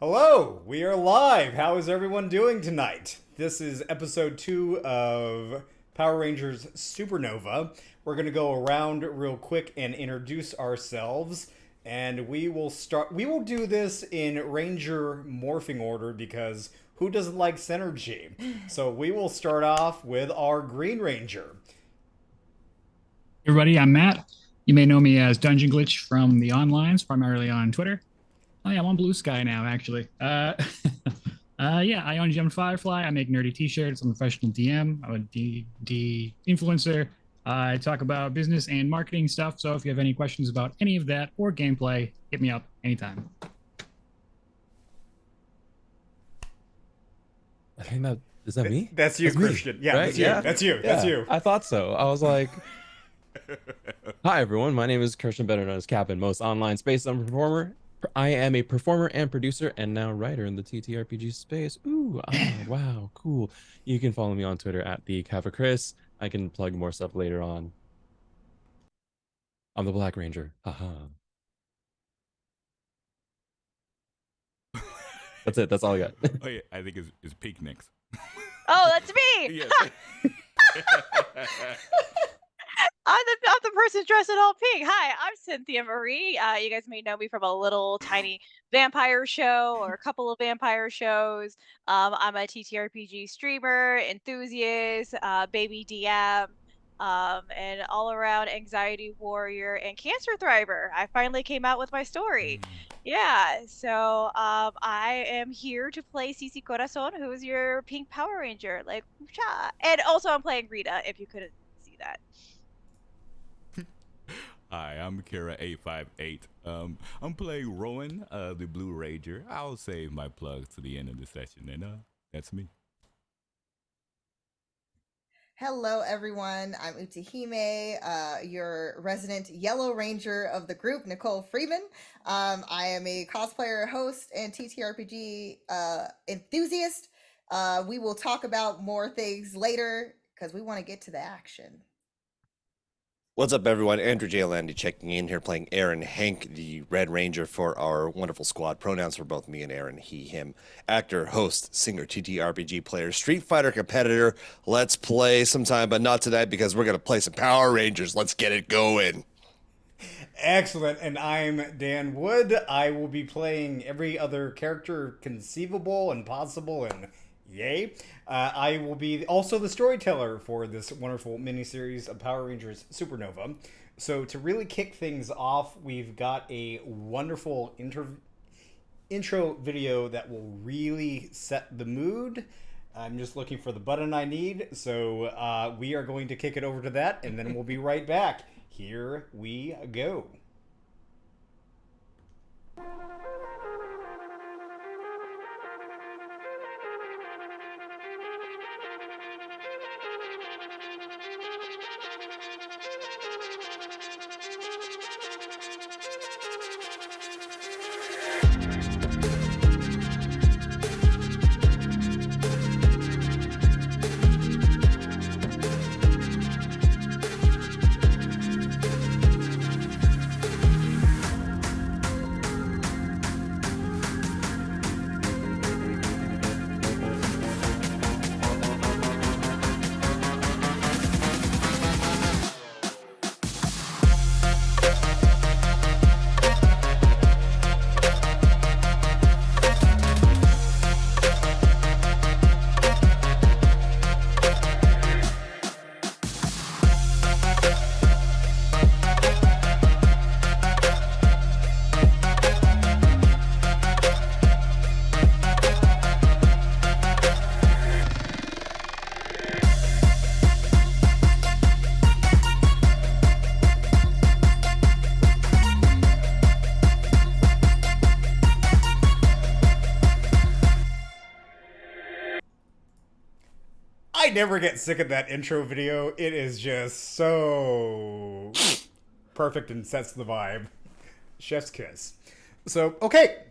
Hello, we are live. How is everyone doing tonight? This is episode 2 of Power Rangers Supernova. We're going to go around real quick and introduce ourselves. And we will do this in Ranger morphing order because who doesn't like synergy? So we will start off with our Green Ranger. Hey everybody, I'm Matt. You may know me as Dungeon Glitch from the onlines, primarily on Twitter. Oh yeah, I'm on Blue Sky now, actually. Yeah, I own Gem Firefly. I make nerdy t-shirts. I'm a professional DM. I'm a D influencer. I talk about business and marketing stuff. So if you have any questions about any of that or gameplay, hit me up anytime. I think that is that me? That's you, That's Christian. Me, Yeah, right? that's you. Yeah. That's you. Yeah. That's you. I thought so. I was like, "Hi everyone, my name is Christian, better known as Cap in most online space. I'm a performer. I am a performer and producer, and now writer in the TTRPG space. Ooh, wow, cool. You can follow me on Twitter at the Chris. I can plug more stuff later on. I'm the Black Ranger. Haha. That's it. That's all I got. Oh yeah, I think it's peak next. Oh, that's me. Yes. I'm the person dressed in all pink. Hi, I'm Cynthia Marie. You guys may know me from a little tiny vampire show or a couple of vampire shows. I'm a TTRPG streamer, enthusiast, baby DM, and all around anxiety warrior and cancer thriver. I finally came out with my story. Yeah, so I am here to play CeCe Corazon, who is your pink Power Ranger. Like, whoosha. And also I'm playing Rita, if you couldn't see that. Hi, I'm Kira858. I'm playing Rowan, the Blue Ranger. I'll save my plugs to the end of the session, and that's me. Hello, everyone. I'm Utahime, your resident Yellow Ranger of the group, Nicole Freeman. I am a cosplayer, host, and TTRPG enthusiast. We will talk about more things later because we want to get to the action. What's up, everyone? Andrew J. Alandy checking in here, playing Aaron Hank, the Red Ranger for our wonderful squad. Pronouns for both me and Aaron, he, him. Actor, host, singer, TTRPG player, Street Fighter competitor. Let's play sometime, but not tonight because we're going to play some Power Rangers. Let's get it going. Excellent, and I'm Dan Wood. I will be playing every other character conceivable and possible, and yay. I will be also the storyteller for this wonderful miniseries of Power Rangers Supernova. So to really kick things off, we've got a wonderful intro video that will really set the mood. I'm just looking for the button I need, so we are going to kick it over to that, and then we'll be right back. Here we go. I never get sick of that intro video. It is just so perfect and sets the vibe. Chef's kiss. So, okay.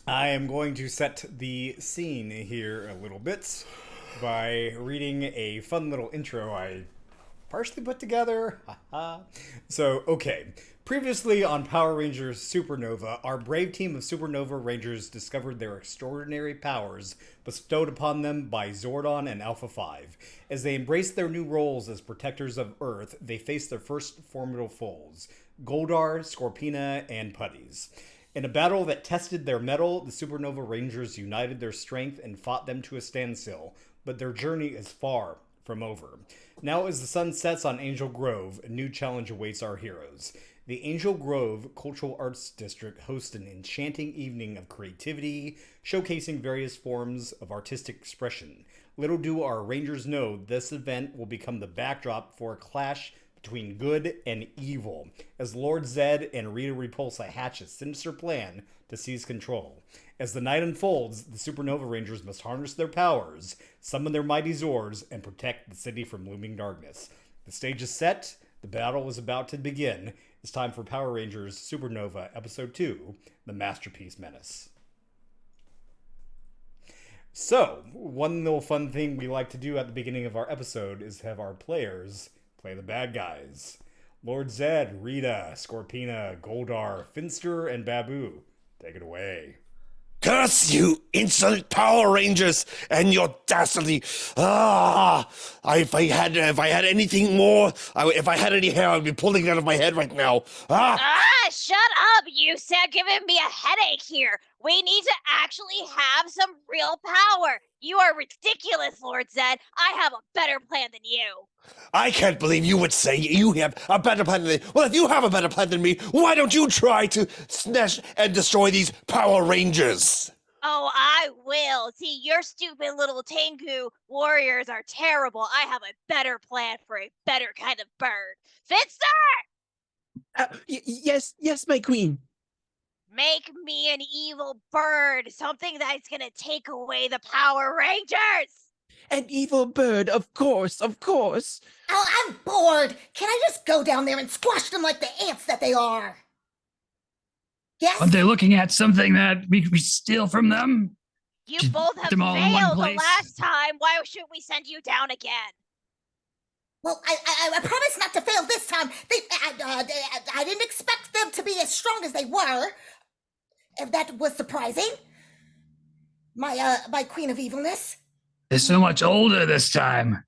I am going to set the scene here a little bit by reading a fun little intro I partially put together. So, okay. Previously on Power Rangers Supernova, our brave team of Supernova Rangers discovered their extraordinary powers bestowed upon them by Zordon and Alpha 5. As they embraced their new roles as protectors of Earth, they faced their first formidable foes, Goldar, Scorpina, and Putties. In a battle that tested their mettle, the Supernova Rangers united their strength and fought them to a standstill, but their journey is far from over. Now as the sun sets on Angel Grove, a new challenge awaits our heroes. The Angel Grove Cultural Arts District hosts an enchanting evening of creativity, showcasing various forms of artistic expression. Little do our Rangers know this event will become the backdrop for a clash between good and evil, as Lord Zedd and Rita Repulsa hatch a sinister plan to seize control. As the night unfolds, the Supernova Rangers must harness their powers, summon their mighty Zords, and protect the city from looming darkness. The stage is set, the battle is about to begin. It's time for Power Rangers Supernova Episode 2, The Masterpiece Menace. So, one little fun thing we like to do at the beginning of our episode is have our players play the bad guys. Lord Zedd, Rita, Scorpina, Goldar, Finster, and Babu. Take it away. Curse you, insolent Power Rangers, and your dastardly! If I had anything more, if I had any hair, I'd be pulling it out of my head right now. Shut up, you said giving me a headache here. We need to actually have some real power. You are ridiculous, Lord Zedd. I have a better plan than you. I can't believe you would say you have a better plan than me. Well, if you have a better plan than me, why don't you try to smash and destroy these Power Rangers? Oh, I will. See, your stupid little Tengu warriors are terrible. I have a better plan for a better kind of bird. Finster! Yes, my queen. Make me an evil bird, something that's gonna take away the Power Rangers! An evil bird, of course. Oh, I'm bored. Can I just go down there and squash them like the ants that they are? Yes? Aren't they looking at something that we steal from them? You Just both put have them all in one failed the place. last time. Why should we send you down again? Well, I promise not to fail this time. I didn't expect them to be as strong as they were. If that was surprising. My Queen of Evilness. They're so much older this time.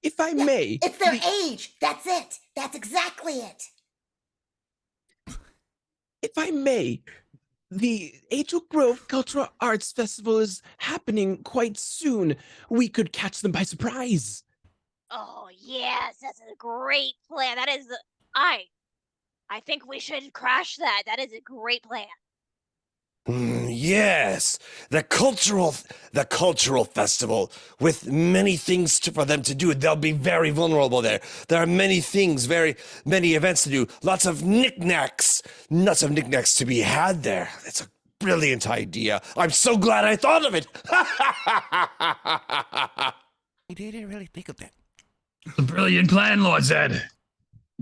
If I may. It's their age. That's it. That's exactly it. If I may, the Angel Grove Cultural Arts Festival is happening quite soon. We could catch them by surprise. Oh, yes, that's a great plan. That is, I think we should crash that. That is a great plan. Yes, the cultural festival with many things for them to do. They'll be very vulnerable there. There are many things, many events to do. Lots of knickknacks to be had there. That's a brilliant idea. I'm so glad I thought of it. I didn't really think of that. It's a brilliant plan, Lord Zedd.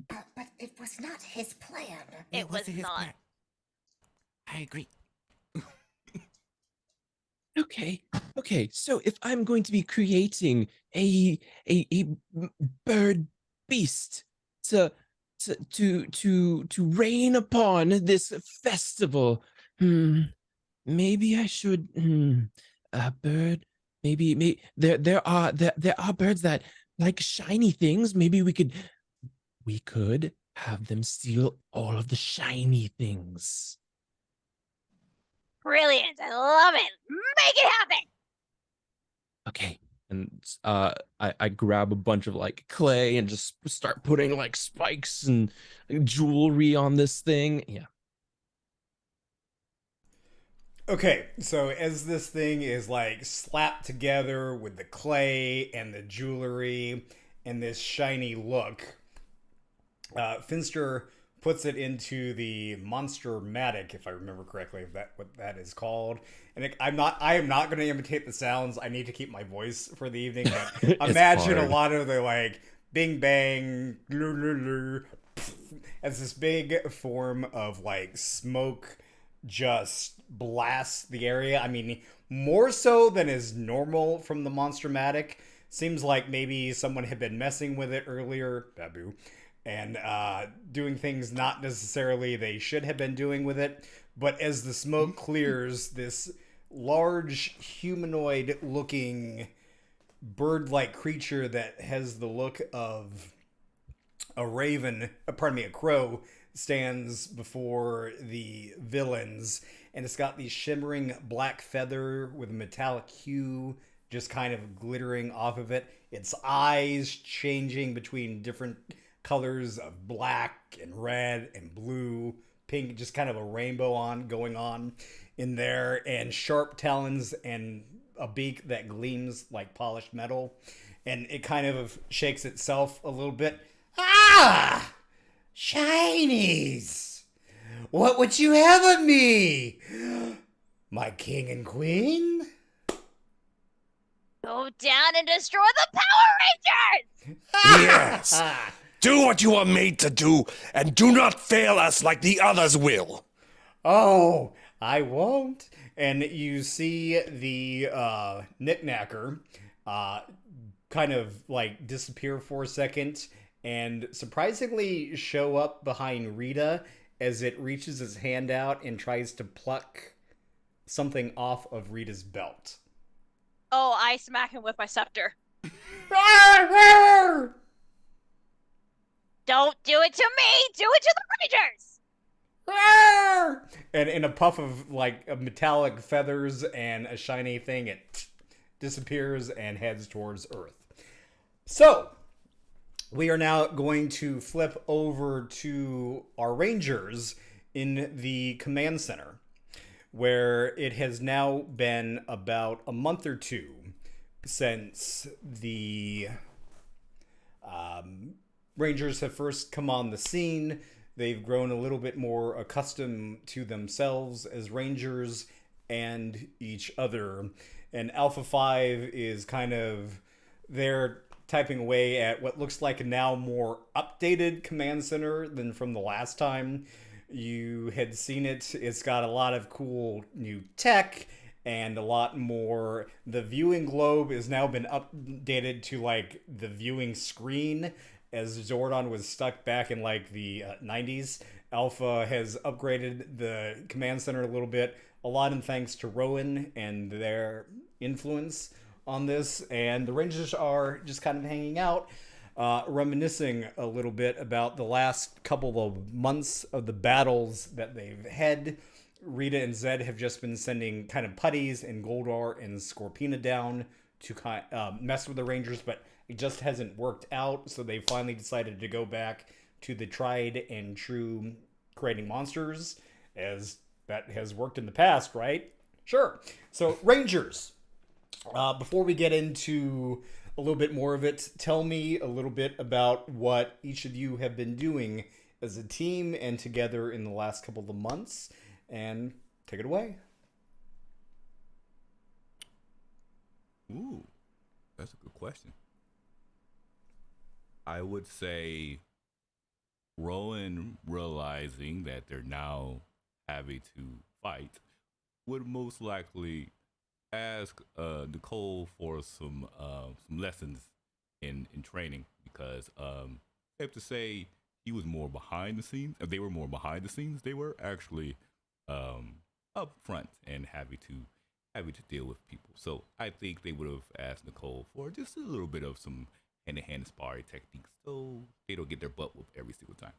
But it was not his plan. It was wasn't his not. plan. I agree. Okay. So if I'm going to be creating a bird beast to reign upon this festival, maybe I should a bird. Maybe there are birds that like shiny things. Maybe we could have them steal all of the shiny things. Brilliant. I love it. Make it happen. Okay. And I grab a bunch of like clay and just start putting like spikes and jewelry on this thing. Yeah. Okay, so as this thing is like slapped together with the clay and the jewelry and this shiny look, Finster puts it into the Monster-matic, if I remember correctly, what that is called. And I am not going to imitate the sounds. I need to keep my voice for the evening. But imagine a lot of the like bing bang, as this big form of like smoke just blasts the area. I mean, more so than is normal from the Monster-matic. Seems like maybe someone had been messing with it earlier, Babu, and doing things not necessarily they should have been doing with it. But as the smoke clears, this large humanoid looking bird-like creature that has the look of a raven, a crow, stands before the villains, and it's got these shimmering black feather with a metallic hue just kind of glittering off of it. Its eyes changing between different colors of black and red and blue, pink, just kind of a rainbow going on in there, and sharp talons and a beak that gleams like polished metal. And it kind of shakes itself a little bit. Ah! Shinies! What would you have of me? My king and queen? Go down and destroy the Power Rangers! Yes! Do what you are made to do, and do not fail us like the others will. Oh, I won't. And you see the knickknacker kind of like disappear for a second and surprisingly show up behind Rita as it reaches its hand out and tries to pluck something off of Rita's belt. Oh, I smack him with my scepter. Don't do it to me! Do it to the Rangers! And in a puff of like metallic feathers and a shiny thing, it disappears and heads towards Earth. So, we are now going to flip over to our Rangers in the command center, where it has now been about a month or two since the Rangers have first come on the scene. They've grown a little bit more accustomed to themselves as Rangers and each other. And Alpha 5 is kind of there typing away at what looks like a now more updated command center than from the last time you had seen it. It's got a lot of cool new tech and a lot more. The viewing globe has now been updated to like the viewing screen, as Zordon was stuck back in like the 90s. Alpha has upgraded the command center a little bit, a lot in thanks to Rowan and their influence on this. And the Rangers are just kind of hanging out, reminiscing a little bit about the last couple of months of the battles that they've had. Rita and Zedd have just been sending kind of putties and Goldar and Scorpina down to kind mess with the Rangers, but it just hasn't worked out, so they finally decided to go back to the tried and true creating monsters, as that has worked in the past, right? Sure. So, Rangers, before we get into a little bit more of it, tell me a little bit about what each of you have been doing as a team and together in the last couple of months, and take it away. Ooh, that's a good question. I would say Rowan realizing that they're now having to fight would most likely ask Nicole for some lessons in training, because safe to say he was more behind the scenes. They were more behind the scenes. They were actually up front and having to deal with people. So I think they would have asked Nicole for just a little bit of some hand-to-hand sparring techniques, so they don't get their butt whooped every single time.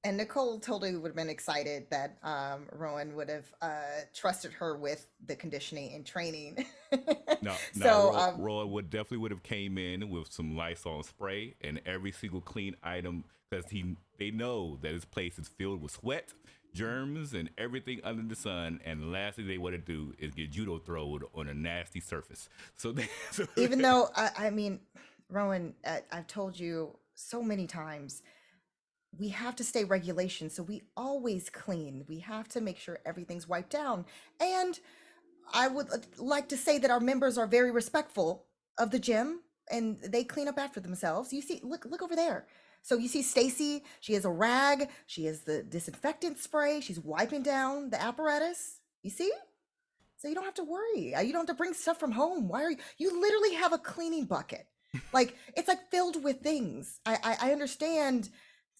And Nicole totally would have been excited that Rowan would have trusted her with the conditioning and training. No, So, Rowan would have came in with some Lysol spray and every single clean item, because they know that this place is filled with sweat, germs, and everything under the sun. And the last thing they want to do is get judo thrown on a nasty surface. So even though, I mean, Rowan, I've told you so many times, we have to stay regulation. So we always clean. We have to make sure everything's wiped down. And I would like to say that our members are very respectful of the gym and they clean up after themselves. You see, look over there. So you see Stacy, she has a rag, she has the disinfectant spray, she's wiping down the apparatus. You see? So you don't have to worry. You don't have to bring stuff from home. Why are you literally have a cleaning bucket. Like it's like filled with things. I understand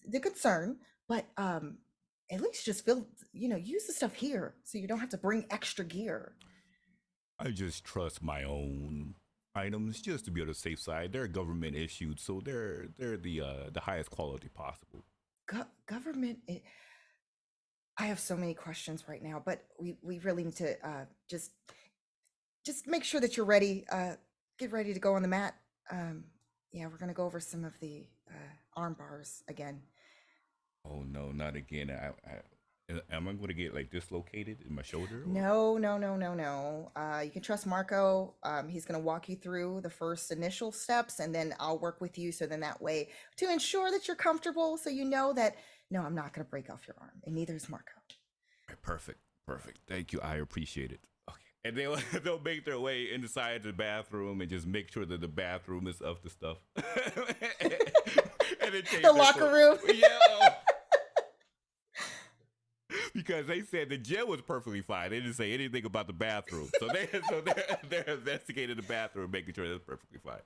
the concern, but at least just use the stuff here so you don't have to bring extra gear. I just trust my own items just to be on the safe side. They're government issued, so they're the highest quality possible. Government. I have so many questions right now, but we really need to just make sure that you're ready. Get ready to go on the mat. Yeah, we're gonna go over some of the arm bars again. Oh no, not again! Am I going to get like dislocated in my shoulder? Or? No. You can trust Marco. He's gonna walk you through the first initial steps, and then I'll work with you. So then that way, to ensure that you're comfortable, so you know that no, I'm not gonna break off your arm, and neither is Marco. Right, perfect. Thank you. I appreciate it. Okay, and they'll make their way inside the bathroom and just make sure that the bathroom is up to stuff. And then The locker room. Yeah. Because they said the gym was perfectly fine. They didn't say anything about the bathroom. So they're investigating the bathroom, making sure that's perfectly fine.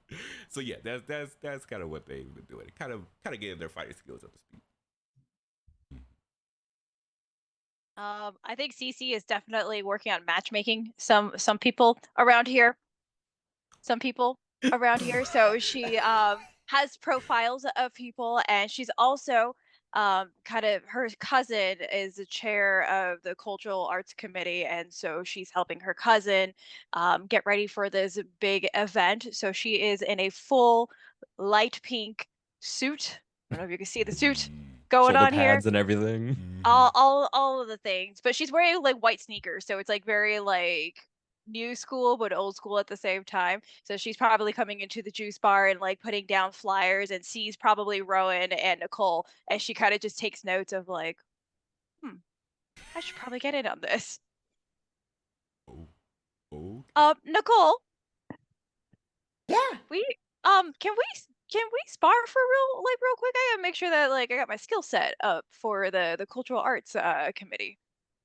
So yeah, that's kind of what they've been doing. Kind of getting their fighting skills up to speed. I think CeCe is definitely working on matchmaking some people around here. So she has profiles of people, and she's also kind of, her cousin is the chair of the cultural arts committee, and so she's helping her cousin get ready for this big event. So she is in a full light pink suit. I don't know if you can see the suit going Shoulder on here. pads and everything. All of the things, but she's wearing like white sneakers, so it's like very like new school but old school at the same time. So she's probably coming into the juice bar and like putting down flyers, and sees probably Rowan and Nicole, and she kind of just takes notes of like, I should probably get in on this. Oh. Nicole, Yeah. Can we spar for real quick? I gotta make sure that like I got my skill set up for the cultural arts committee.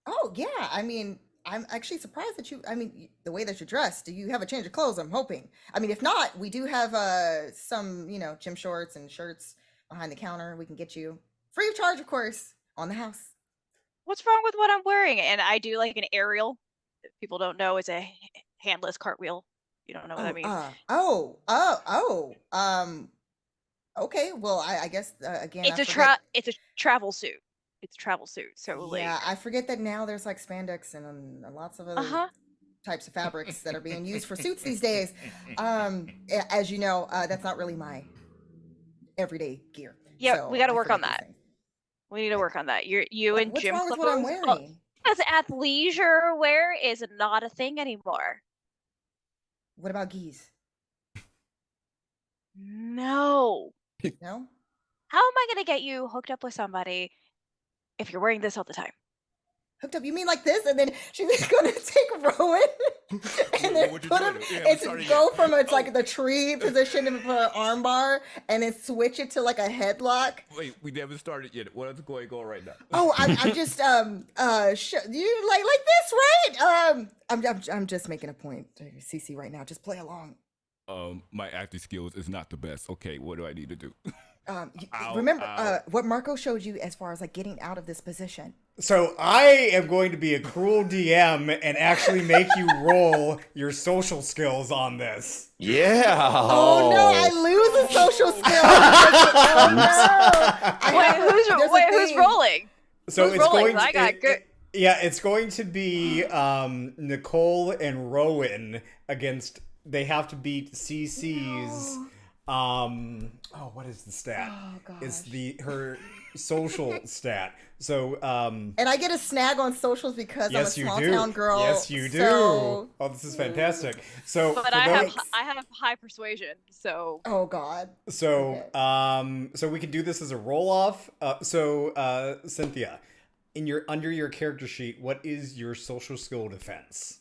Oh yeah. I mean, I'm actually surprised that you. I mean, the way that you're dressed. Do you have a change of clothes? I'm hoping. I mean, if not, we do have some gym shorts and shirts behind the counter. We can get you free of charge, of course, on the house. What's wrong with what I'm wearing? And I do like an aerial. If people don't know, it's a handless cartwheel. You don't know what that means. Okay. Well, I guess again, It's a travel suit. It's a travel suit. So yeah, I forget that now there's like spandex and lots of other types of fabrics that are being used for suits these days. As you know, that's not really my everyday gear. Yeah, so we got to I work on forget that. these things. We need to work on that. You in What's gym wrong with clothes? what I'm wearing? Because athleisure wear is not a thing anymore. What about geese? No. No? How am I going to get you hooked up with somebody if you're wearing this all the time? Hooked up? You mean like this? And then she's going to take Rowan and then put him. Go from like the tree position and put an arm bar, and then switch it to like a headlock. Wait, we never started yet. What is going on right now? Oh, I'm just you like this, right? I'm just making a point, CeCe, right now. Just play along. My acting skills is not the best. Okay, what do I need to do? Remember what Marco showed you as far as like getting out of this position. So I am going to be a cruel DM and actually make you roll your social skills on this. Yeah. Oh no, I lose a social skill. Oh no. Who's rolling? So who's it's rolling? going to, I got good. Yeah, it's going to be Nicole and Rowan against. They have to beat CeCe's. What is the stat? Oh gosh. It's her social stat. So and I get a snag on socials because I'm a small town girl. Yes, you do. So... Oh, this is fantastic. So, but I have high persuasion. So. Oh God. So, okay. So we can do this as a roll off. Cynthia, under your character sheet, what is your social skill defense?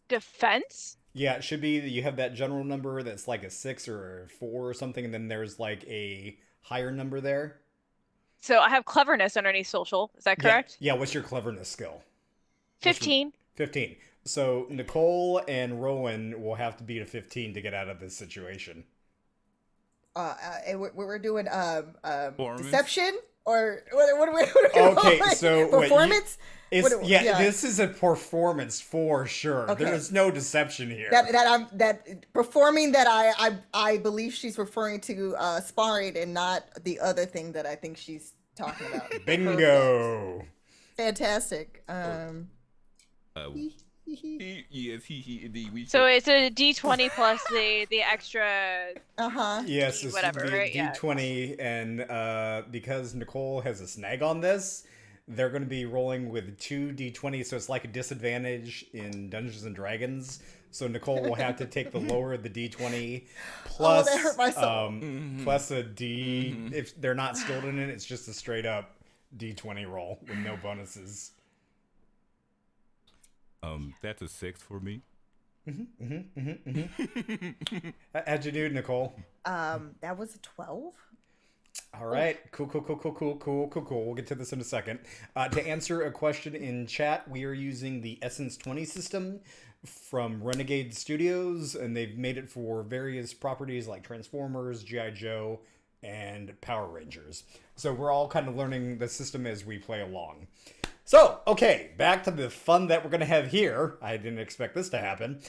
Defense? Yeah, it should be that you have that general number that's like a 6 or a 4 or something, and then there's like a higher number there. So I have cleverness underneath social. Is that correct? Yeah, what's your cleverness skill? 15. 15. So Nicole and Rowan will have to beat a 15 to get out of this situation. And we're doing Performance? deception or what are we Okay, rolling? so performance. This is a performance for sure. Okay. There is no deception here. That performing that I believe she's referring to sparring and not the other thing that I think she's talking about. Bingo. Fantastic. Yes, he indeed. So it's a D20 plus the extra. Yes, it's whatever, right? Yeah. D20, and because Nicole has a snag on this, they're going to be rolling with 2 D20, so it's like a disadvantage in Dungeons and Dragons. So Nicole will have to take the lower of the D20 plus that hurt my soul. Plus a D. If they're not skilled in it, it's just a straight up D20 roll with no bonuses. That's a 6 for me. How'd you do, Nicole? That was a 12. All right, cool. We'll get to this in a second. To answer a question in chat, we are using the Essence 20 system from Renegade Studios, and they've made it for various properties like Transformers, G.I. Joe, and Power Rangers. So we're all kind of learning the system as we play along. So, okay, back to the fun that we're going to have here. I didn't expect this to happen.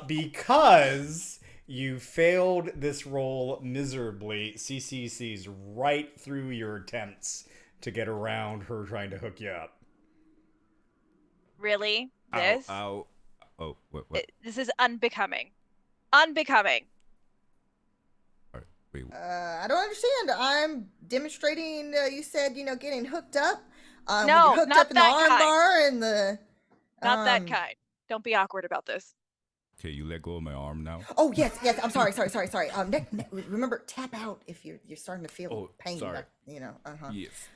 Because you failed this roll miserably, CeCe sees right through your attempts to get around her trying to hook you up. Really? This? Ow. Oh, what? This is unbecoming. Unbecoming. All right, wait. I don't understand. I'm demonstrating, you said, getting hooked up. No, hooked not up in the that arm kind. bar and the... Not that kind. Don't be awkward about this. Okay, you let go of my arm now. Oh, yes. I'm sorry. Remember, tap out if you're starting to feel pain. Sorry. Yes.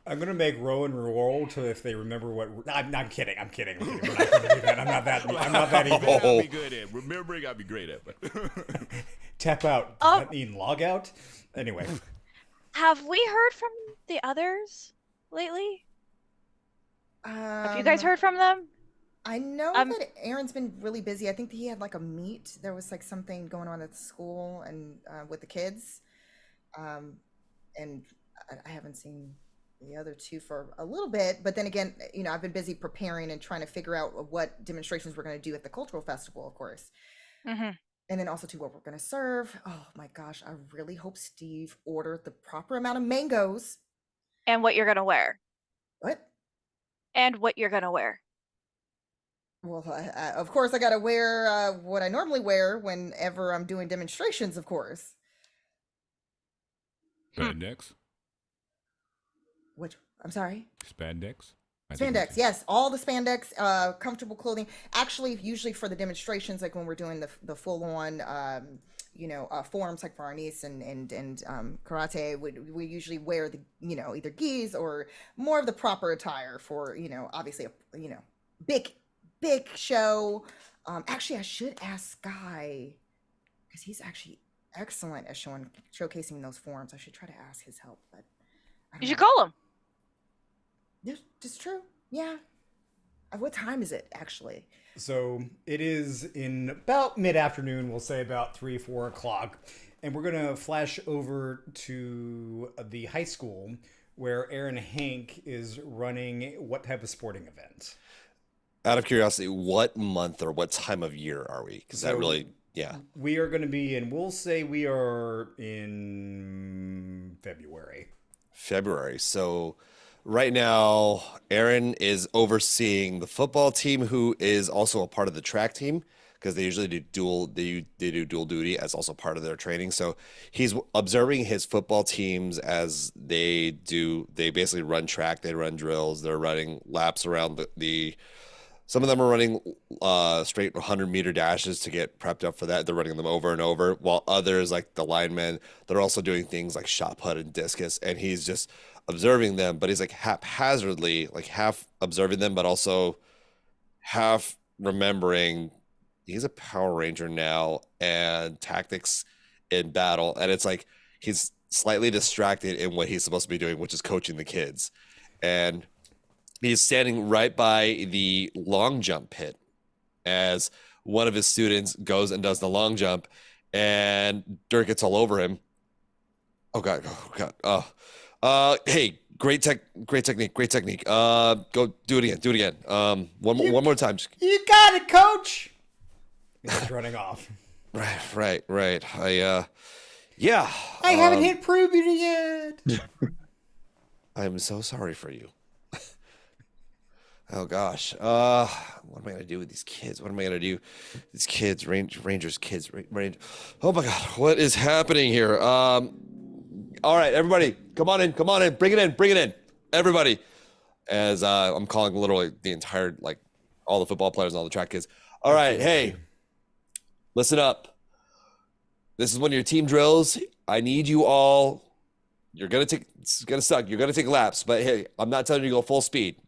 I'm gonna make Rowan roll to if they remember what. I'm kidding. I'm kidding. We're not gonna do that. I'm not that evil. I'll be good at remembering. I'll be great at. But Tap out. Does that mean log out? Anyway. Have we heard from the others lately? Have you guys heard from them? I know that Aaron's been really busy. I think that he had like a meet. There was like something going on at the school and with the kids. And I haven't seen the other two for a little bit. But then again, I've been busy preparing and trying to figure out what demonstrations we're going to do at the cultural festival, of course. Mm-hmm. And then also, too, what we're going to serve. Oh, my gosh. I really hope Steve ordered the proper amount of mangoes. And what you're going to wear. What? And what you're going to wear. Well, of course, I got to wear what I normally wear whenever I'm doing demonstrations, of course. Spandex? Which, I'm sorry? Spandex? Spandex, yes. All the spandex, comfortable clothing. Actually, usually for the demonstrations, like when we're doing the full-on, forms, like for our niece and karate, we usually wear the, either gis or more of the proper attire for, obviously, big show. Actually, I should ask Skye, because he's actually excellent at showcasing those forms. I should try to ask his help, but you should call him. Yes, it's true. Yeah. What time is it actually? So it is in about mid-afternoon. We'll say about 3-4 o'clock, and we're gonna flash over to the high school where Aaron Hank is running what type of sporting event? Out of curiosity, what month or what time of year are we? Because that really, yeah. We are going to be in, we'll say we are in February. So right now, Aaron is overseeing the football team, who is also a part of the track team, because they usually do dual duty as also part of their training. So he's observing his football teams as they basically run track, they run drills, they're running laps around some of them are running straight 100-meter dashes to get prepped up for that. They're running them over and over, while others, like the linemen, they're also doing things like shot put and discus, and he's just observing them, but he's like haphazardly, like half observing them, but also half remembering he's a Power Ranger now and tactics in battle, and it's like he's slightly distracted in what he's supposed to be doing, which is coaching the kids. And He's standing right by the long jump pit as one of his students goes and does the long jump, and Derrick gets all over him. Oh god! Hey, great technique. Go do it again. One more time. You got it, coach. He's running off. Right. Yeah. I haven't hit puberty yet. I'm so sorry for you. Oh gosh. What am I gonna do with these kids? These kids, Rangers kids. Oh my god, what is happening here? All right, everybody, come on in. Bring it in. Everybody. As I'm calling literally the entire, like, all the football players and all the track kids. All right, hey, listen up. This is one of your team drills. I need you all. It's gonna suck. You're gonna take laps, but hey, I'm not telling you to go full speed.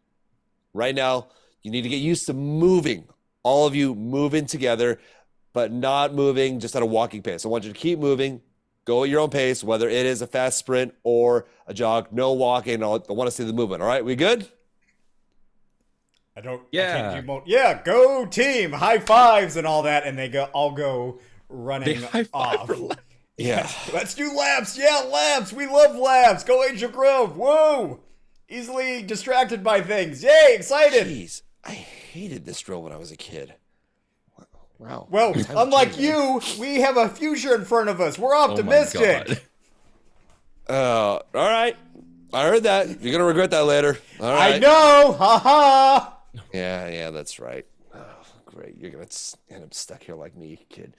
Right now, you need to get used to moving. All of you moving together, but not moving just at a walking pace. I want you to keep moving. Go at your own pace, whether it is a fast sprint or a jog. No walking. I want to see the movement. All right, we good? Yeah, go team, high fives and all that, and they all go running off. Yeah. Let's do laps. Yeah, laps. We love laps. Go Angel Grove. Whoa. Easily distracted by things. Yay, excited. Jeez, I hated this drill when I was a kid. Wow. Well, unlike you, we have a future in front of us. We're optimistic. All right. I heard that. You're going to regret that later. All right. I know. Ha ha. Yeah, that's right. Oh, great. You're going to end up stuck here like me, kid.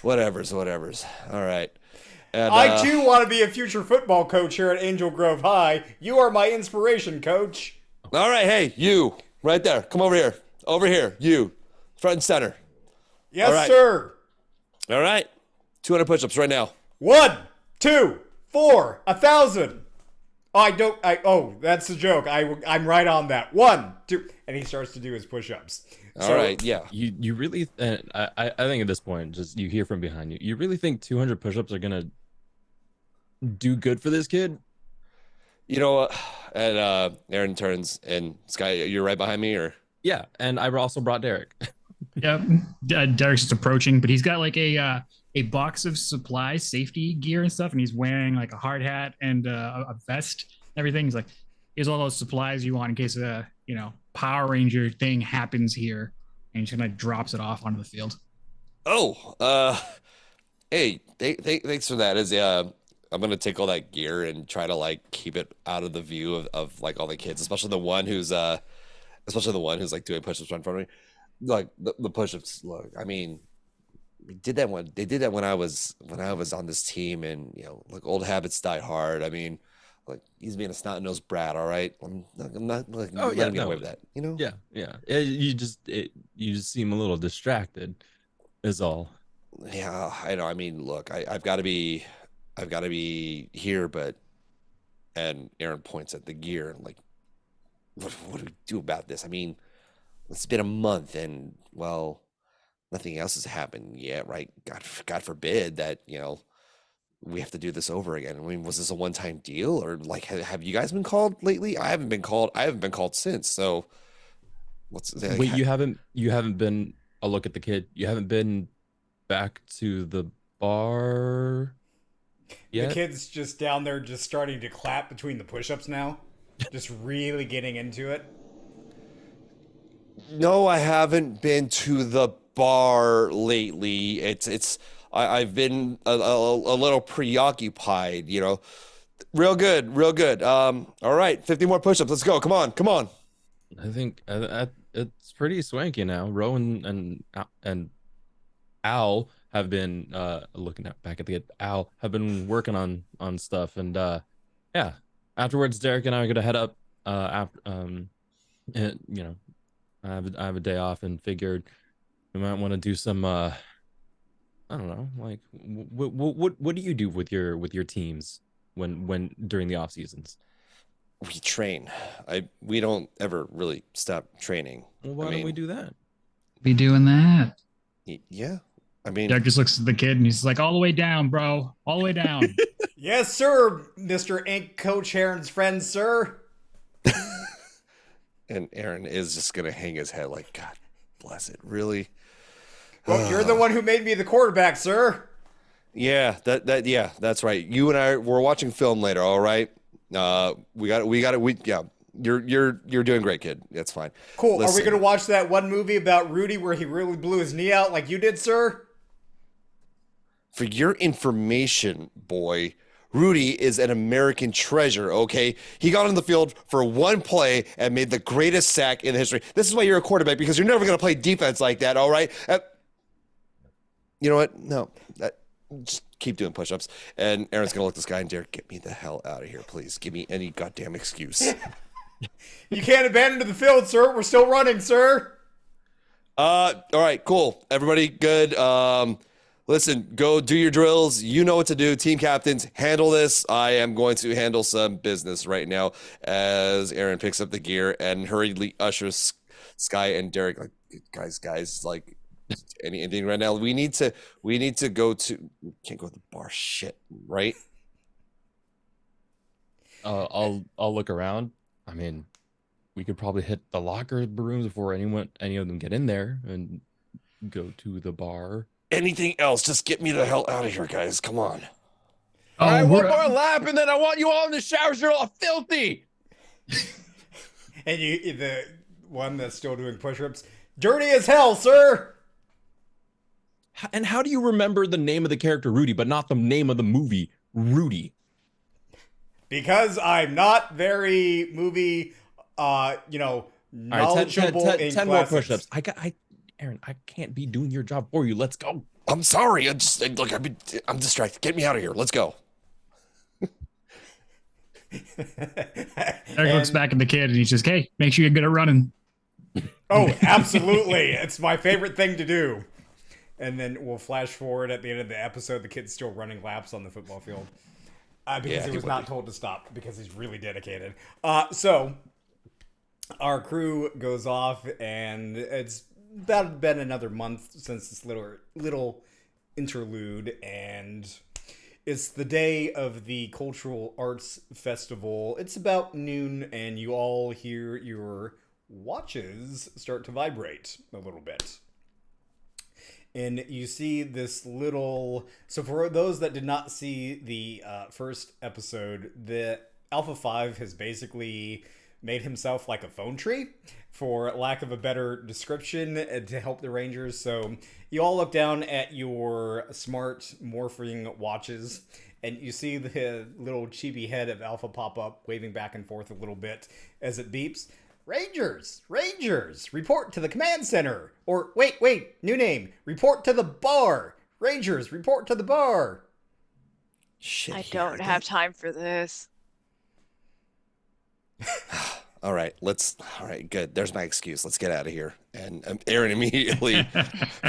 Whatever's. All right. And, I, too, want to be a future football coach here at Angel Grove High. You are my inspiration, coach. All right. Hey, you. Right there. Come over here. Over here. You. Front and center. Yes, sir. All right. 200 push-ups right now. 1, 2, 4, 1,000. Oh, that's the joke. I'm right on that. 1, 2, and he starts to do his push-ups. All right, yeah. You really, I think at this point, just you hear from behind you. You really think 200 push-ups are gonna do good for this kid? You know what? And Aaron turns, and Skye, you're right behind me, or? Yeah, and I also brought Derrick. Yep. Derrick's just approaching, but he's got like a box of supplies, safety gear and stuff, and he's wearing like a hard hat and a vest, everything. He's like, here's all those supplies you want in case a Power Ranger thing happens here, and he just kind of drops it off onto the field. Oh, hey, thanks for that. I'm gonna take all that gear and try to like keep it out of the view of like all the kids, especially the one who's like doing push-ups right in front of me. Like the push-ups. Look, I mean, they did that when I was on this team, and like old habits die hard. I mean, like he's being a snot-nosed brat. All right, I'm not like letting him get away with that. Yeah. You just seem a little distracted, is all. Yeah, I know. I mean, look, I've got to be here, and Aaron points at the gear and like, what do we do about this? I mean, it's been a month, and well, nothing else has happened yet, right? God forbid that we have to do this over again. I mean, was this a one-time deal, or like have you guys been called lately? I haven't been called since. So what's that? Wait, you haven't been a look at the kid. You haven't been back to the bar yet? The kid's just down there, just starting to clap between the push-ups now, just really getting into it. No, I haven't been to the bar lately. I've been a little preoccupied, Real good. All right, 50 more push-ups. Let's go. Come on. I think it's pretty swanky now. Rowan and Al have been looking back at the Al have been working on stuff, and yeah. Afterwards, Derrick and I are gonna head up. After I have a day off, and figured we might want to do some. I don't know, like what do you do with your teams when during the off seasons? We train. We don't ever really stop training. Well, why don't we do that? Be doing that. Yeah. I mean, Derrick just looks at the kid and he's like, all the way down, bro. All the way down. Yes, sir, Mr. Ink Coach Heron's friend, sir. And Aaron is just gonna hang his head like, God bless it, really? Well, you're the one who made me the quarterback, sir. Yeah, yeah, that's right. You and I we're watching film later, all right? We got it. Yeah, you're doing great, kid. That's fine. Cool. Listen, Are we gonna watch that one movie about Rudy where he really blew his knee out like you did, sir? for your information, boy, Rudy is an American treasure, okay? He got on the field for one play and made the greatest sack in history. This is why you're a quarterback, because you're never going to play defense like that, all right? You know what? No. Just keep doing push-ups. And Aaron's going to look this guy and Derrick, get me the hell out of here, please. Give me any goddamn excuse. You can't abandon the field, sir. We're still running, sir. All right, cool. Everybody good. Listen, go do your drills. You know what to do. Team captains, handle this. I am going to handle some business right now as Aaron picks up the gear and hurriedly ushers Skye and Derrick. Like, guys, like anything right now. We need to go to. We can't go to the bar. Shit, right? I'll look around. I mean, we could probably hit the locker rooms before any of them get in there and go to the bar. Anything else? Just get me the hell out of here, guys. Come on. All right, one more lap, and then I want you all in the showers. You're all filthy. And the one that's still doing push-ups, dirty as hell, sir. And how do you remember the name of the character Rudy, but not the name of the movie Rudy? Because I'm not very movie, knowledgeable in 10 more classics. push-ups. Aaron, I can't be doing your job for you. Let's go. I'm sorry. I'm distracted. Get me out of here. Let's go. Derrick looks back at the kid and he's just, hey, make sure you're good at running. Oh, absolutely. It's my favorite thing to do. And then we'll flash forward at the end of the episode. The kid's still running laps on the football field. Because he was not told to stop because he's really dedicated. So our crew goes off, and it's about been another month since this little interlude, and it's the day of the Cultural Arts Festival. It's about noon, and you all hear your watches start to vibrate a little bit. And you see this little... So for those that did not see the first episode, the Alpha 5 has basically made himself like a phone tree, for lack of a better description, to help the Rangers. So you all look down at your smart morphing watches, and you see the little chibi head of Alpha pop up, waving back and forth a little bit as it beeps. Rangers, report to the command center. Or, wait, new name. Report to the bar. Rangers, report to the bar. Shit. I don't have time for this. All right, good. There's my excuse. Let's get out of here. And Aaron immediately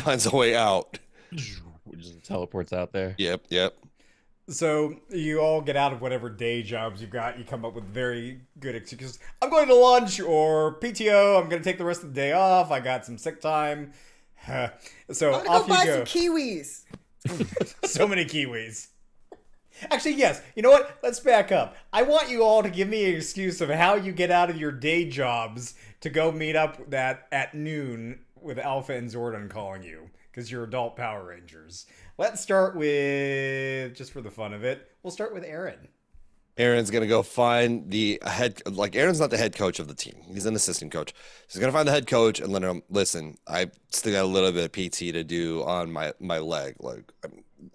finds a way out. Just teleports out there. Yep. So you all get out of whatever day jobs you've got. You come up with very good excuses. I'm going to lunch, or PTO. I'm going to take the rest of the day off. I got some sick time. So I'm gonna off go buy you go. some kiwis. So many kiwis. Actually, yes. You know what? Let's back up. I want you all to give me an excuse of how you get out of your day jobs to go meet up at noon with Alpha and Zordon calling you, because you're adult Power Rangers. Let's start with, just for the fun of it, we'll start with Aaron. Aaron's going to go find the head, like Aaron's not the head coach of the team. He's an assistant coach. So he's going to find the head coach and let him, listen, I still got a little bit of PT to do on my leg.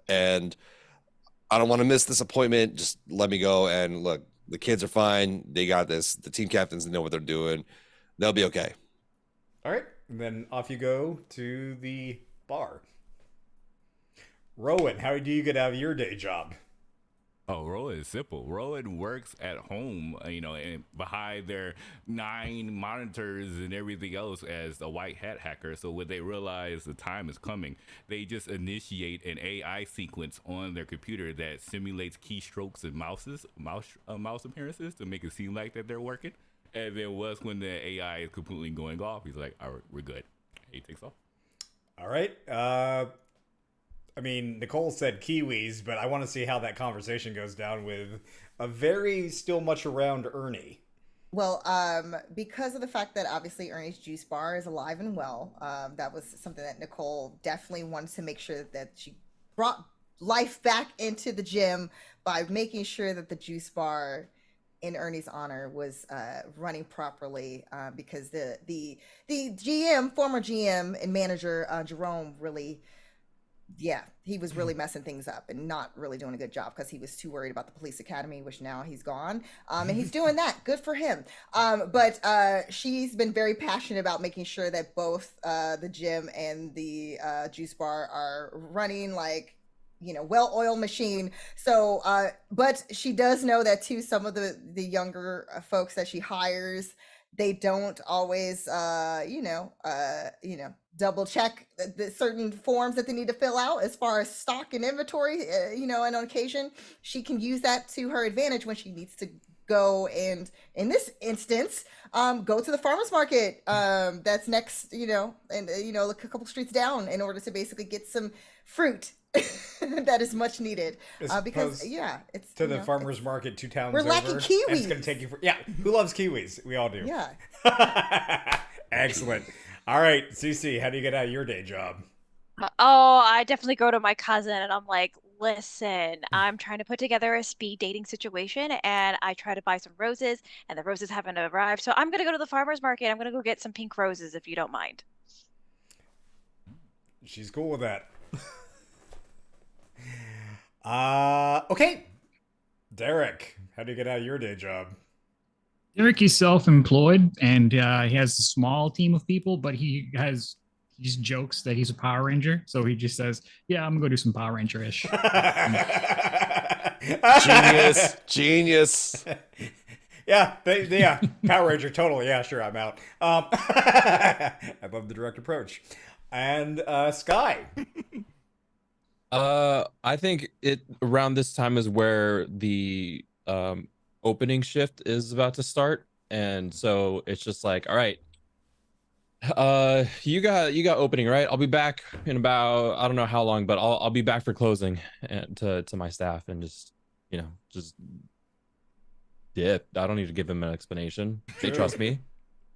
And I don't want to miss this appointment. Just let me go. And look, the kids are fine. They got this. The team captains know what they're doing. They'll be okay. All right. And then off you go to the bar. Rowan, how do you get out of your day job? Oh, Rowan is simple. Rowan works at home, and behind their 9 monitors and everything else as a white hat hacker. So when they realize the time is coming, they just initiate an AI sequence on their computer that simulates keystrokes and mouse appearances to make it seem like that they're working. And then when the AI is completely going off, he's like, all right, we're good. He takes off. All right. Nicole said kiwis, but I want to see how that conversation goes down with a very still much around Ernie. Well, because of the fact that obviously Ernie's juice bar is alive and well, that was something that Nicole definitely wanted to make sure that she brought life back into the gym by making sure that the juice bar in Ernie's honor was running properly, because the GM, former GM and manager Jerome, really, yeah, he was really messing things up and not really doing a good job because he was too worried about the police academy, which now he's gone. And he's doing that. Good for him. But she's been very passionate about making sure that both the gym and the juice bar are running like, well-oiled machine. So, but she does know that too, some of the younger folks that she hires, they don't always, double check the certain forms that they need to fill out as far as stock and inventory, and on occasion she can use that to her advantage when she needs to go and, in this instance, go to the farmer's market that's next, and look a couple streets down in order to basically get some fruit that is much needed, because it's to the farmer's market 2 towns we're over. lacking kiwis. It's gonna take you who loves kiwis? We all do. Yeah. Excellent. All right, CeCe, how do you get out of your day job? Oh, I definitely go to my cousin and I'm like, listen, I'm trying to put together a speed dating situation and I try to buy some roses and the roses haven't arrived. So I'm going to go to the farmer's market. I'm going to go get some pink roses if you don't mind. She's cool with that. Okay. Derrick, how do you get out of your day job? Derrick is self-employed and he has a small team of people, but he just jokes that he's a Power Ranger. So he just says, yeah, I'm gonna go do some Power Ranger-ish. Genius. Yeah, Power Ranger, totally. Yeah, sure, I'm out. I love the direct approach. And Skye. I think around this time is where the opening shift is about to start, and so it's just like, all right, you got opening, right? I'll be back in about, I don't know how long, but I'll be back for closing, and to my staff, and just dip. I don't need to give them an explanation. They trust me.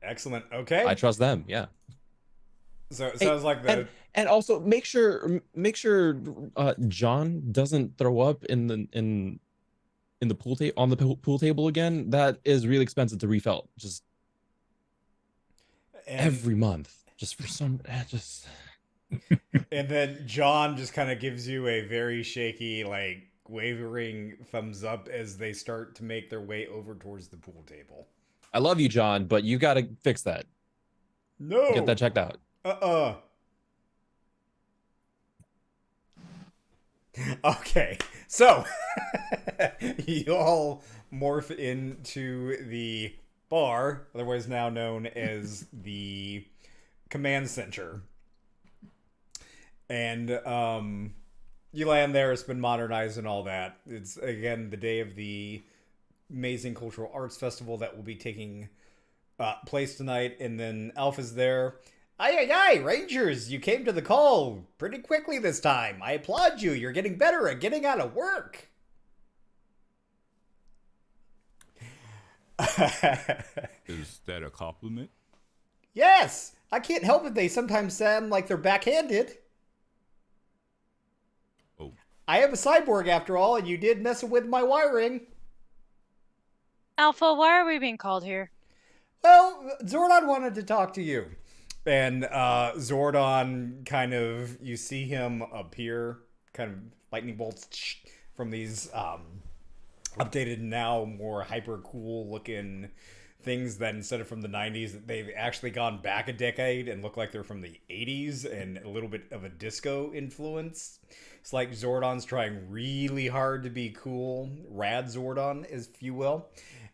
Excellent. Okay. I trust them. Yeah. So it sounds like the and also make sure John doesn't throw up in the pool table on the pool table again. That is really expensive to refill. Just every month, just for some just. And then John just kind of gives you a very shaky, like wavering thumbs up as they start to make their way over towards the pool table. I love you, John, but you got to fix that. No. Get that checked out. Okay, so you all morph into the bar, otherwise now known as the command center. And you land there, it's been modernized and all that. It's, again, the day of the amazing cultural arts festival that will be taking place tonight, and then Alpha's there. Aye, Rangers, you came to the call pretty quickly this time. I applaud you. You're getting better at getting out of work. Is that a compliment? Yes, I can't help it. They sometimes sound like they're backhanded. Oh. I am a cyborg after all, and you did mess with my wiring. Alpha, why are we being called here? Well, Zordon wanted to talk to you. And Zordon kind of, you see him appear, kind of lightning bolts from these updated, now more hyper cool looking things that instead of from the 90s, they've actually gone back a decade and look like they're from the 80s and a little bit of a disco influence. It's like Zordon's trying really hard to be cool, rad Zordon, if you will.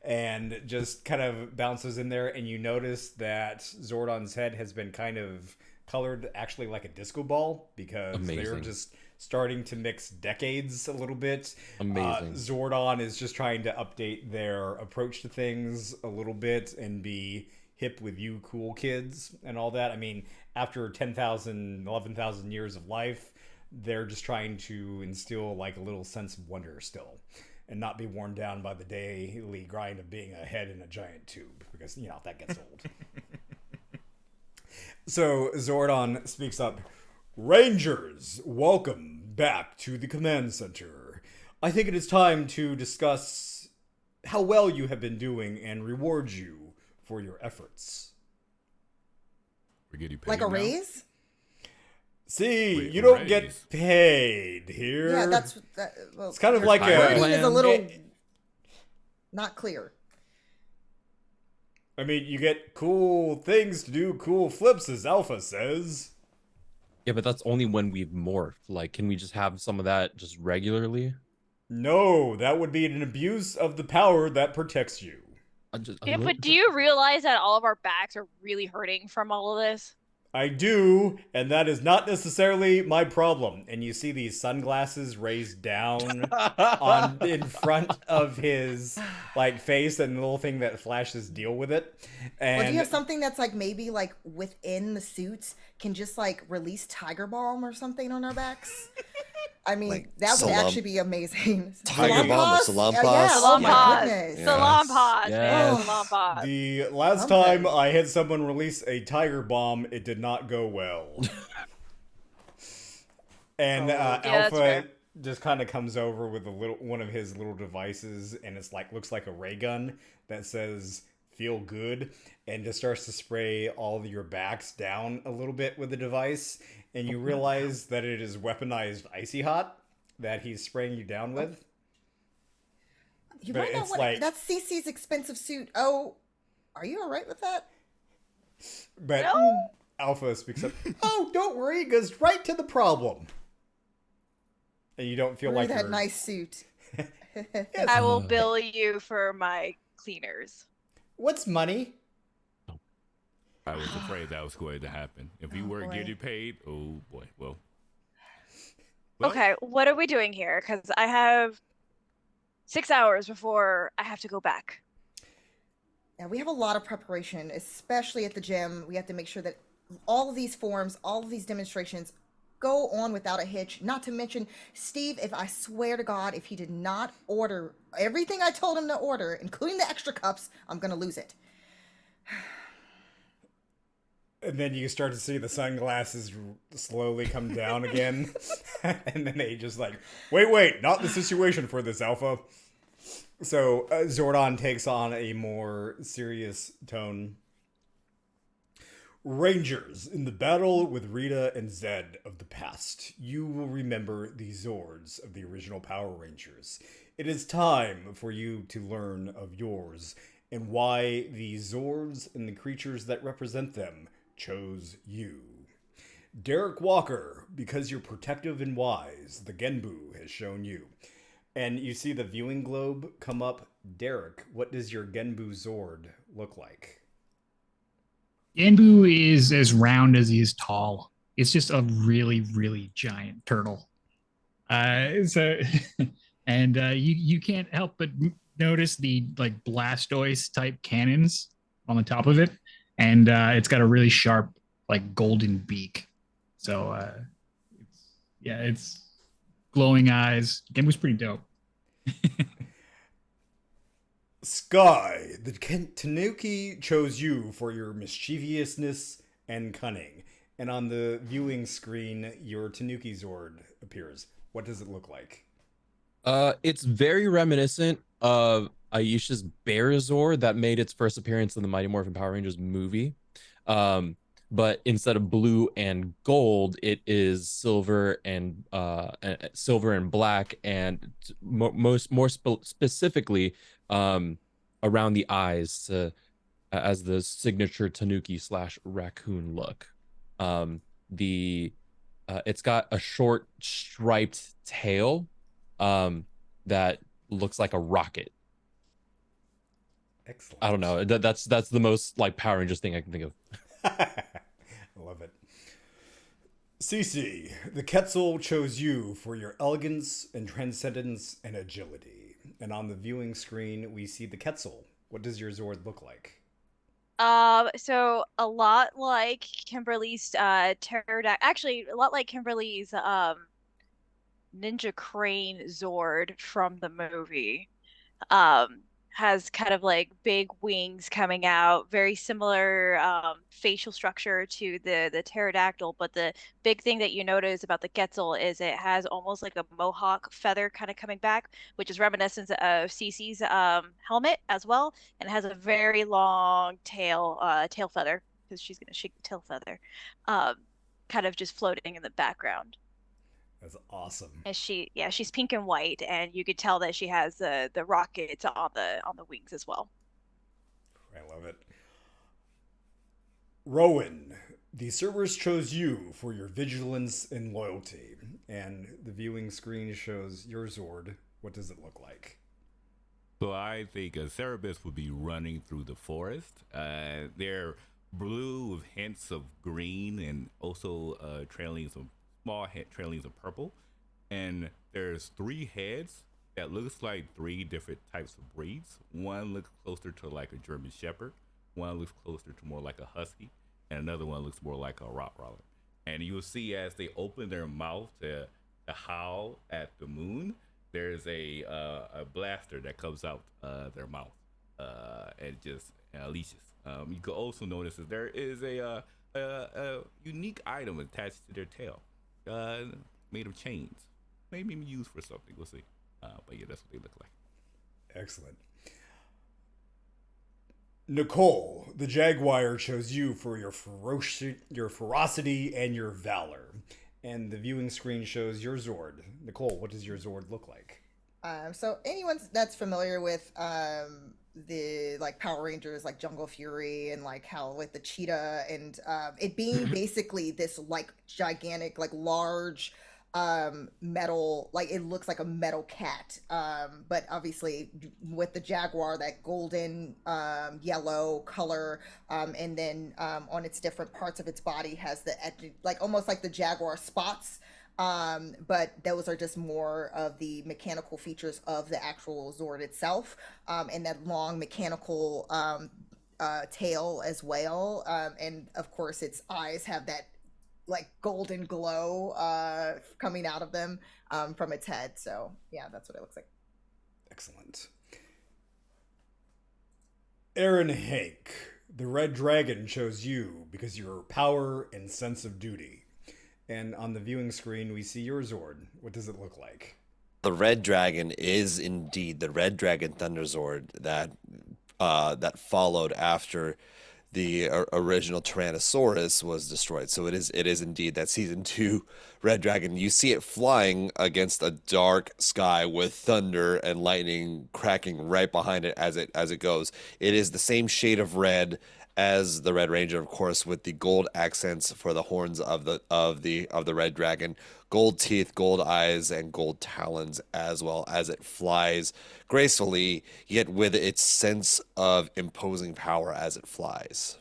And just kind of bounces in there, and you notice that Zordon's head has been kind of colored actually like a disco ball, because they're just starting to mix decades a little bit. Amazing. Zordon is just trying to update their approach to things a little bit and be hip with you cool kids and all that. I mean, after 10,000, 11,000 years of life, they're just trying to instill like a little sense of wonder still. and not be worn down by the daily grind of being a head in a giant tube, because, you know, that gets old. So Zordon speaks up. Rangers, welcome back to the command center. I think it is time to discuss how well you have been doing and reward you for your efforts. We're getting paid Like a now? raise? See, Wait, you don't raise. get paid here. Yeah, that's well, It's kind of your like a- wording is a little Eh, not clear. I mean, you get cool things to do, cool flips, as Alpha says. Yeah, but that's only when we've morphed. Like, can we just have some of that just regularly? No, that would be an abuse of the power that protects you. Yeah, but do you realize that all of our backs are really hurting from all of this? I do, and that is not necessarily my problem. And you see these sunglasses raised down on in front of his like face, and the little thing that flashes deal with it. And Well, do you have something that's like maybe like within the suits can just like release Tiger Balm or something on our backs? I mean, Like that would salam- actually be amazing. Tiger Balm or salam Yeah, paws? oh Salam my paws. goodness. Yeah. Salam paws, man. Yes. Salam paws. the last Something. time I had someone release a tiger bomb, it did not go well. And Yeah, that's Alpha fair. just kind of comes over with one of his little devices, and it's like looks like a ray gun that says "Feel good," and just starts to spray all of your backs down a little bit with the device, and you realize that it is weaponized icy hot that he's spraying you down with. You But might not it's want like- that's CeCe's expensive suit. Oh, are you all right with that? But No. Alpha speaks up. Oh, don't worry, it goes right to the problem. And you don't feel Wear like that you're... nice suit. I will bill you for my cleaners. What's money? I was afraid that was going to happen. If you Oh, weren't boy. getting paid, oh boy. Well, Okay, what are we doing here? Because I have 6 hours before I have to go back. Yeah, we have a lot of preparation, especially at the gym. We have to make sure that all of these forms, all of these demonstrations go on without a hitch. Not to mention, Steve, if I swear to God, if he did not order everything I told him to order, including the extra cups, I'm going to lose it. And then you start to see the sunglasses slowly come down again. And then they just like, wait, not the situation for this, Alpha. So Zordon takes on a more serious tone. Rangers, in the battle with Rita and Zedd of the past, you will remember the Zords of the original Power Rangers. It is time for you to learn of yours and why the Zords and the creatures that represent them chose you. Derrick Walker, because you're protective and wise, the Genbu has shown you. And you see the viewing globe come up. Derrick, what does your Genbu Zord look like? Genbu is as round as he is tall. It's just a really, really giant turtle. And you can't help but notice the like Blastoise type cannons on the top of it, and it's got a really sharp like golden beak. So it's glowing eyes. Genbu's pretty dope. Skye, the Tanuki chose you for your mischievousness and cunning. And on the viewing screen, your Tanuki Zord appears. What does it look like? It's very reminiscent of Aisha's Bearazor that made its first appearance in the Mighty Morphin Power Rangers movie. But instead of blue and gold, it is silver and black, and more specifically around the eyes as the signature Tanuki / raccoon look. It's got a short striped tail that looks like a rocket. Excellent. I don't know. That's the most like Power Rangers thing I can think of. I love it. CeCe, the Quetzal chose you for your elegance and transcendence and agility. And on the viewing screen, we see the Quetzal. What does your Zord look like? So a lot like Kimberly's pterodactyl. Actually, a lot like Kimberly's Ninja Crane Zord from the movie. Has kind of like big wings coming out, very similar facial structure to the pterodactyl, but the big thing that you notice about the Quetzal is it has almost like a mohawk feather kind of coming back, which is reminiscent of CeCe's helmet as well, and it has a very long tail feather because she's gonna shake the tail feather, um, kind of just floating in the background. That's awesome. And she's pink and white, and you could tell that she has the rockets on the wings as well. I love it. Rowan, the servers chose you for your vigilance and loyalty, and the viewing screen shows your Zord. What does it look like? So I think Cerebus would be running through the forest. They're blue with hints of green and also trailing some small trailings of purple. And there's 3 heads that looks like 3 different types of breeds. One looks closer to like a German Shepherd. One looks closer to more like a Husky. And another one looks more like a Rottweiler. And you'll see as they open their mouth to howl at the moon, there's a blaster that comes out their mouth and just unleashes. You can also notice that there is a unique item attached to their tail, made of chains. Maybe used for something. We'll see. But yeah, that's what they look like. Excellent. Nicole, the Jaguar chose you for your ferocity and your valor. And the viewing screen shows your Zord. Nicole, what does your Zord look like? So anyone that's familiar with the like Power Rangers, like Jungle Fury, and like how with the cheetah and it being basically this like gigantic, like large metal, like it looks like a metal cat, but obviously with the Jaguar, that golden yellow color, and then on its different parts of its body has the like almost like the Jaguar spots, but those are just more of the mechanical features of the actual Zord itself, and that long mechanical tail as well, and of course its eyes have that like golden glow coming out of them from its head. So yeah, that's what it looks like. Excellent. Aaron Hank, the Red Dragon chose you because of your power and sense of duty. And on the viewing screen, we see your Zord. What does it look like? The Red Dragon is indeed the Red Dragon Thunder Zord that followed after the original Tyrannosaurus was destroyed. So it is indeed that season 2 Red Dragon. You see it flying against a dark sky with thunder and lightning cracking right behind it as it goes. It is the same shade of red as the Red Ranger, of course, with the gold accents for the horns of the Red Dragon, gold teeth, gold eyes, and gold talons, as well as it flies gracefully, yet with its sense of imposing power as it flies.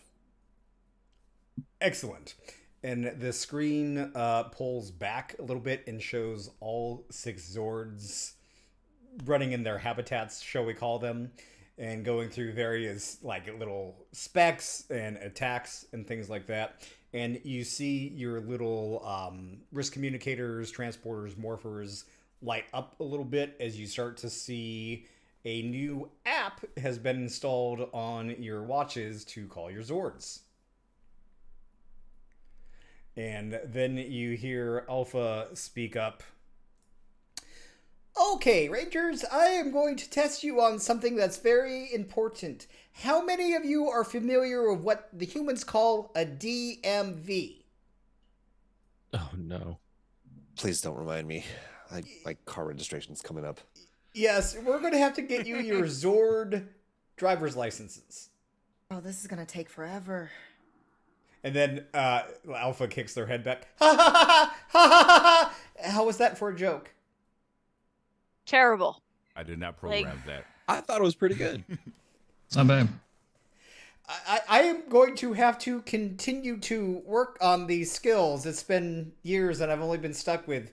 Excellent. And the screen pulls back a little bit and shows all 6 Zords running in their habitats, shall we call them, and going through various like little specs and attacks and things like that. And you see your little risk communicators, transporters, morphers light up a little bit as you start to see a new app has been installed on your watches to call your Zords. And then you hear Alpha speak up. Okay, Rangers, I am going to test you on something that's very important. How many of you are familiar with what the humans call a DMV? Oh no. Please don't remind me. My car registration's coming up. Yes, we're going to have to get you your Zord driver's licenses. Oh, this is gonna take forever. And then Alpha kicks their head back. Ha ha ha ha ha ha! How was that for a joke? Terrible. I did not program that. I thought it was pretty good. It's not bad. I am going to have to continue to work on these skills. It's been years and I've only been stuck with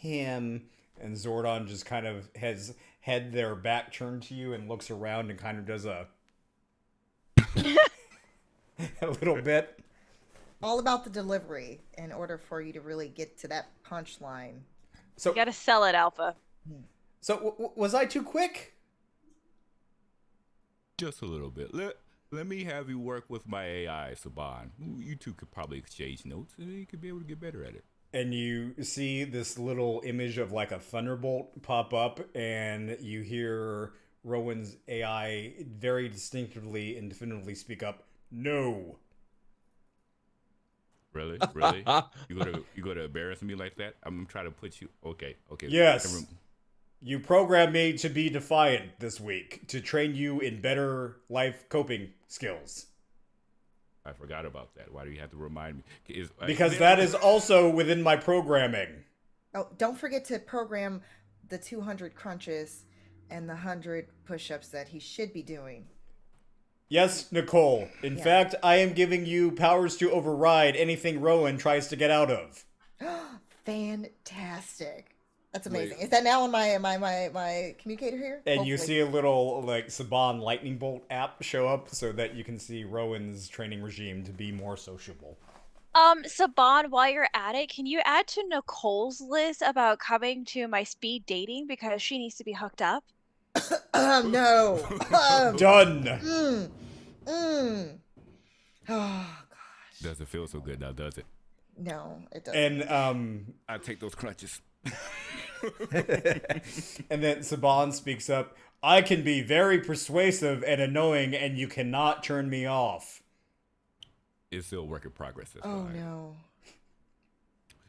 him. And Zordon just kind of has had their back turned to you and looks around and kind of does a little bit. All about the delivery in order for you to really get to that punchline. So You gotta sell it, Alpha. So was I too quick? Just a little bit. Let me have you work with my AI, Saban. You two could probably exchange notes, and you could be able to get better at it. And you see this little image of like a thunderbolt pop up, and you hear Rowan's AI very distinctively and definitively speak up, "No." Really? You gonna embarrass me like that? I'm trying to put you. Okay. Yes. You programmed me to be defiant this week, to train you in better life coping skills. I forgot about that. Why do you have to remind me? Because that is also within my programming. Oh, don't forget to program the 200 crunches and the 100 push-ups that he should be doing. Yes, Nicole. In fact, I am giving you powers to override anything Rowan tries to get out of. Fantastic. That's amazing. Wait. Is that now on my communicator here? And you Hopefully. see a little like Saban lightning bolt app show up so that you can see Rowan's training regime to be more sociable. Saban, while you're at it, can you add to Nicole's list about coming to my speed dating because she needs to be hooked up? No. Done. Oh, gosh. Doesn't feel so good now, does it? No, it doesn't. And I take those crunches. and then Saban speaks up, "I can be very persuasive and annoying, and you cannot turn me off." It's still a work in progress. That's Oh, fine. no.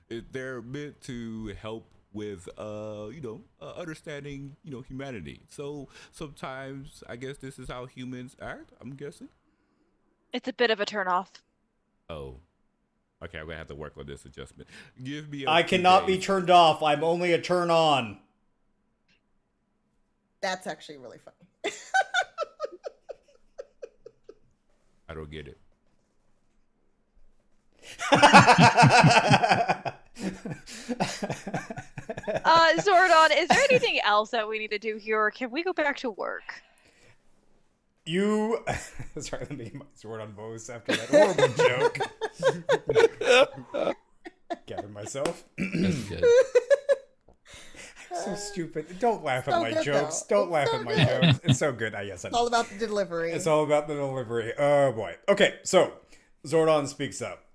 They're meant to help with, understanding, humanity. So sometimes I guess this is how humans act. I'm guessing. It's a bit of a turnoff. Oh, okay. I'm gonna have to work on this adjustment. Give me. I cannot be turned off. I'm only a turn on. That's actually really funny. I don't get it. Zordon, is there anything else that we need to do here, or can we go back to work? You... Sorry, let me get my sword on voice after that horrible joke. Gather myself. That's good. So stupid. Don't laugh at So my good, jokes. though. Don't It's laugh so at my good. jokes. It's so good. Yes, I It's know. all about the delivery. It's all about the delivery. Oh, boy. Okay, so Zordon speaks up.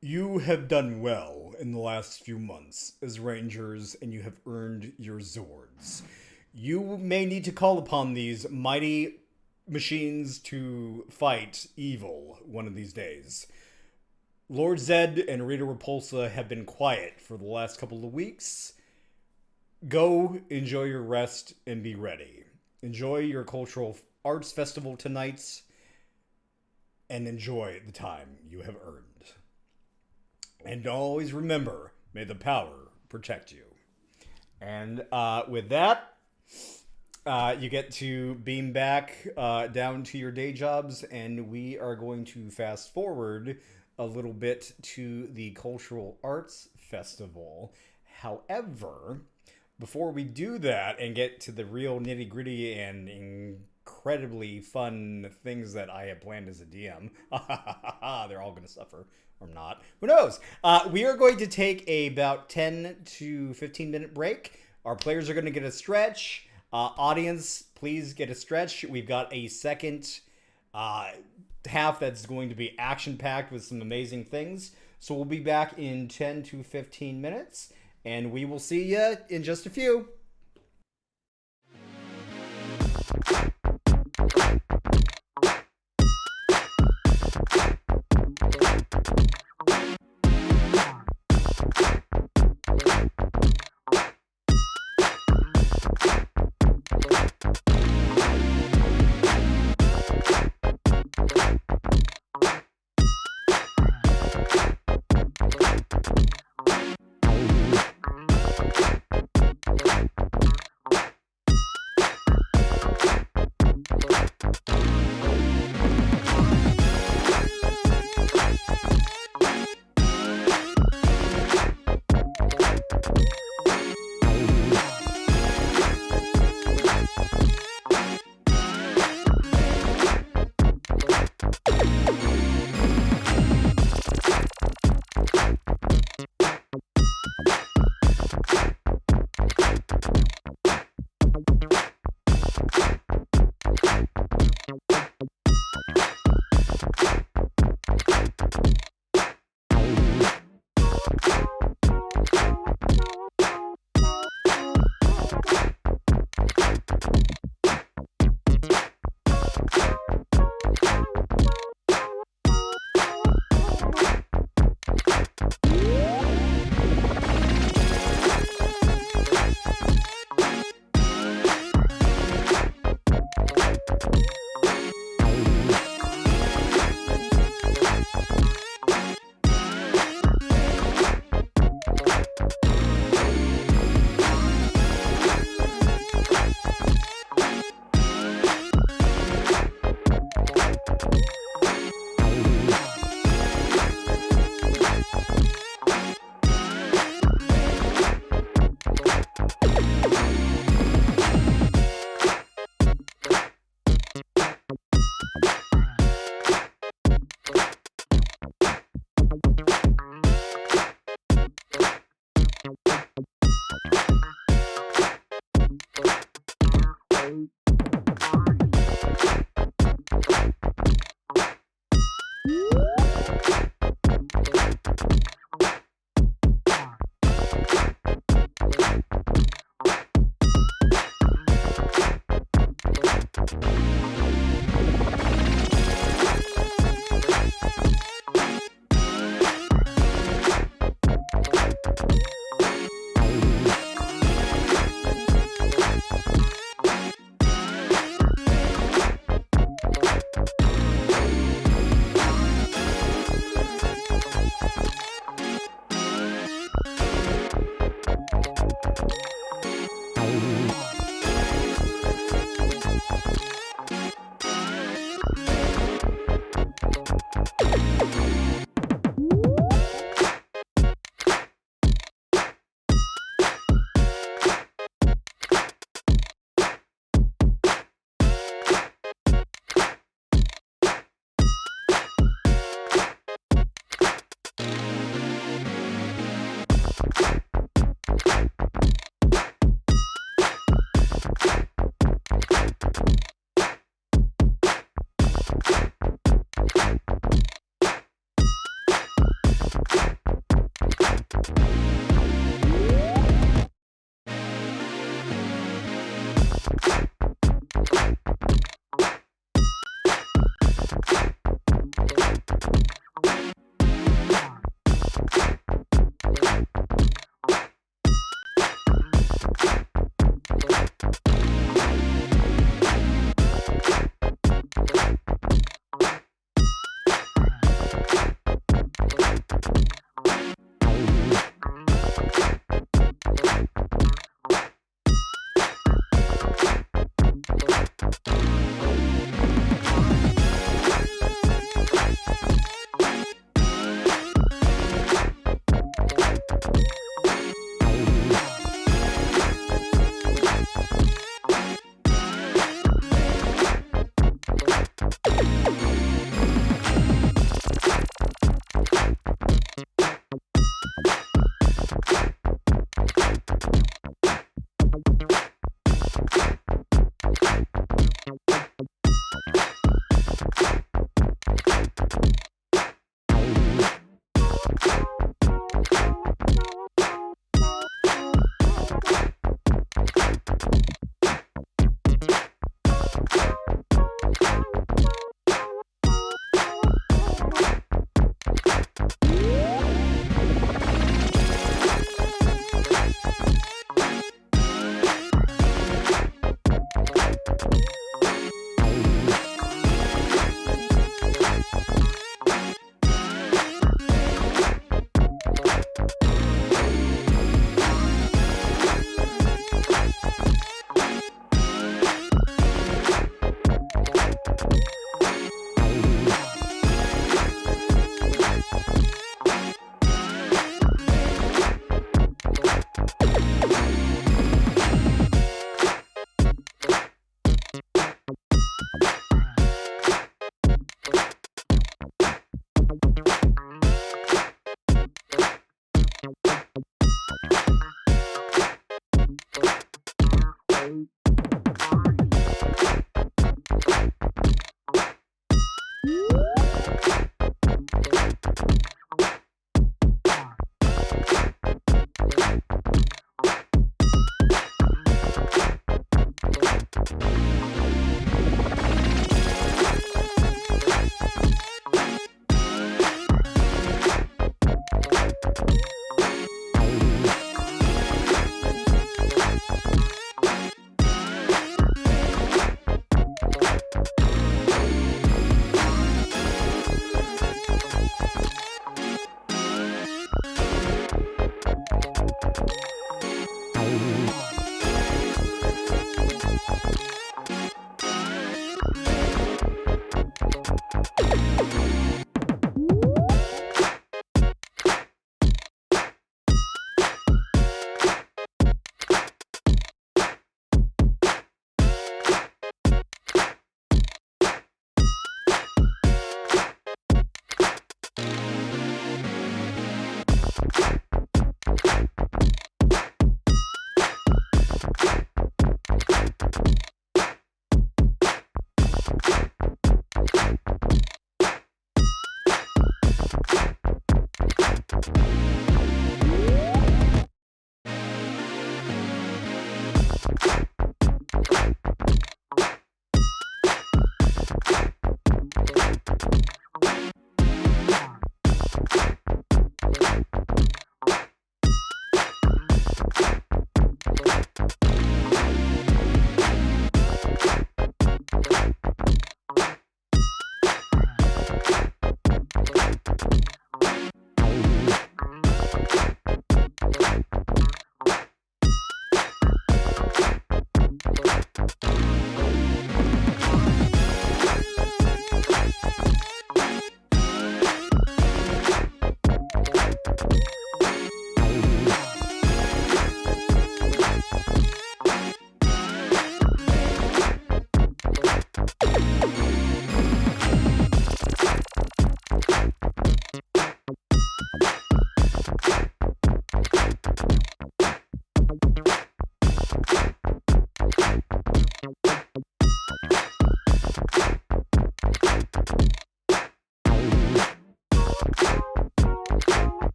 You have done well in the last few months as Rangers, and you have earned your Zords. You may need to call upon these mighty machines to fight evil one of these days. Lord Zedd and Rita Repulsa have been quiet for the last couple of weeks. Go enjoy your rest and be ready. Enjoy your cultural arts festival tonight and enjoy the time you have earned. And always remember, may the power protect you. And with that, you get to beam back down to your day jobs, and we are going to fast forward a little bit to the Cultural Arts Festival. However, before we do that and get to the real nitty-gritty and incredibly fun things that I have planned as a DM, they're all going to suffer. Or not. Who knows? We are going to take about 10 to 15 minute break. Our players are going to get a stretch. Audience, please get a stretch. We've got a second half that's going to be action-packed with some amazing things. So we'll be back in 10 to 15 minutes. And we will see you in just a few.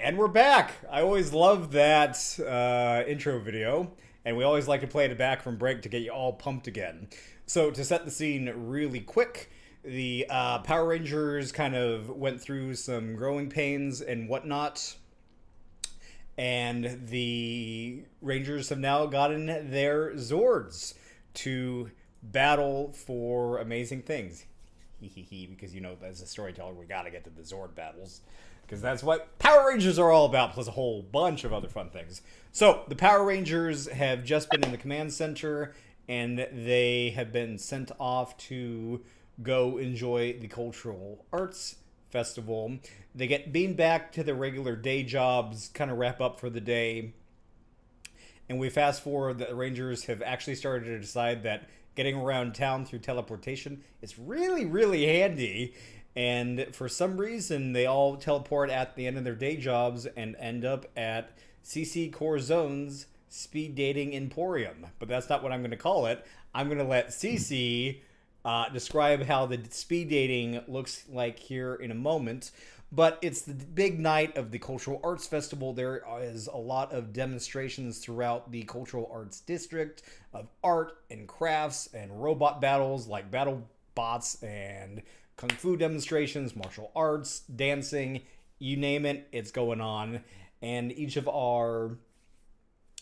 And we're back. I always love that intro video, and we always like to play it back from break to get you all pumped again. So to set the scene really quick, the Power Rangers kind of went through some growing pains and whatnot, and the Rangers have now gotten their Zords to battle for amazing things. Because, you know, as a storyteller, we gotta get to the Zord battles. Because that's what Power Rangers are all about, plus a whole bunch of other fun things. So, the Power Rangers have just been in the command center, and they have been sent off to go enjoy the Cultural Arts Festival. They get beamed back to their regular day jobs, kind of wrap up for the day. And we fast forward that the Rangers have actually started to decide that getting around town through teleportation is really, really handy. And for some reason, they all teleport at the end of their day jobs and end up at CeCe Corazon's speed dating emporium. But that's not what I'm going to call it. I'm going to let CeCe describe how the speed dating looks like here in a moment. But it's the big night of the Cultural Arts Festival. There is a lot of demonstrations throughout the Cultural Arts District of art and crafts and robot battles like Battle Bots and Kung Fu demonstrations, martial arts, dancing, you name it, it's going on. And each of our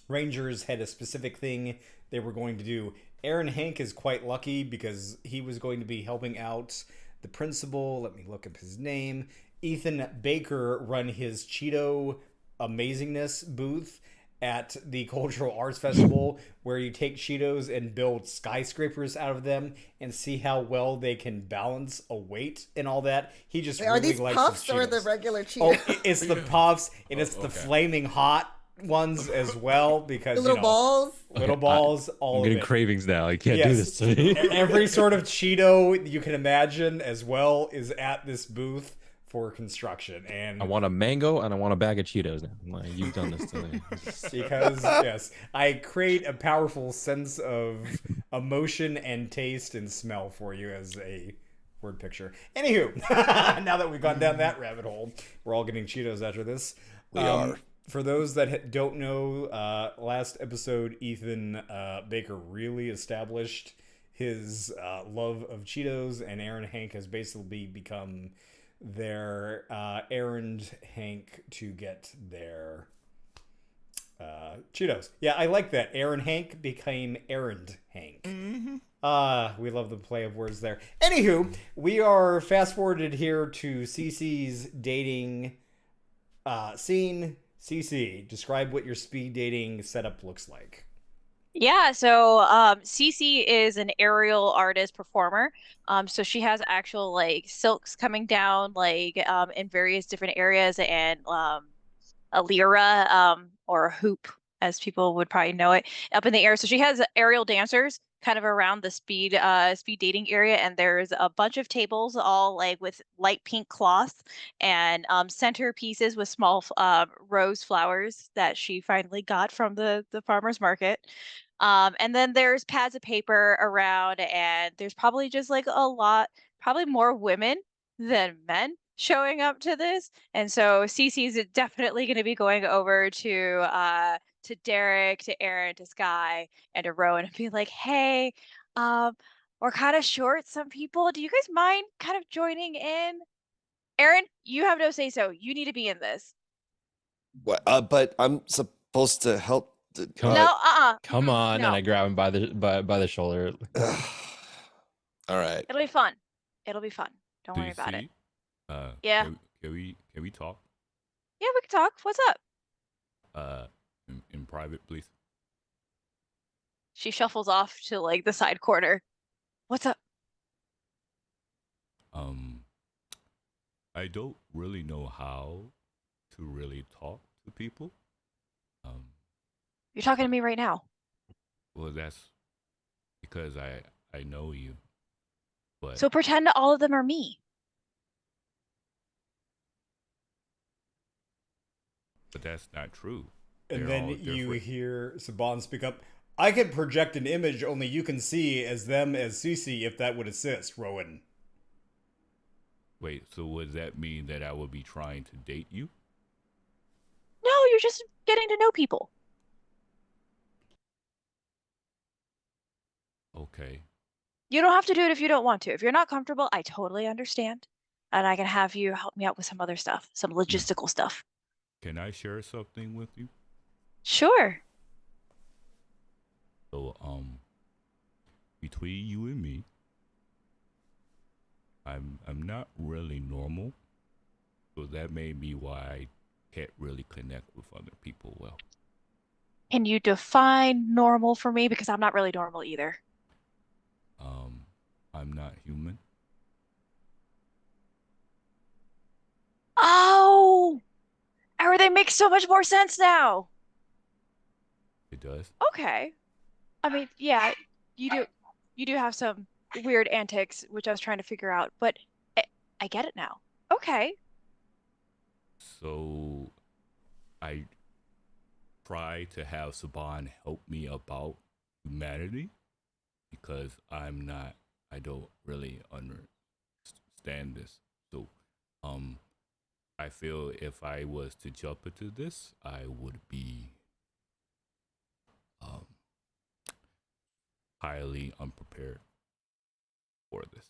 Rangers had a specific thing they were going to do. Aaron Hank is quite lucky because he was going to be helping out the principal. Let me look up his name. Ethan Baker run his Cheeto Amazingness booth at the Cultural Arts Festival, where you take Cheetos and build skyscrapers out of them and see how well they can balance a weight and all that. He just Are really these likes puffs his or Cheetos. the regular Cheetos? Oh, it's the puffs, and it's the flaming hot ones as well, because The little balls? Little balls, all I'm of getting it. cravings now. I can't do this to me. Every sort of Cheeto you can imagine as well is at this booth for construction. And I want a mango and I want a bag of Cheetos now. I'm like, you've done this to me. because yes, I create a powerful sense of emotion and taste and smell for you as a word picture. Anywho, now that we've gone down that rabbit hole, we're all getting Cheetos after this. We are. For those that don't know, last episode, Ethan Baker really established his love of Cheetos, and Aaron Hank has basically become their errand Hank to get their Cheetos. Yeah, I like that. Aaron Hank became errand Hank. We love the play of words there. Anywho, we are fast forwarded here to CeCe's dating scene. CeCe, describe what your speed dating setup looks like. Yeah, so CeCe is an aerial artist performer. So she has actual like silks coming down like in various different areas, and a lyra or a hoop as people would probably know it, up in the air. So she has aerial dancers kind of around the speed dating area, and there's a bunch of tables all like with light pink cloth and centerpieces with small rose flowers that she finally got from the farmer's market. And then there's pads of paper around, and there's probably just like a lot, probably more women than men showing up to this. And so CeCe is definitely going to be going over to Derrick, to Aaron, to Skye, and to Rowan and be like, "Hey, we're kind of short some people. Do you guys mind kind of joining in?" Aaron, you have no say so. You need to be in this. What? But I'm supposed to help. Come- No, Come on, no. and I grab him by the shoulder. All right. It'll be fun. It'll be fun. Don't worry about it. Yeah. Can we talk? Yeah, we can talk. What's up? In private, please. She shuffles off to like the side corner. What's up? I don't really know how to really talk to people. You're talking to me right now. Well, that's because I know you. But So pretend all of them are me. that's not true. And They're all then you different. hear Saban speak up. I can project an image only you can see as them as CeCe if that would assist, Rowan. Wait, so would that mean that I would be trying to date you? No, you're just getting to know people. Okay. You don't have to do it if you don't want to. If you're not comfortable, I totally understand. And I can have you help me out with some other stuff, some logistical stuff. Can I share something with you? Sure. So, between you and me, I'm not really normal. So that may be why I can't really connect with other people well. Can you define normal for me? Because I'm not really normal either. I'm not human. Oh, everything makes so much more sense now. It does. Okay. I mean, yeah, you do have some weird antics, which I was trying to figure out, but I get it now. Okay. So I try to have Saban help me about humanity because I don't really understand this. So I feel if I was to jump into this, I would be highly unprepared for this.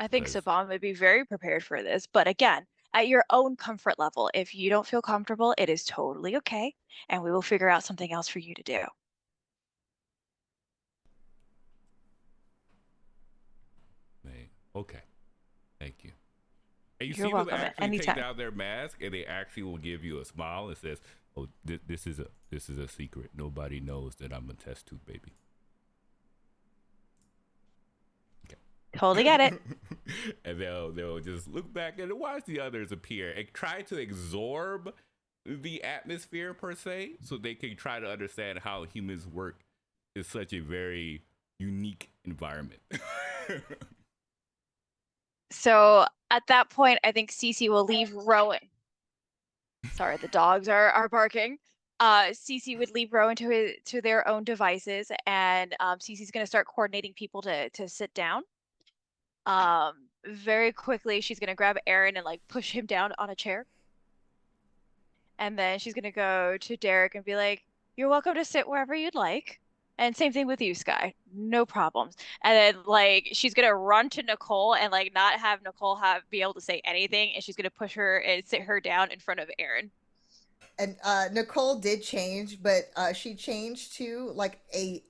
I think Because- Saban would be very prepared for this, but again, at your own comfort level, if you don't feel comfortable, it is totally okay, and we will figure out something else for you to do. Okay. Thank you. And you You're see welcome them at actually any take time. down their mask, and they actually will give you a smile and says, "Oh, this is a secret. Nobody knows that I'm a test tube baby." Totally get it. And they'll just look back and watch the others appear and try to absorb the atmosphere per se, so they can try to understand how humans work in such a very unique environment. So at that point, I think CeCe will leave Rowan. Sorry, the dogs are barking. CeCe would leave Rowan to their own devices, and CeCe's gonna start coordinating people to sit down. Very quickly, she's gonna grab Aaron and like push him down on a chair. And then she's gonna go to Derrick and be like, "You're welcome to sit wherever you'd like." And same thing with you, Skye. No problems. And then like she's gonna run to Nicole and like not have Nicole be able to say anything, and she's gonna push her and sit her down in front of Aaron. And Nicole did change, but she changed to like a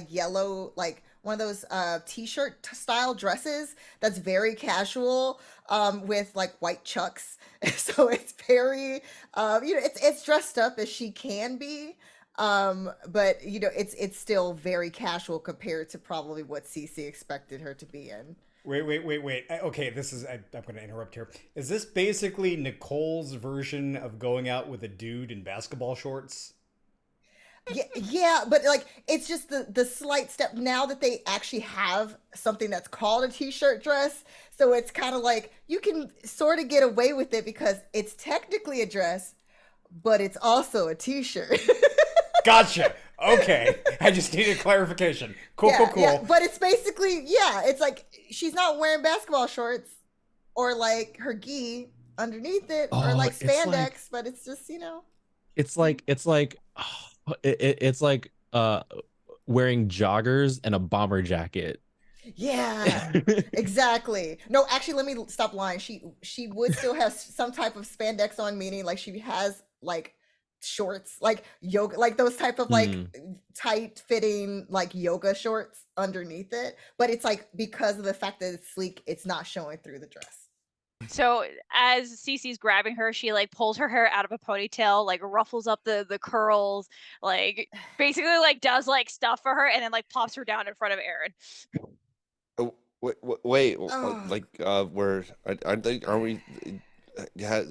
yellow, like one of those t-shirt style dresses that's very casual, with like white chucks. So it's very, it's dressed up as she can be, but it's still very casual compared to probably what CeCe expected her to be in. Wait. Okay, I'm going to interrupt here. Is this basically Nicole's version of going out with a dude in basketball shorts? Yeah, but like it's just the slight step now that they actually have something that's called a t-shirt dress. So it's kind of like you can sort of get away with it because it's technically a dress, but it's also a t-shirt. Gotcha. Okay. I just needed clarification. Cool, Yeah, cool, cool. yeah, but it's basically, yeah, it's like she's not wearing basketball shorts or like her gi underneath it or Oh, like it's spandex, like- but it's just, you know. It's like it's like wearing joggers and a bomber jacket. Yeah, exactly. No, actually, let me stop lying. She would still have some type of spandex on, meaning like she has like shorts, like yoga, like those type of like tight fitting like yoga shorts underneath it. But it's like because of the fact that it's sleek, it's not showing through the dress. So as CeCe's grabbing her, she like pulls her hair out of a ponytail, like ruffles up the curls, like basically like does like stuff for her, and then like plops her down in front of Aaron. Oh, wait, Oh. like where aren't they? Aren't we? Yeah.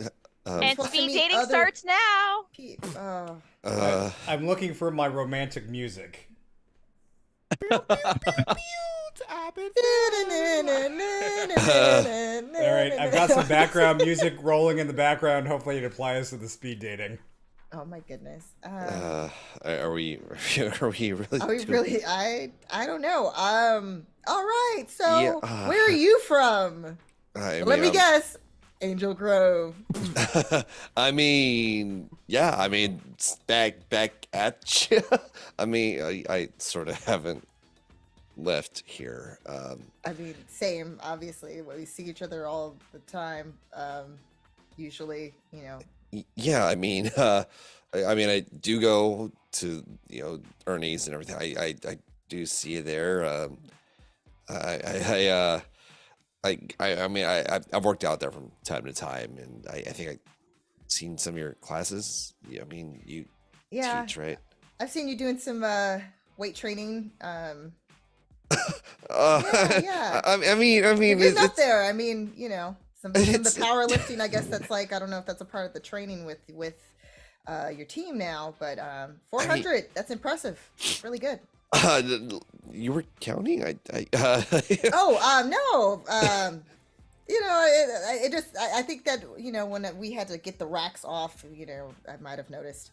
And supposed to speed meet dating other- starts now. Peeps. Oh. I'm looking for my romantic music. All right, I've got some background music rolling in the background. Hopefully, it applies to the speed dating. Oh my goodness. Are we really? Are we doing- really? I don't know. All right. So Yeah, where are you from? Let me I'm- guess. Angel Grove. I mean, yeah. I mean, it's back at you. I mean, I sort of haven't left here. I mean, same. Obviously, we see each other all the time. Usually, you know. Yeah, I mean, I do go to Ernie's and everything. I do see you there. I've worked out there from time to time, and I think I've seen some of your classes. Yeah, I mean, you Yeah, teach, right? I've seen you doing some weight training. Yeah. yeah. I mean, You're getting up it's there. I mean, you know, some of the It's- powerlifting. I guess that's like I don't know if that's a part of the training with your team now, but 400. That's impressive. Really good. you were counting. Oh, no. You know, it just I think that when we had to get the racks off, I might have noticed.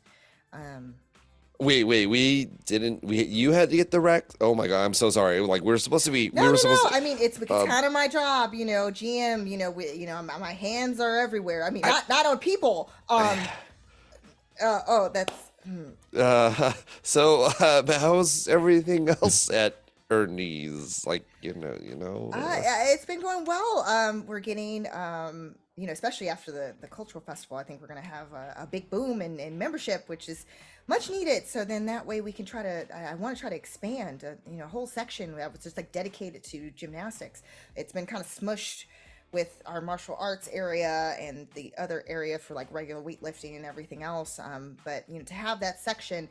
Wait, we didn't. You had to get the rack. Oh my god, I'm so sorry. Like we're supposed to be. No, we were no, supposed no. to. I mean, it's kind of my job, GM. My hands are everywhere. I mean, not on people. That's. So how's everything else at Ernie's? Like It's been going well. We're getting especially after the cultural festival, I think we're gonna have a big boom in membership, which is much needed. So then that way we can I want to try to expand a whole section that was just like dedicated to gymnastics. It's been kind of smushed with our martial arts area and the other area for like regular weightlifting and everything else. But to have that section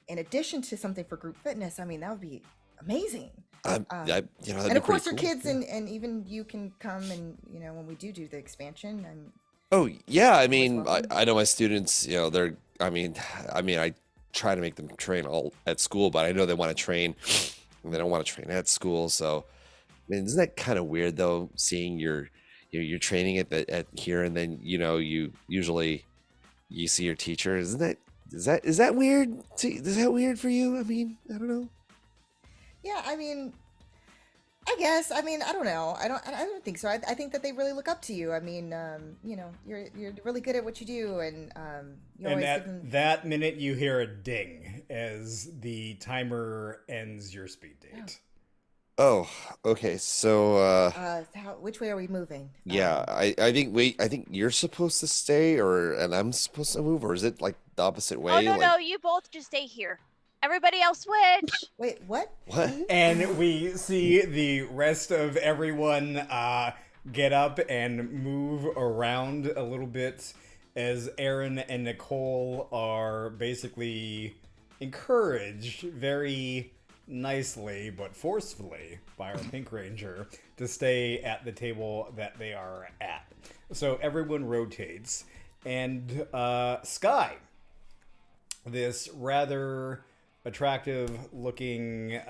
in addition to something for group fitness, I mean, that would be amazing. that'd And be of course, pretty your cool. kids and even you can come and when we do the expansion. And Oh yeah, I mean, welcome. I know my students. They're. I mean, I try to make them train all at school, but I know they want to train, and they don't want to train at school. So, I mean, isn't that kind of weird though? Seeing you're training at here, and then you usually you see your teacher. Is that weird? Is that weird for you? I mean, I don't know. yeah, I mean, I guess. I mean, I don't know. I don't think so. I think that they really look up to you. I mean, you're really good at what you do, and you And always give at them. that minute, you hear a ding as the timer ends your speed date. Oh, okay. So, Which way are we moving? yeah, I think you're supposed to stay, and I'm supposed to move, or is it like the opposite way? Oh no, like, no, you both just stay here. Everybody else switch. Wait, what? What? And we see the rest of everyone get up and move around a little bit as Aaron and Nicole are basically encouraged very nicely but forcefully by our Pink Ranger to stay at the table that they are at. So everyone rotates, and Skye, this rather attractive looking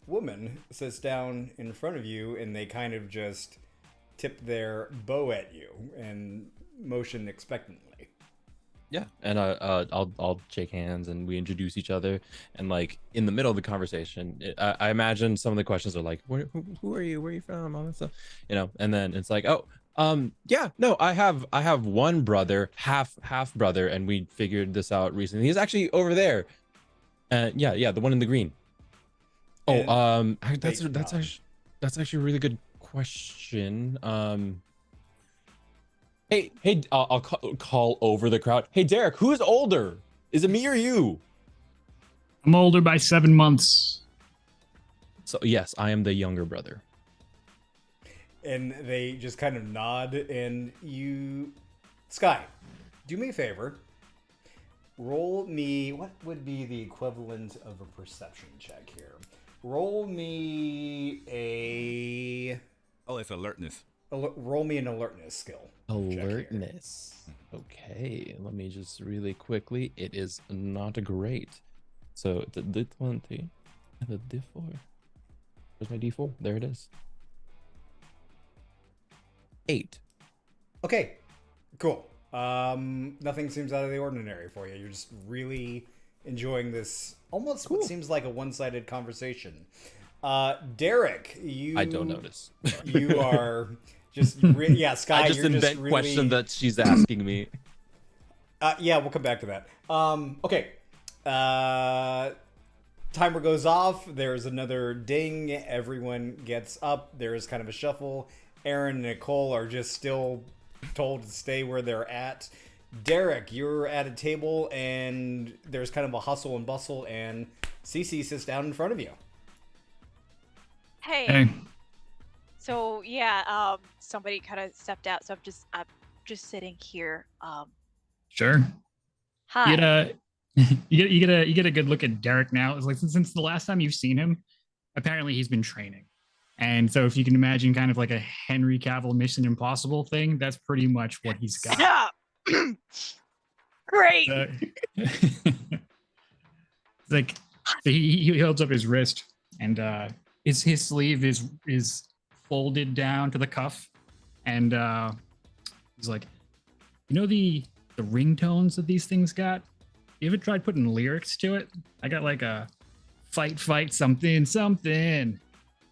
woman sits down in front of you, and they kind of just tip their bow at you and motion expectantly. Yeah, and I'll shake hands and we introduce each other. And like in the middle of the conversation, I imagine some of the questions are like, who are you? Where are you from? All that stuff, you know. And then it's like, oh, yeah, no, I have one brother, half brother, and we figured this out recently. He's actually over there. Yeah, the one in the green. Oh, that's actually a really good question. Hey, I'll call over the crowd. Hey, Derrick, who's older? Is it me or you? I'm older by 7 months. So yes, I am the younger brother. And they just kind of nod, and Skye, do me a favor. Roll me, what would be the equivalent of a perception check here? Roll me a... Oh, it's alertness. Roll me an alertness skill. Alertness. Okay, let me just really quickly. It is not great. So the D20 and the D4. Where's my D4? There it is. 8. Okay, cool. Nothing seems out of the ordinary for you. You're just really enjoying this almost what seems like a one-sided conversation. Derrick, I don't notice. You are just Skye. I just invent really... question that she's asking me. Yeah, we'll come back to that. Okay. Timer goes off. There's another ding. Everyone gets up. There's kind of a shuffle. Aaron and Nicole are just still told to stay where they're at. Derrick, you're at a table, and there's kind of a hustle and bustle, and CeCe sits down in front of you. Hey. So yeah, somebody kind of stepped out, so I'm just sitting here. Sure. Hi. You get a good look at Derrick now. It's like since the last time you've seen him, apparently he's been training. And so if you can imagine kind of like a Henry Cavill Mission Impossible thing, that's pretty much what he's got. Stop. Great. It's like so he holds up his wrist, and his sleeve is folded down to the cuff, and he's like, you know the ringtones that these things got? You ever tried putting lyrics to it? I got like a fight something.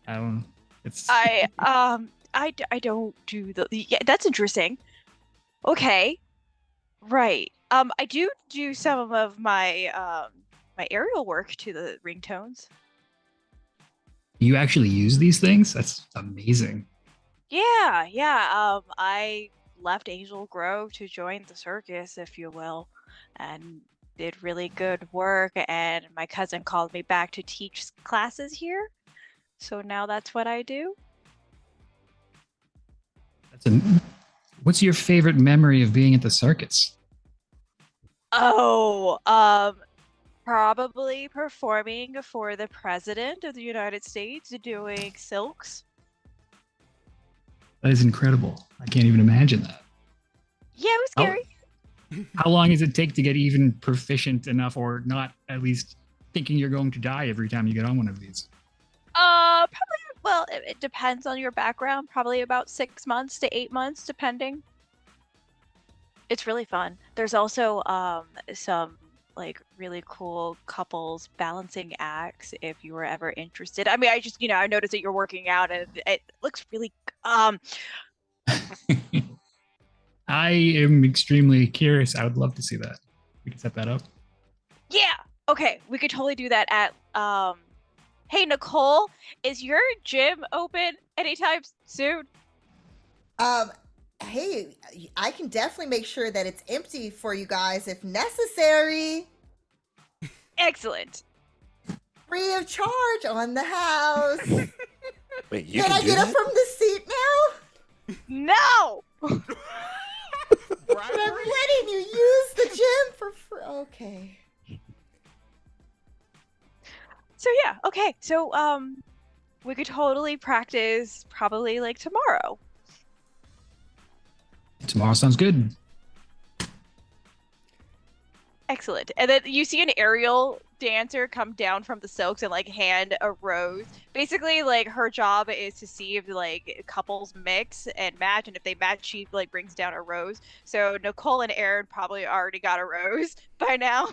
I don't know. It's I don't do yeah, that's interesting. Okay. Right. I do some of my my aerial work to the ringtones. You actually use these things? That's amazing. Yeah. I left Angel Grove to join the circus, if you will, and did really good work, and my cousin called me back to teach classes here. So now that's what I do. What's your favorite memory of being at the circus? Oh, probably performing for the President of the United States, doing silks. That is incredible. I can't even imagine that. Yeah, it was scary. How long does it take to get even proficient enough, or not at least thinking you're going to die every time you get on one of these? Probably, well, it depends on your background. Probably about 6 months to 8 months, depending. It's really fun. There's also some like really cool couples balancing acts if you were ever interested. I mean, I noticed that you're working out, and it looks really I am extremely curious. I would love to see that. We can set that up. Yeah. Okay, we could totally do that at Hey Nicole, is your gym open anytime soon? Hey, I can definitely make sure that it's empty for you guys if necessary. Excellent. Free of charge on the house. Wait, you can I get up from the seat now? No. But I'm letting you use the gym for free. Okay. So yeah, okay. So we could totally practice probably like tomorrow. Tomorrow sounds good. Excellent. And then you see an aerial dancer come down from the silks and like hand a rose. Basically, like her job is to see if like couples mix and match, and if they match, she like brings down a rose. So Nicole and Aaron probably already got a rose by now.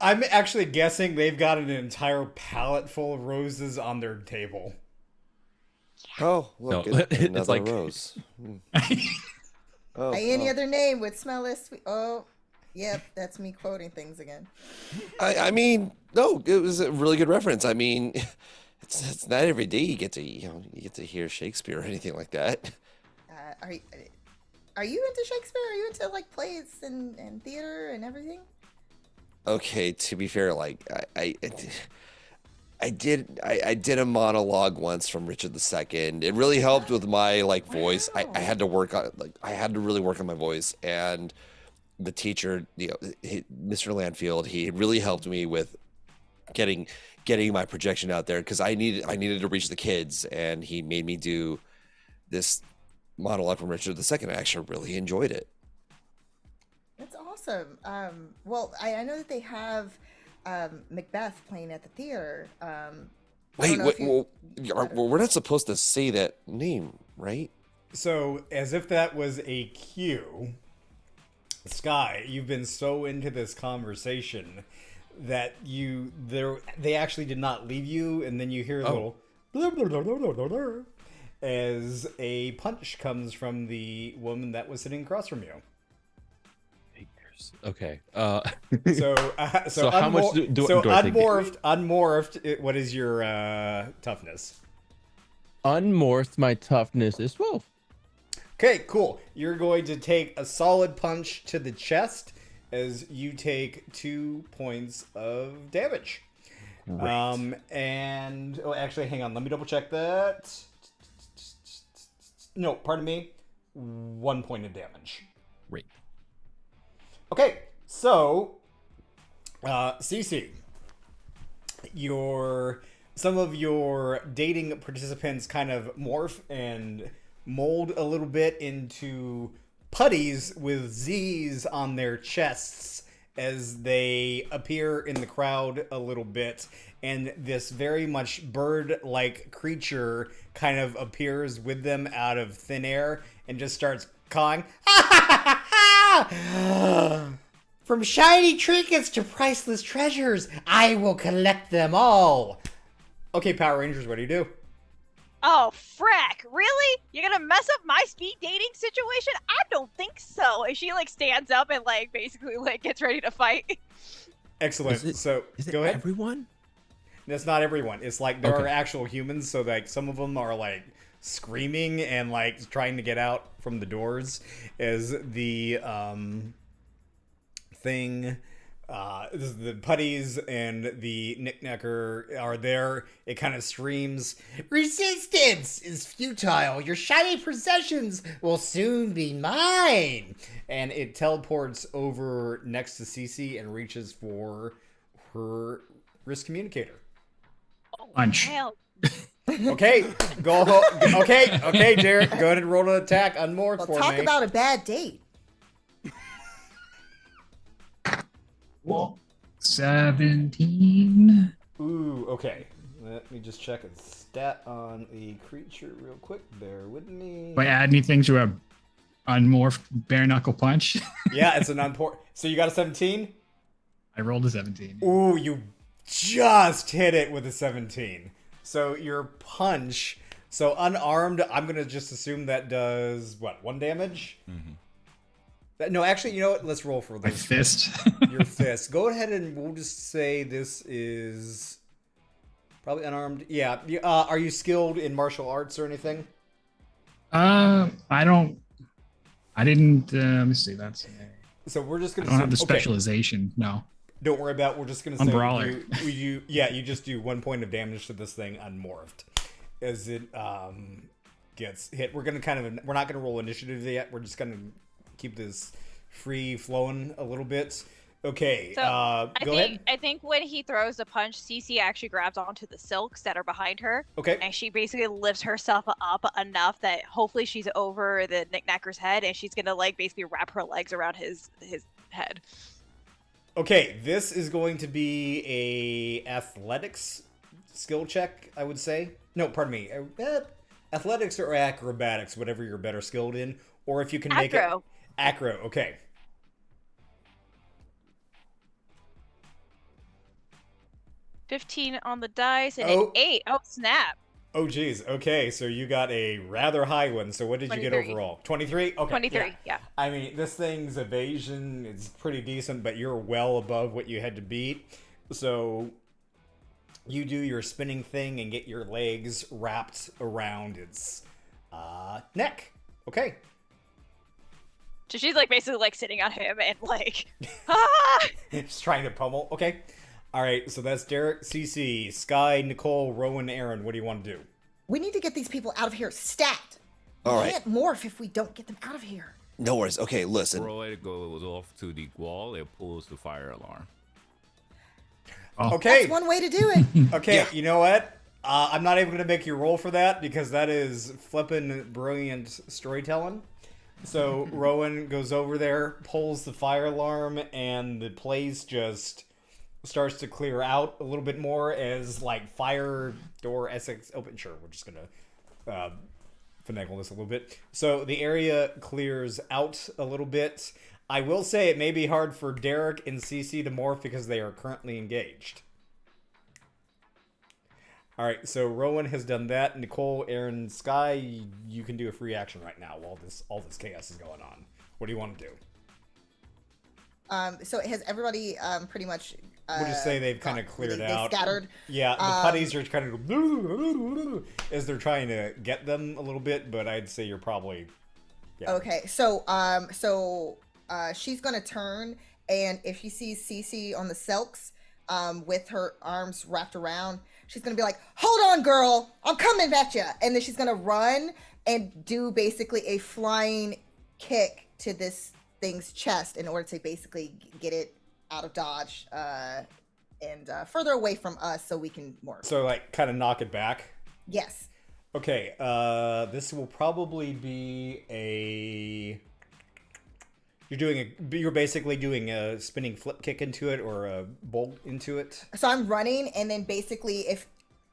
I'm actually guessing they've got an entire pallet full of roses on their table. Oh, look, No, it's another like- rose. Oh, Any oh. other name would smell as sweet. Oh, yep, that's me quoting things again. I mean, no, it was a really good reference. I mean, it's not every day you get to hear Shakespeare or anything like that. Are you into Shakespeare? Are you into like plays and theater and everything? Okay, to be fair, like I did a monologue once from Richard II. It really helped with my like voice. I had to work on I had to really work on my voice, and the teacher, Mr. Landfield, he really helped me with getting my projection out there, because I needed to reach the kids, and he made me do this monologue from Richard II. I actually really enjoyed it. That's awesome. Well, I know that they have Macbeth playing at the theater. Wait, we're not supposed to say that name, right? So, as if that was a cue, Skye, you've been so into this conversation that they actually did not leave you, and then you hear a little blah, blah, blah, blah, blah, blah, as a punch comes from the woman that was sitting across from you. Okay. So how much do I take? unmorphed. What is your toughness? Unmorphed, my toughness is 12. Okay, cool. You're going to take a solid punch to the chest as you take 2 points of damage. Great. And actually, hang on. Let me double check that. No, pardon me. 1 point of damage. Great. Okay, so CeCe, some of your dating participants kind of morph and mold a little bit into putties with Z's on their chests as they appear in the crowd a little bit, and this very much bird-like creature kind of appears with them out of thin air and just starts cawing. From shiny trinkets to priceless treasures, I will collect them all. Okay, Power Rangers, what do you do? Oh, frack. Really? You're gonna mess up my speed dating situation? I don't think so. And she like stands up and like basically like gets ready to fight. Excellent. Is So it go ahead. everyone? That's not everyone. It's like there are Okay. actual humans, so like some of them are like screaming and like trying to get out from the doors as the thing. The putties and the knickknacker are there. It kind of screams, "Resistance is futile. Your shiny possessions will soon be mine." And it teleports over next to CeCe and reaches for her wrist communicator. Punch. Hell. Okay, okay, Derrick, go ahead and roll an attack on more Well, for talk me. about a bad date. 17. Ooh, okay. Let me just check a stat on the creature real quick. Bear with me. Do I add anything to a unmorphed bare knuckle punch? Yeah, it's an unport. So you got a 17? I rolled a 17. Ooh, you just hit it with a 17. So your punch. So unarmed, I'm gonna just assume that does what? 1 damage? No, actually, you know what? Let's roll for My this. fist. Your fist. Go ahead and we'll just say this is probably unarmed. Yeah. Are you skilled in martial arts or anything? I didn't. Let me see. That's. So we're just I gonna. don't have the okay, specialization. No. don't worry about. We're just gonna say Brawler. you just do 1 point of damage to this thing unmorphed as it gets hit. We're not gonna roll initiative yet. We're just gonna keep this free flowing a little bit. Okay, So, go ahead. I think when he throws the punch, CeCe actually grabs onto the silks that are behind her. Okay. And she basically lifts herself up enough that hopefully she's over the knickknacker's head, and she's gonna like basically wrap her legs around his head. Okay, this is going to be a athletics skill check, I would say. No, pardon me. Athletics or acrobatics, whatever you're better skilled in, or if you can make it Acro. acro. Okay. 15 on the dice and Oh. an 8. Oh, snap. Oh, geez. Okay, so you got a rather high one. So what did you get 23. overall? 23? Okay. 23, yeah. I mean, this thing's evasion is pretty decent, but you're well above what you had to beat. So you do your spinning thing and get your legs wrapped around its neck. Okay. So she's like basically like sitting on him and like, ah! Just trying to pummel. Okay. All right, so that's Derrick, CeCe, Skye, Nicole, Rowan, Aaron. What do you want to do? We need to get these people out of here stat. We All right. can't morph if we don't get them out of here. No worries. Okay, listen. Rowan goes off to the wall and pulls the fire alarm. Okay. That's one way to do it. Okay, Yeah. you know what? I'm not even going to make you roll for that because that is flippin' brilliant storytelling. So Rowan goes over there, pulls the fire alarm, and the place just starts to clear out a little bit more as like fire door SX open. Sure, we're just gonna finagle this a little bit. So the area clears out a little bit. I will say it may be hard for Derrick and CeCe to morph because they are currently engaged. All right, so Rowan has done that. Nicole, Aaron, Skye, you can do a free action right now while all this chaos is going on. What do you want to do? So has everybody pretty much? We'll just say they've kind of cleared they out. scattered. Yeah, the putties are kind of as they're trying to get them a little bit, but I'd say you're probably. Yeah. Okay, so she's gonna turn, and if she sees CeCe on the silks, with her arms wrapped around, she's gonna be like, "Hold on, girl, I'm coming at you!" And then she's gonna run and do basically a flying kick to this thing's chest in order to basically get it out of dodge and further away from us so we can morph. So like kind of knock it back. Yes. Okay, this will probably be a. You're basically doing a spinning flip kick into it or a bolt into it. So I'm running, and then basically if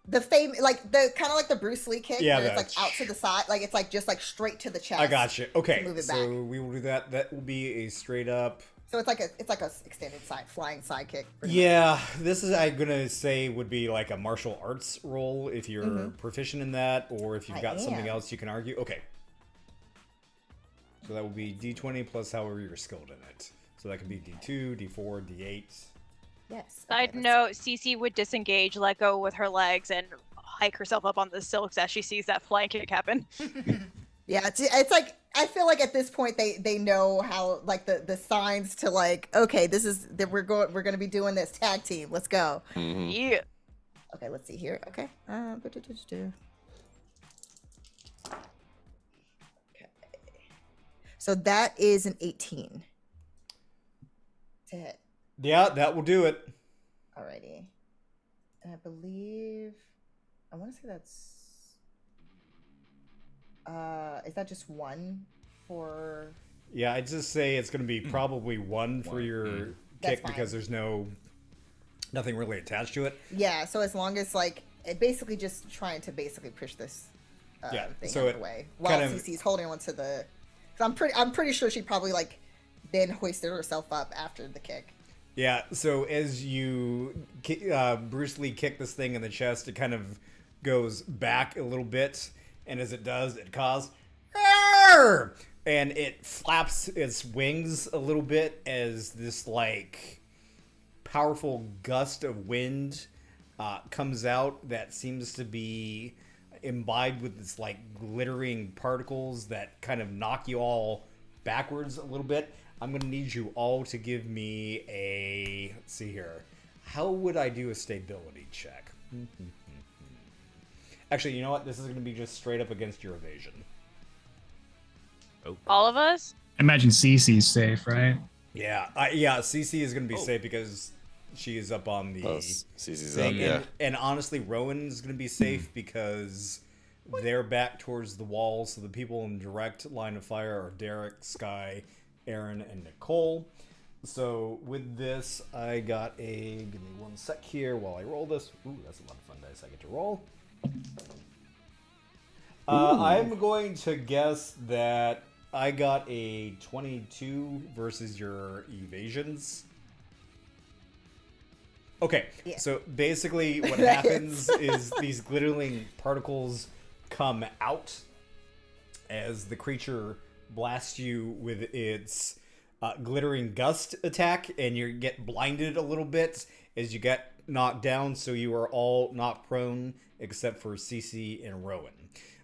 the like the kind of like the Bruce Lee kick, Yeah, where it's like out to the side, like it's like just like straight to the chest. I got you. Okay, move it so back. we will do that. That will be a straight up. So it's like a extended flying side kick. pretty Yeah, this is I'm gonna say would be like a martial arts role if you're proficient in that, or if you've I got something am. else you can argue. Okay. So that will be D20 plus however you're skilled in it. So that could be D2, D4, D8. much. Yes. Side okay, note, CeCe would disengage, let go with her legs, and hike herself up on the silks as she sees that flying kick happen. Yeah, it's like I feel like at this point they know how like the signs to like, okay, this is that we're gonna be doing this tag team. Let's go. Yeah. Okay, let's see here. Okay. Okay. So that is an 18 to hit. Yeah, that will do it. Alrighty. And I believe I want to say that's is that just one for Yeah, I'd just say it's gonna be probably one for your That's kick because fine. there's nothing really attached to it. yeah, so as long as like it basically just trying to basically push this Yeah, thing so out it of the way while kind of- CeCe's holding onto the cuz I'm pretty sure she probably like then hoisted herself up after the kick. Yeah, so as you Bruce Lee kick this thing in the chest, it kind of goes back a little bit, and as it does, it caws, "Arr!" and it flaps its wings a little bit as this like powerful gust of wind comes out that seems to be imbibed with this like glittering particles that kind of knock you all backwards a little bit. I'm gonna need you all to give me a, let's see here, how would I do a stability check? Actually, you know what, this is gonna be just straight up against your evasion. All of us? I imagine CeCe's safe, right? Yeah, CeCe is gonna be safe because she is up on the Plus, CeCe's thing. up, yeah. And honestly, Rowan's gonna be safe because they're back towards the wall, so the people in direct line of fire are Derrick, Skye, Aaron, and Nicole. So with this, I got a. Give me one sec here while I roll this. Ooh, that's a lot of fun dice I get to roll. I'm going to guess that I got a 22 versus your evasions. Okay, Yeah. so basically what happens is these glittering particles come out as the creature blasts you with its glittering gust attack, and you get blinded a little bit as you get knocked down, so you are all knocked prone except for CeCe and Rowan.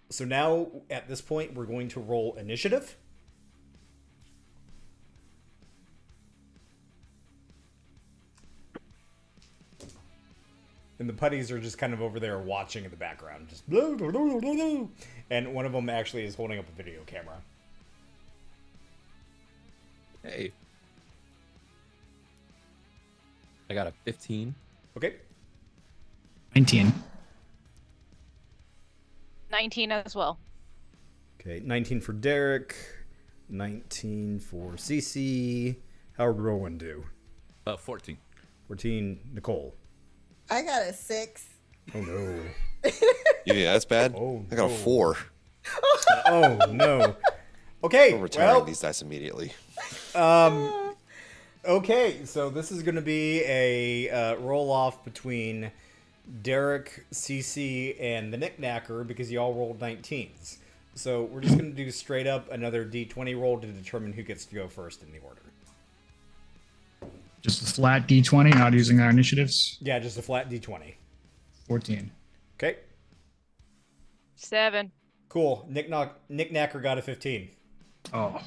So now, at this point, we're going to roll initiative. And the putties are just kind of over there watching in the background. Just blah, blah, blah, blah, blah. And one of them actually is holding up a video camera. Hey. I got a 15. Okay. 19. 19 as well. Okay, 19 for Derrick. 19 for CeCe. How did Rowan do? 14. 14, Nicole. I got a 6. Oh, no. Yeah, that's bad. Oh, I got a no. 4. Oh, no. Okay, I'm retiring well, these dice immediately. okay, so this is going to be a roll-off between Derrick, CeCe, and the Knickknacker because you all rolled 19s. So we're just going to do straight up another D20 roll to determine who gets to go first in the order. Just a flat D20, not using our initiatives. Yeah, just a flat D20. 14. Okay, 7. cool. Knickknacker got a 15. Oh.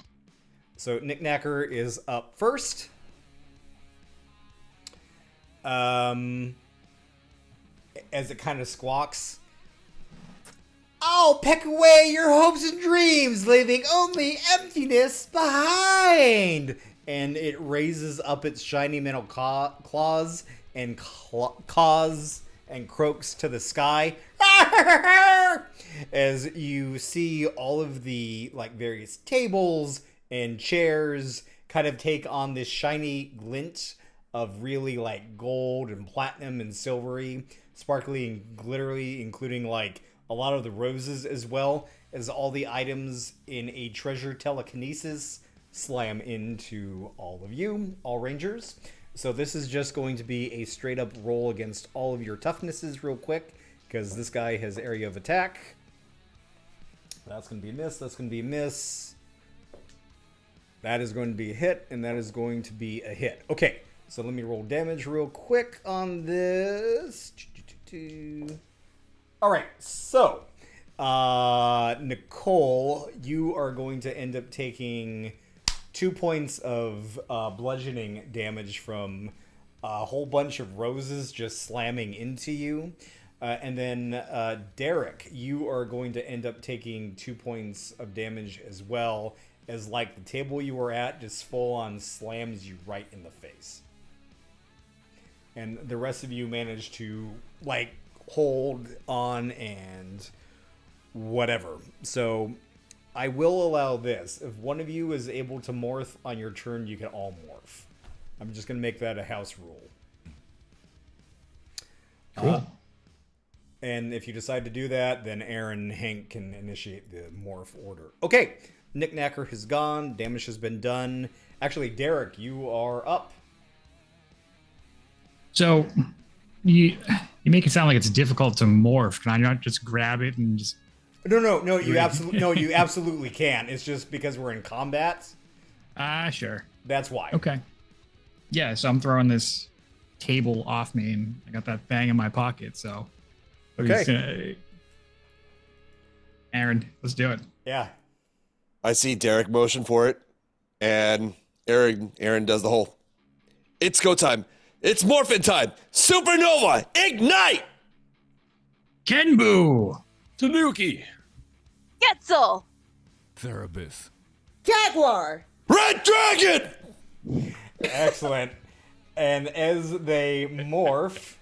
So Knickknacker is up first. As it kind of squawks, I'll peck away your hopes and dreams, leaving only emptiness behind. And it raises up its shiny metal claws and caws and croaks to the sky. As you see all of the like various tables and chairs kind of take on this shiny glint of really like gold and platinum and silvery, sparkly and glittery, including like a lot of the roses, as well as all the items in a treasure telekinesis slam into all of you, all rangers. So this is just going to be a straight up roll against all of your toughnesses real quick, because this guy has area of attack. That's going to be a miss, that's going to be a miss. That is going to be a hit, and that is going to be a hit. Okay, so let me roll damage real quick on this. All right, so Nicole, you are going to end up taking 2 points of bludgeoning damage from a whole bunch of roses just slamming into you. And then Derrick, you are going to end up taking 2 points of damage as well, as like the table you were at just full on slams you right in the face. And the rest of you manage to like hold on and whatever. So I will allow this. If one of you is able to morph on your turn, you can all morph. I'm just going to make that a house rule. Cool. And if you decide to do that, then Aaron and Hank can initiate the morph order. Okay, Knickknacker has gone. Damage has been done. Actually, Derrick, you are up. So you make it sound like it's difficult to morph. Can I not just grab it and just... No, you absolutely can. It's just because we're in combat. Sure. That's why. Okay. Yeah, so I'm throwing this table off me, and I got that thing in my pocket, so... I'm just gonna... Aaron, let's do it. Yeah. I see Derrick motion for it, and Aaron does the whole, it's go time. It's morphin time. Supernova, ignite! Kenbu! Tanuki! Getzel! Cerebus. Jaguar! Red Dragon! Excellent. And as they morph,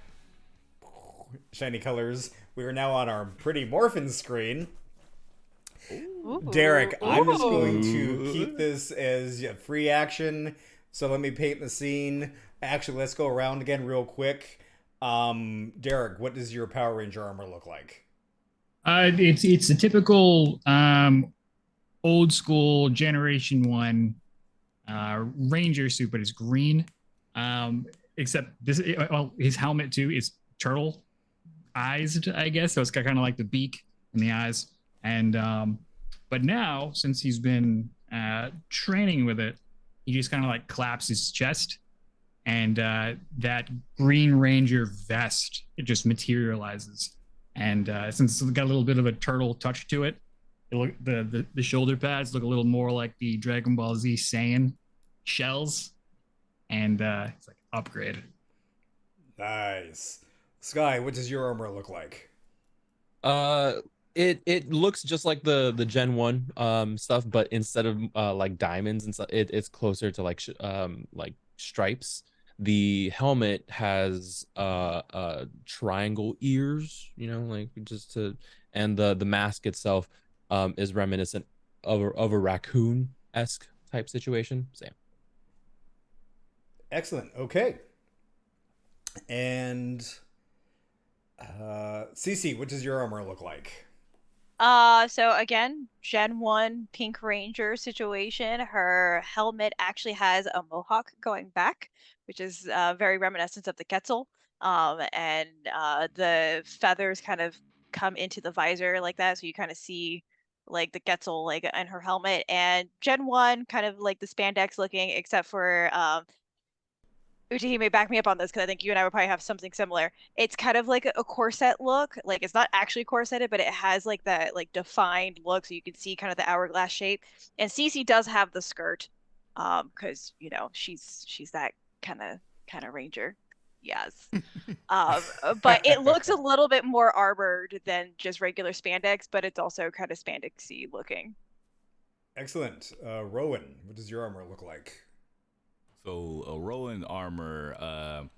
shiny colors, we are now on our pretty morphin screen. Ooh. Derrick, I'm just going to keep this as a free action So let me paint the scene. Actually, let's go around again real quick. Derrick, what does your Power Ranger armor look like? It's a typical old school Generation 1 Ranger suit, but it's green. Except this, well, his helmet too is turtle eyes, I guess. So it's got kind of like the beak and the eyes. And but now, since he's been training with it, he just kind of like claps his chest, and that Green Ranger vest, it just materializes. And since it's got a little bit of a turtle touch to it, the shoulder pads look a little more like the Dragon Ball Z Saiyan shells, and it's like upgrade. Nice. Skye, what does your armor look like? It looks just like the Gen 1 stuff, but instead of like diamonds and stuff, it's closer to like stripes. The helmet has triangle ears, like just to, and the mask itself is reminiscent of a raccoon-esque type situation. Same. Excellent. Okay. And CeCe, what does your armor look like? So again, Gen 1 Pink Ranger situation. Her helmet actually has a mohawk going back, which is very reminiscent of the Quetzal. And the feathers kind of come into the visor like that, so you kind of see like the Quetzal like in her helmet. And Gen 1 kind of like the spandex looking, except for Utahime, back me up on this because I think you and I would probably have something similar. It's kind of like a corset look. Like it's not actually corseted, but it has like that like defined look, so you can see kind of the hourglass shape. And CeCe does have the skirt, because she's that kind of ranger. Yes. But it looks a little bit more armored than just regular spandex, but it's also kind of spandexy looking. Excellent. Rowan, what does your armor look like? So a Rowan armor,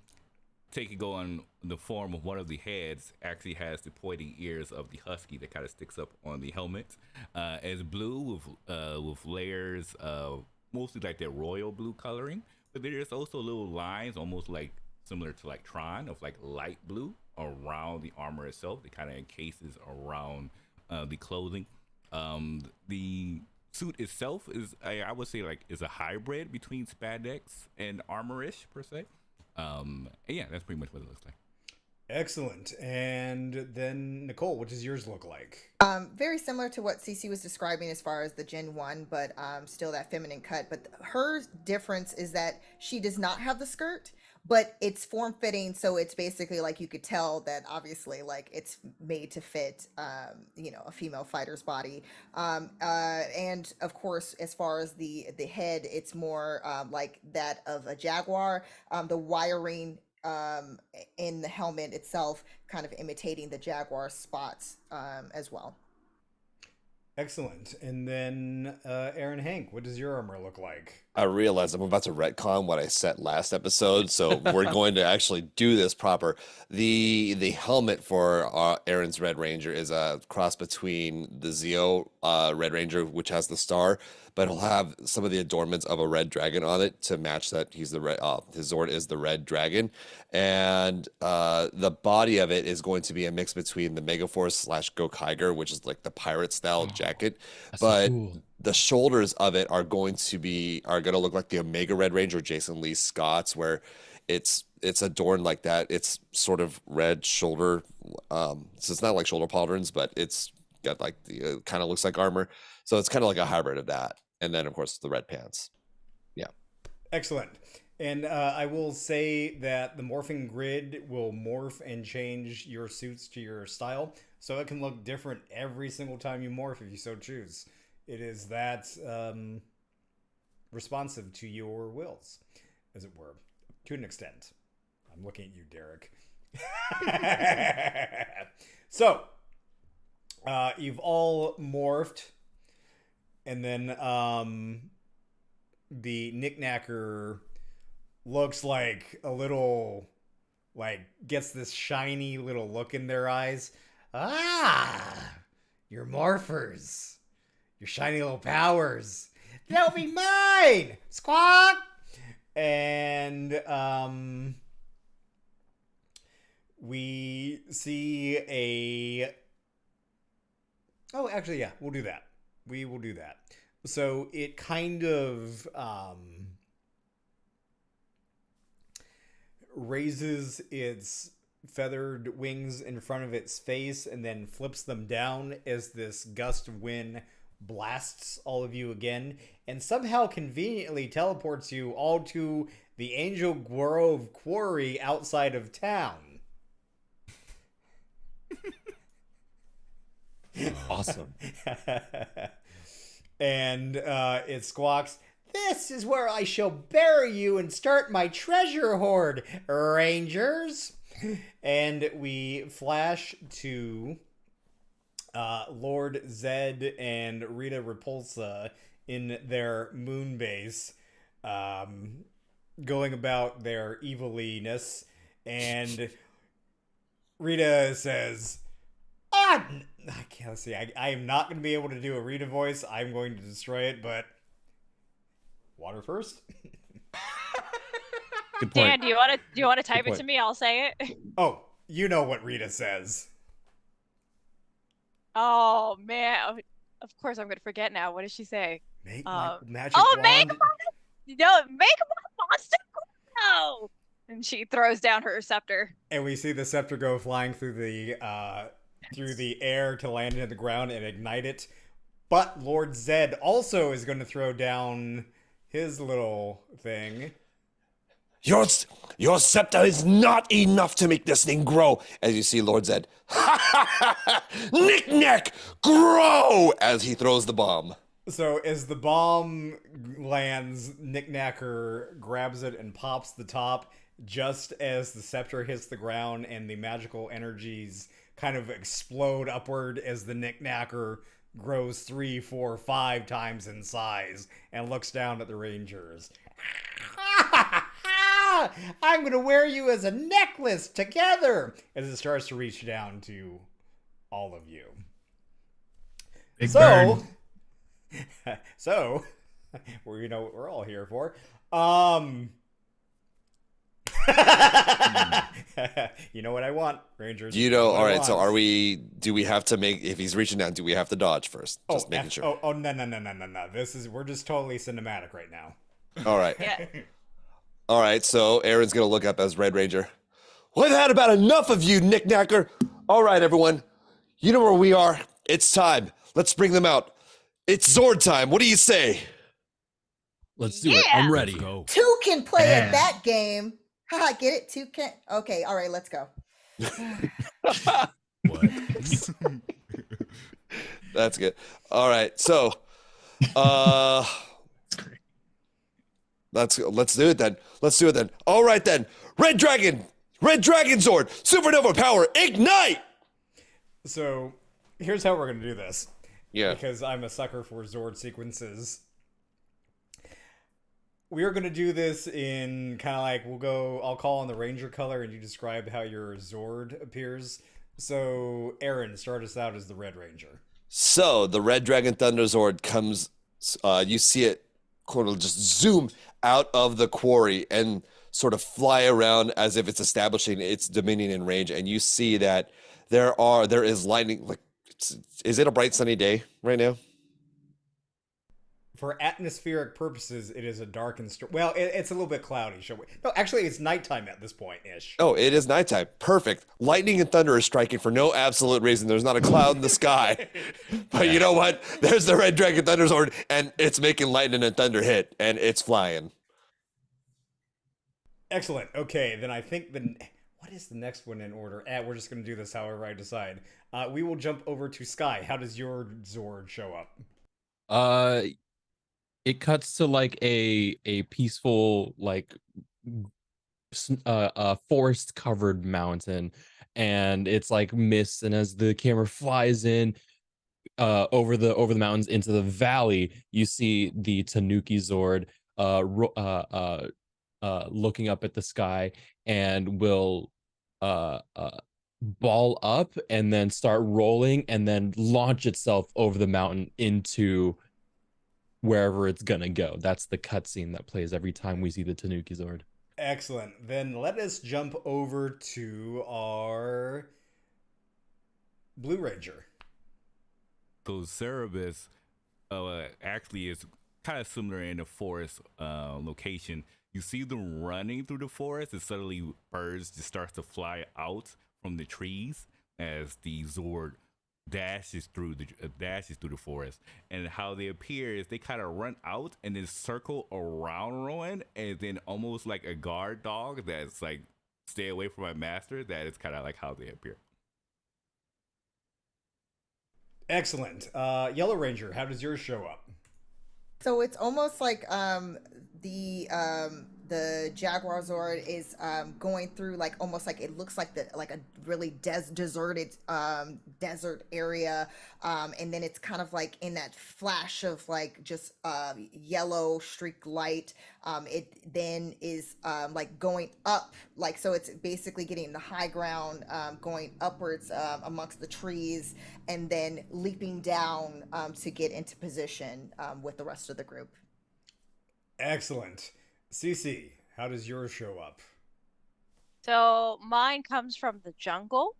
taking on the form of one of the heads, actually has the pointing ears of the husky that kind of sticks up on the helmet. It's blue with layers of mostly like that royal blue coloring, but there's also little lines, almost like similar to like Tron, of like light blue around the armor itself. It kind of encases around the clothing. The suit itself is, I would say, like, is a hybrid between spandex and armorish per se. And yeah, that's pretty much what it looks like. Excellent. And then Nicole, what does yours look like? Very similar to what CeCe was describing as far as the Gen 1, but still that feminine cut. But her difference is that she does not have the skirt, but it's form fitting, so it's basically like you could tell that obviously like it's made to fit a female fighter's body. And of course, as far as the head, it's more like that of a jaguar. The wiring in the helmet itself kind of imitating the jaguar spots as well. Excellent. And then Aaron Hank, what does your armor look like? I realize I'm about to retcon what I said last episode, so we're going to actually do this proper. The helmet for Aaron's Red Ranger is a cross between the Zeo Red Ranger, which has the star, but it'll have some of the adornments of a red dragon on it to match that he's the red. His Zord is the red dragon, and the body of it is going to be a mix between the Megaforce / Gokaiger, which is like the pirate style jacket, but So cool. the shoulders of it are going to look like the Omega Red Ranger Jason Lee Scott's, where it's adorned like that. It's sort of red shoulder, so it's not like shoulder pauldrons, but it's got like the kind of looks like armor. So it's kind of like a hybrid of that, and then of course the red pants. Yeah. Excellent. And I will say that the morphing grid will morph and change your suits to your style, so it can look different every single time you morph if you so choose. It is that responsive to your wills, as it were, to an extent. I'm looking at you, Derrick. So, you've all morphed, and then the knickknacker looks like a little, like, gets this shiny little look in their eyes. Ah, you're morphers. Your shiny little powers. They'll be mine! Squawk! And we see a... Oh, actually, yeah, we'll do that. We will do that. So it kind of raises its feathered wings in front of its face and then flips them down as this gust of wind blasts all of you again and somehow conveniently teleports you all to the Angel Grove Quarry outside of town. Awesome. And it squawks, "This is where I shall bury you and start my treasure hoard, Rangers." And we flash to Lord Zedd and Rita Repulsa in their moon base, going about their eviliness. And Rita says, I can't see. I am not going to be able to do a Rita voice. I'm going to destroy it, but water first. Good point. Dan, do you want to type it to me? I'll say it. Oh, you know what Rita says. Oh man, of course I'm gonna forget now. What does she say? Make my magic oh, wand. Make a monster grow! And she throws down her scepter. And we see the scepter go flying through the air to land in the ground and ignite it. But Lord Zedd also is going to throw down his little thing. Your scepter is not enough to make this thing grow. As you see Lord Zedd, knick-knack, grow, as he throws the bomb. So as the bomb lands, Knickknacker grabs it and pops the top just as the scepter hits the ground, and the magical energies kind of explode upward as the Knickknacker grows 3, 4, 5 times in size and looks down at the Rangers. I'm going to wear you as a necklace together, as it starts to reach down to all of you. Big bird. So, well, you know what we're all here for. You know what I want, Rangers. You know, all right, so do we have to make, if he's reaching down, do we have to dodge first? Just making sure. Oh, no. We're just totally cinematic right now. All right. Yeah. All right, so Aaron's going to look up as Red Ranger. Well, I've had about enough of you, Knickknacker. All right, everyone. You know where we are. It's time. Let's bring them out. It's Zord time. What do you say? Let's do it. I'm ready. Let's go. Two can play Yeah. at that game. Haha, get it? Two can. Okay, all right, let's go. What? That's good. All right, so let's do it then. Let's do it then. All right then. Red Dragon Zord, Supernova power, ignite! So, here's how we're going to do this. Yeah. Because I'm a sucker for Zord sequences. We are going to do this in kind of like, I'll call on the Ranger color and you describe how your Zord appears. So, Aaron, start us out as the Red Ranger. So the Red Dragon Thunder Zord comes, you see it kind of just zoom out of the quarry and sort of fly around as if it's establishing its dominion in range. And you see that there is lightning. Like, is it a bright sunny day right now? For atmospheric purposes, it is a dark and well, it's a little bit cloudy. No, actually, it's nighttime at this point-ish. Oh, it is nighttime. Perfect. Lightning and thunder are striking for no absolute reason. There's not a cloud in the sky. But you know what? There's the Red Dragon Thunder Zord, and it's making lightning and thunder hit, and it's flying. Excellent. Okay, then I think what is the next one in order? We're just going to do this however I decide. We will jump over to Skye. How does your Zord show up? It cuts to like a peaceful, like forest covered mountain, and it's like mist, and as the camera flies in over the mountains into the valley, you see the Tanuki Zord looking up at the sky, and will ball up and then start rolling and then launch itself over the mountain into wherever it's gonna go. That's the cutscene that plays every time we see the Tanuki Zord. Excellent. Then let us jump over to our Blue Ranger. So Cerebus actually is kind of similar in the forest location. You see them running through the forest, and suddenly birds just start to fly out from the trees as the Zord dashes through the forest. And how they appear is they kind of run out and then circle around Rowan, and then almost like a guard dog that's like, stay away from my master. That is kind of like how they appear. Excellent. Yellow Ranger, how does yours show up? So it's almost like the Jaguar Zord is going through like almost like it looks like a really deserted desert area, and then it's kind of like in that flash of like just yellow streak light. It then is like going up, like, so it's basically getting the high ground, going upwards amongst the trees, and then leaping down to get into position with the rest of the group. Excellent. CeCe, how does yours show up? So mine comes from the jungle.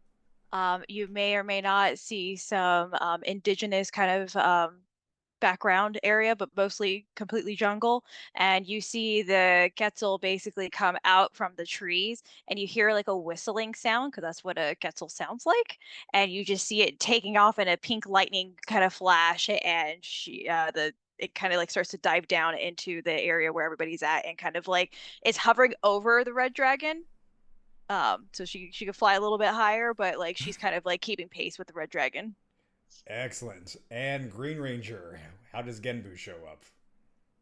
You may or may not see some indigenous kind of background area, but mostly completely jungle. And you see the Quetzal basically come out from the trees, and you hear like a whistling sound, because that's what a Quetzal sounds like. And you just see it taking off in a pink lightning kind of flash, and it kind of like starts to dive down into the area where everybody's at, and kind of like it's hovering over the red dragon. So she could fly a little bit higher, but like she's kind of like keeping pace with the red dragon. Excellent. And Green Ranger, how does Genbu show up?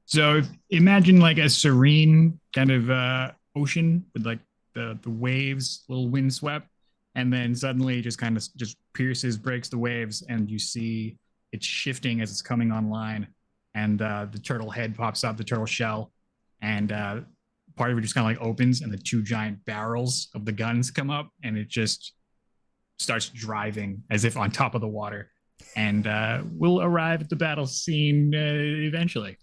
So imagine like a serene kind of ocean with like the waves, little windswept, and then suddenly just kind of just breaks the waves, and you see it shifting as it's coming online, and the turtle head pops up, the turtle shell, and part of it just kind of like opens, and the two giant barrels of the guns come up, and it just starts driving as if on top of the water, and we'll arrive at the battle scene eventually.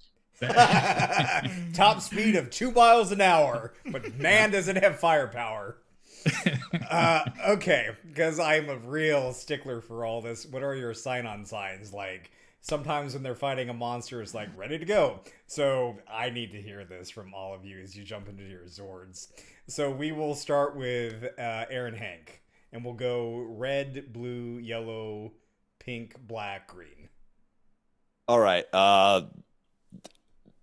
Top speed of 2 miles an hour, but man, does it have firepower. Okay, because I'm a real stickler for all this. What are your sign-on signs? Like, sometimes when they're fighting a monster, it's like, ready to go. So I need to hear this from all of you as you jump into your Zords. So we will start with Aaron Hank, and we'll go red, blue, yellow, pink, black, green. All right.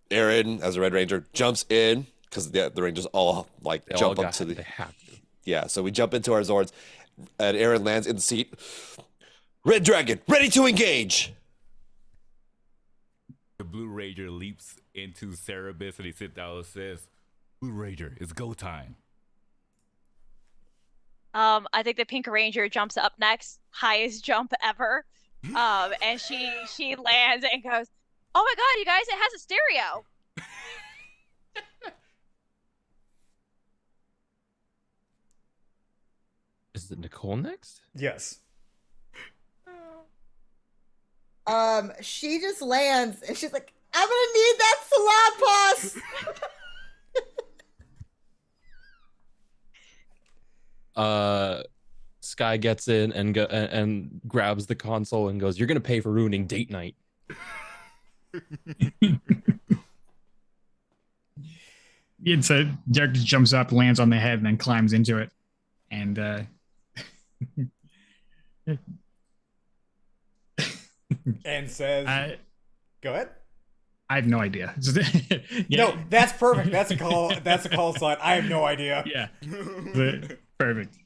Aaron, as a Red Ranger, jumps in because the Rangers all like They jump all up to the. they have to. Yeah, so we jump into our Zords, and Aaron lands in the seat. Red Dragon, ready to engage. The Blue Ranger leaps into Cerebus and he sits down and says, Blue Ranger, it's go time. I think the Pink Ranger jumps up next, highest jump ever. And she lands and goes, "Oh my god, you guys, it has a stereo." Is it Nicole next? Yes. She just lands and she's like, "I'm gonna need that salad pass." Skye gets in and grabs the console and goes, "You're gonna pay for ruining date night." Yeah, so Derrick just jumps up, lands on the head, and then climbs into it, and And says, go ahead. I have no idea. No, that's perfect. That's a call. That's a call sign. I have no idea. Yeah, perfect.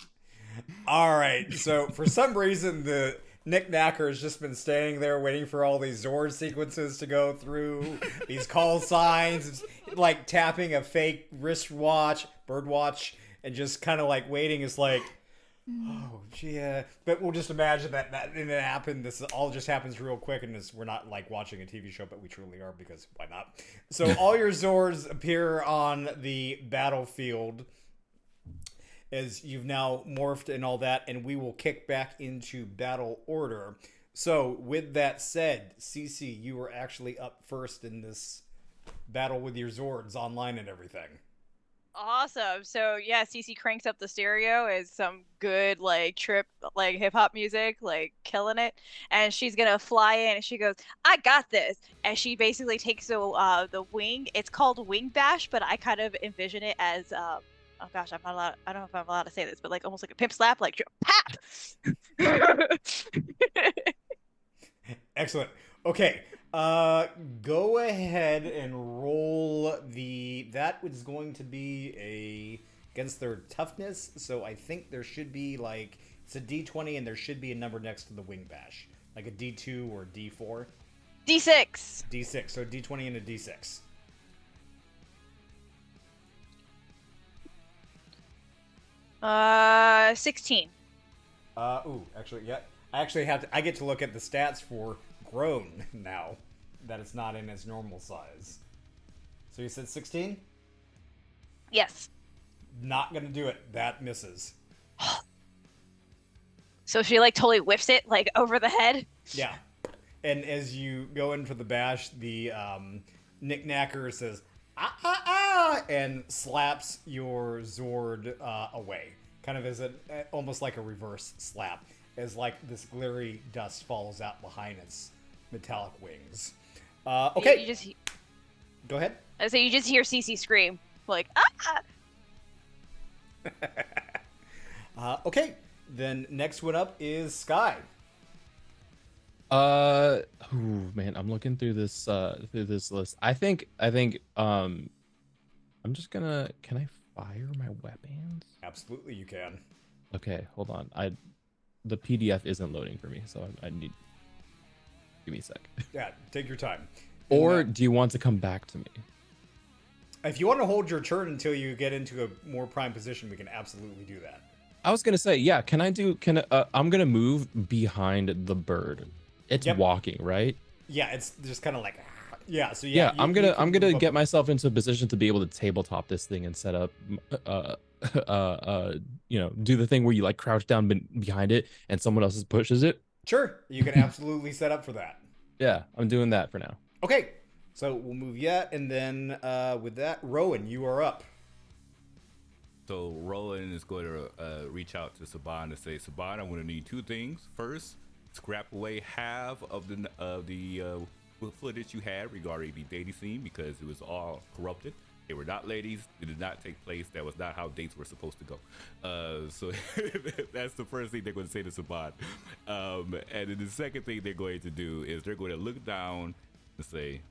All right. So for some reason, the Nick Knacker has just been standing there waiting for all these Zord sequences to go through, these call signs, like tapping a fake wristwatch, birdwatch, and just kind of like waiting. Is like, oh, yeah. But we'll just imagine that didn't happen. This all just happens real quick, and we're not like watching a TV show, but we truly are, because why not? So all your Zords appear on the battlefield as you've now morphed and all that, and we will kick back into battle order. So, with that said, CeCe, you were actually up first in this battle with your Zords online and everything. Awesome. So yeah, CeCe cranks up the stereo is some good like trip like hip hop music, like killing it. And she's gonna fly in and she goes, "I got this." And she basically takes the wing. It's called wing bash, but I kind of envision it as oh gosh, I'm not allowed. I don't know if I'm allowed to say this, but like almost like a pimp slap, like pap. Excellent. Okay. Go ahead and roll that was going to be against their toughness. So I think there should be like, it's a D20 and there should be a number next to the wing bash, like a D2 or D4. D6. D6. So D20 and a D6. Uh, 16. Actually, yeah. I get to look at the stats for grown now that it's not in its normal size. So you said 16? Yes. Not gonna do it. That misses. So she like totally whips it like over the head. Yeah. And as you go in for the bash, the knick-knacker says, ah, ah, ah, and slaps your Zord away. Kind of as almost like a reverse slap, as like this glary dust falls out behind its metallic wings. Okay. You just Go ahead. I say you just hear CeCe scream like Okay. Then next one up is Skye. Man, I'm looking through this list. I think I'm just gonna, can I fire my weapons? Absolutely, you can. Okay, hold on. The PDF isn't loading for me, so I need, give me a sec. Yeah, take your time. Or And, do you want to come back to me? if you want to hold your turn until you get into a more prime position, we can absolutely do that. I was gonna say, yeah. I'm gonna move behind the bird. It's Yep. walking, right? Yeah, it's just kind of like, yeah. So Yeah, yeah, I'm you gonna can move up. get myself into a position to be able to tabletop this thing and set up, do the thing where you like crouch down behind it and someone else pushes it. Sure, you can absolutely set up for that. Yeah, I'm doing that for now. Okay, so we'll move and then with that, Rowan, you are up. So Rowan is going to reach out to Saban and say, Saban, I'm going to need two things. First, scrap away half of the footage you had regarding the dating scene because it was all corrupted. They were not ladies. It did not take place. That was not how dates were supposed to go. So that's the first thing they're going to say to Saban. And then the second thing they're going to do is they're going to look down and say,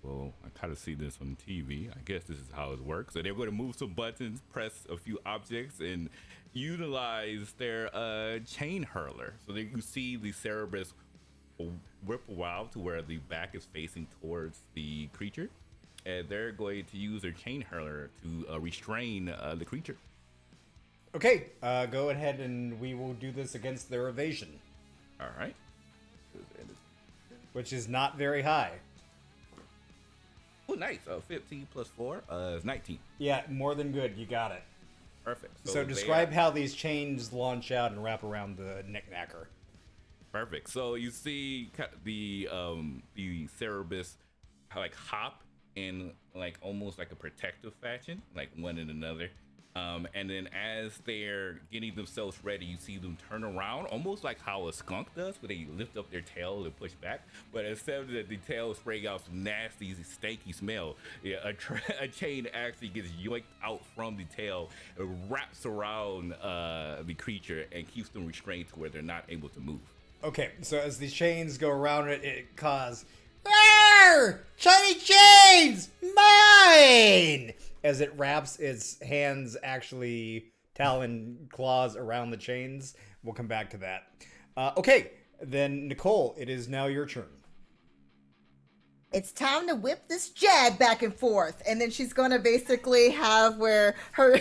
well, I kind of see this on TV. I guess this is how it works. So they're going to move some buttons, press a few objects, and utilize their chain hurler. So that you see the Cerberus whip wild to where the back is facing towards the creature. And they're going to use their chain hurler to restrain the creature. Okay, go ahead and we will do this against their evasion, All right. which is not very high. Oh, nice. 15 plus 4 is 19. Yeah, more than good. You got it. Perfect. So describe how these chains launch out and wrap around the knick-knacker. Perfect. So you see the Cerberus like hop in like almost like a protective fashion, like one and another. And then as they're getting themselves ready, you see them turn around, almost like how a skunk does, where they lift up their tail and push back. But instead of the tail spraying out some nasty, stanky smell, yeah, a chain actually gets yoinked out from the tail and wraps around the creature and keeps them restrained to where they're not able to move. Okay, so as these chains go around it, it causes, "Arr! Shiny chains! Mine!" As it wraps its hands, actually talon claws around the chains. We'll come back to that. Okay, then Nicole, it is now your turn. It's time to whip this Jag back and forth. And then she's going to basically have where her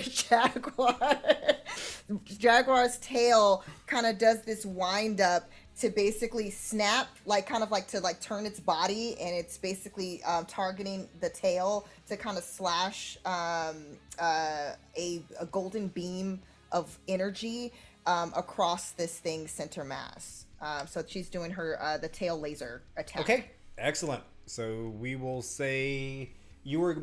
Jaguar's tail kind of does this wind up to basically snap, like kind of like to like turn its body, and it's basically targeting the tail to kind of slash a golden beam of energy across this thing's center mass. So she's doing her the tail laser attack. Okay, excellent. So we will say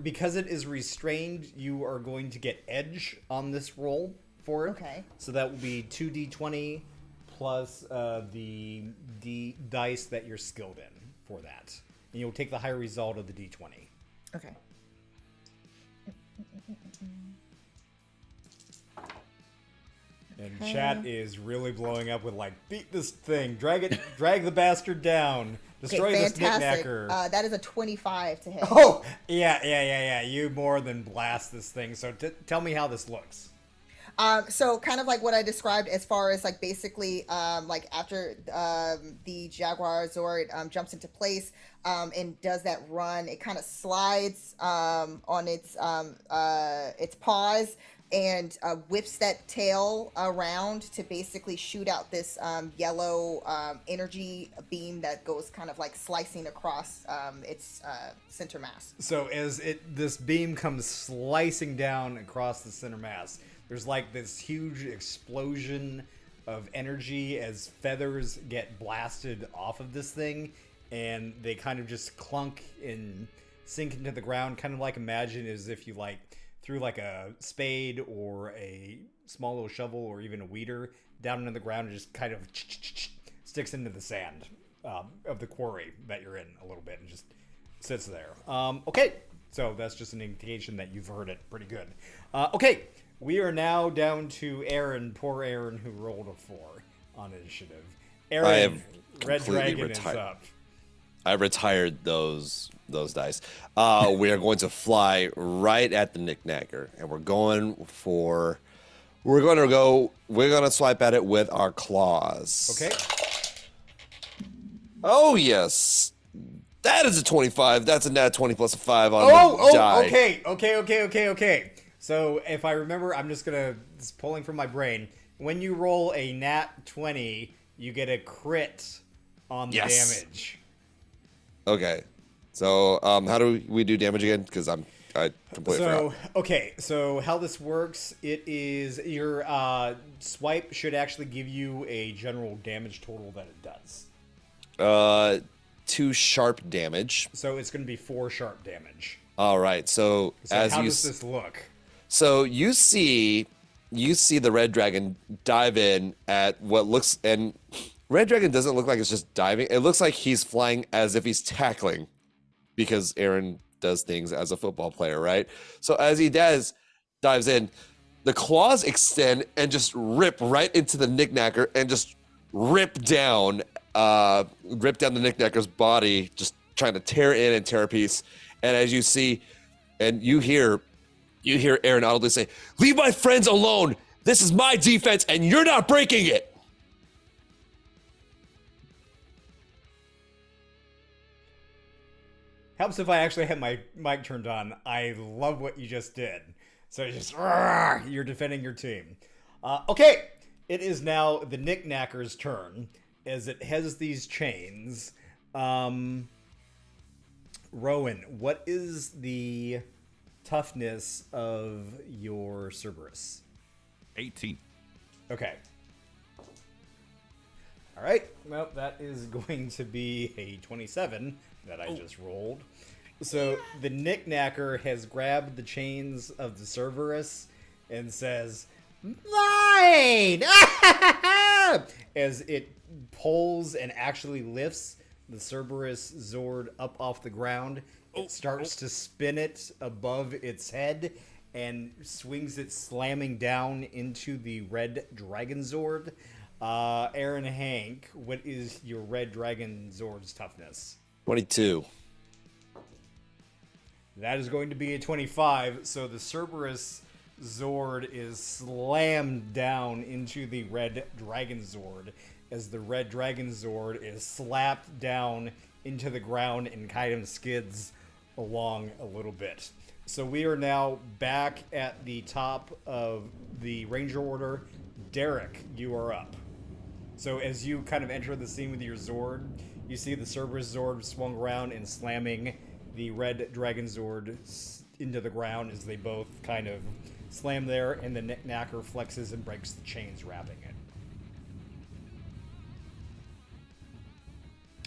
because it is restrained, you are going to get edge on this roll for it. Okay. So that will be 2d20 plus the dice that you're skilled in for that. And you'll take the higher result of the d20. Okay. And chat is really blowing up with like, beat this thing, drag the bastard down, destroy this knickknacker. That is a 25 to hit. Oh, yeah. You more than blast this thing. So tell me how this looks. So kind of like what I described as far as like basically like after the Jaguar Zord jumps into place and does that run, it kind of slides on its paws and whips that tail around to basically shoot out this yellow energy beam that goes kind of like slicing across its center mass. So as this beam comes slicing down across the center mass, there's like this huge explosion of energy as feathers get blasted off of this thing, and they kind of just clunk and sink into the ground, kind of like imagine as if you like threw like a spade or a small little shovel or even a weeder down into the ground and just kind of sticks into the sand of the quarry that you're in a little bit and just sits there. Okay, so that's just an indication that you've heard it pretty good. Okay, we are now down to Aaron, poor Aaron, who rolled a 4 on initiative. Aaron, I have Red completely Dragon is up. I retired those dice. We are going to fly right at the knickknacker, and we're going to swipe at it with our claws. Okay. Oh yes, that is a 25. That's a nat 20 plus a 5 on the die. Okay. So if I remember, I'm just pulling from my brain. When you roll a nat 20, you get a crit on the damage. Okay. So how do we do damage again? Because I completely forgot. Okay, so how this works, it is your swipe should actually give you a general damage total that it does. 2 sharp damage. So it's going to be 4 sharp damage. All right. So as how you does this look? So you see the red dragon dive in at what looks, and red dragon doesn't look like it's just diving. It looks like he's flying as if he's tackling, because Aaron does things as a football player, right? So as he dives in, the claws extend and just rip right into the knickknacker and just rip down the knickknacker's body, just trying to tear in and tear a piece. And as you see, and you hear Aaron audibly say, "Leave my friends alone. This is my defense, and you're not breaking it." Helps if I actually had my mic turned on. I love what you just did. So you're defending your team. Okay, it is now the knickknacker's turn as it has these chains. Rowan, what is the toughness of your Cerberus? 18. Okay. All right. Well, that is going to be a 27 that I just rolled. So the knickknacker has grabbed the chains of the Cerberus and says, "Mine!" as it pulls and actually lifts the Cerberus Zord up off the ground. It starts to spin it above its head and swings it slamming down into the Red Dragon Zord. Aaron Hank, what is your Red Dragon Zord's toughness? 22. That is going to be a 25, so the Cerberus Zord is slammed down into the Red Dragon Zord as the Red Dragon Zord is slapped down into the ground and kind of skids along a little bit. So we are now back at the top of the Ranger order. Derrick, you are up. So as you kind of enter the scene with your Zord, you see the Cerberus Zord swung around and slamming the Red Dragon Zord into the ground as they both kind of slam there, and the knick-knacker flexes and breaks the chains wrapping it.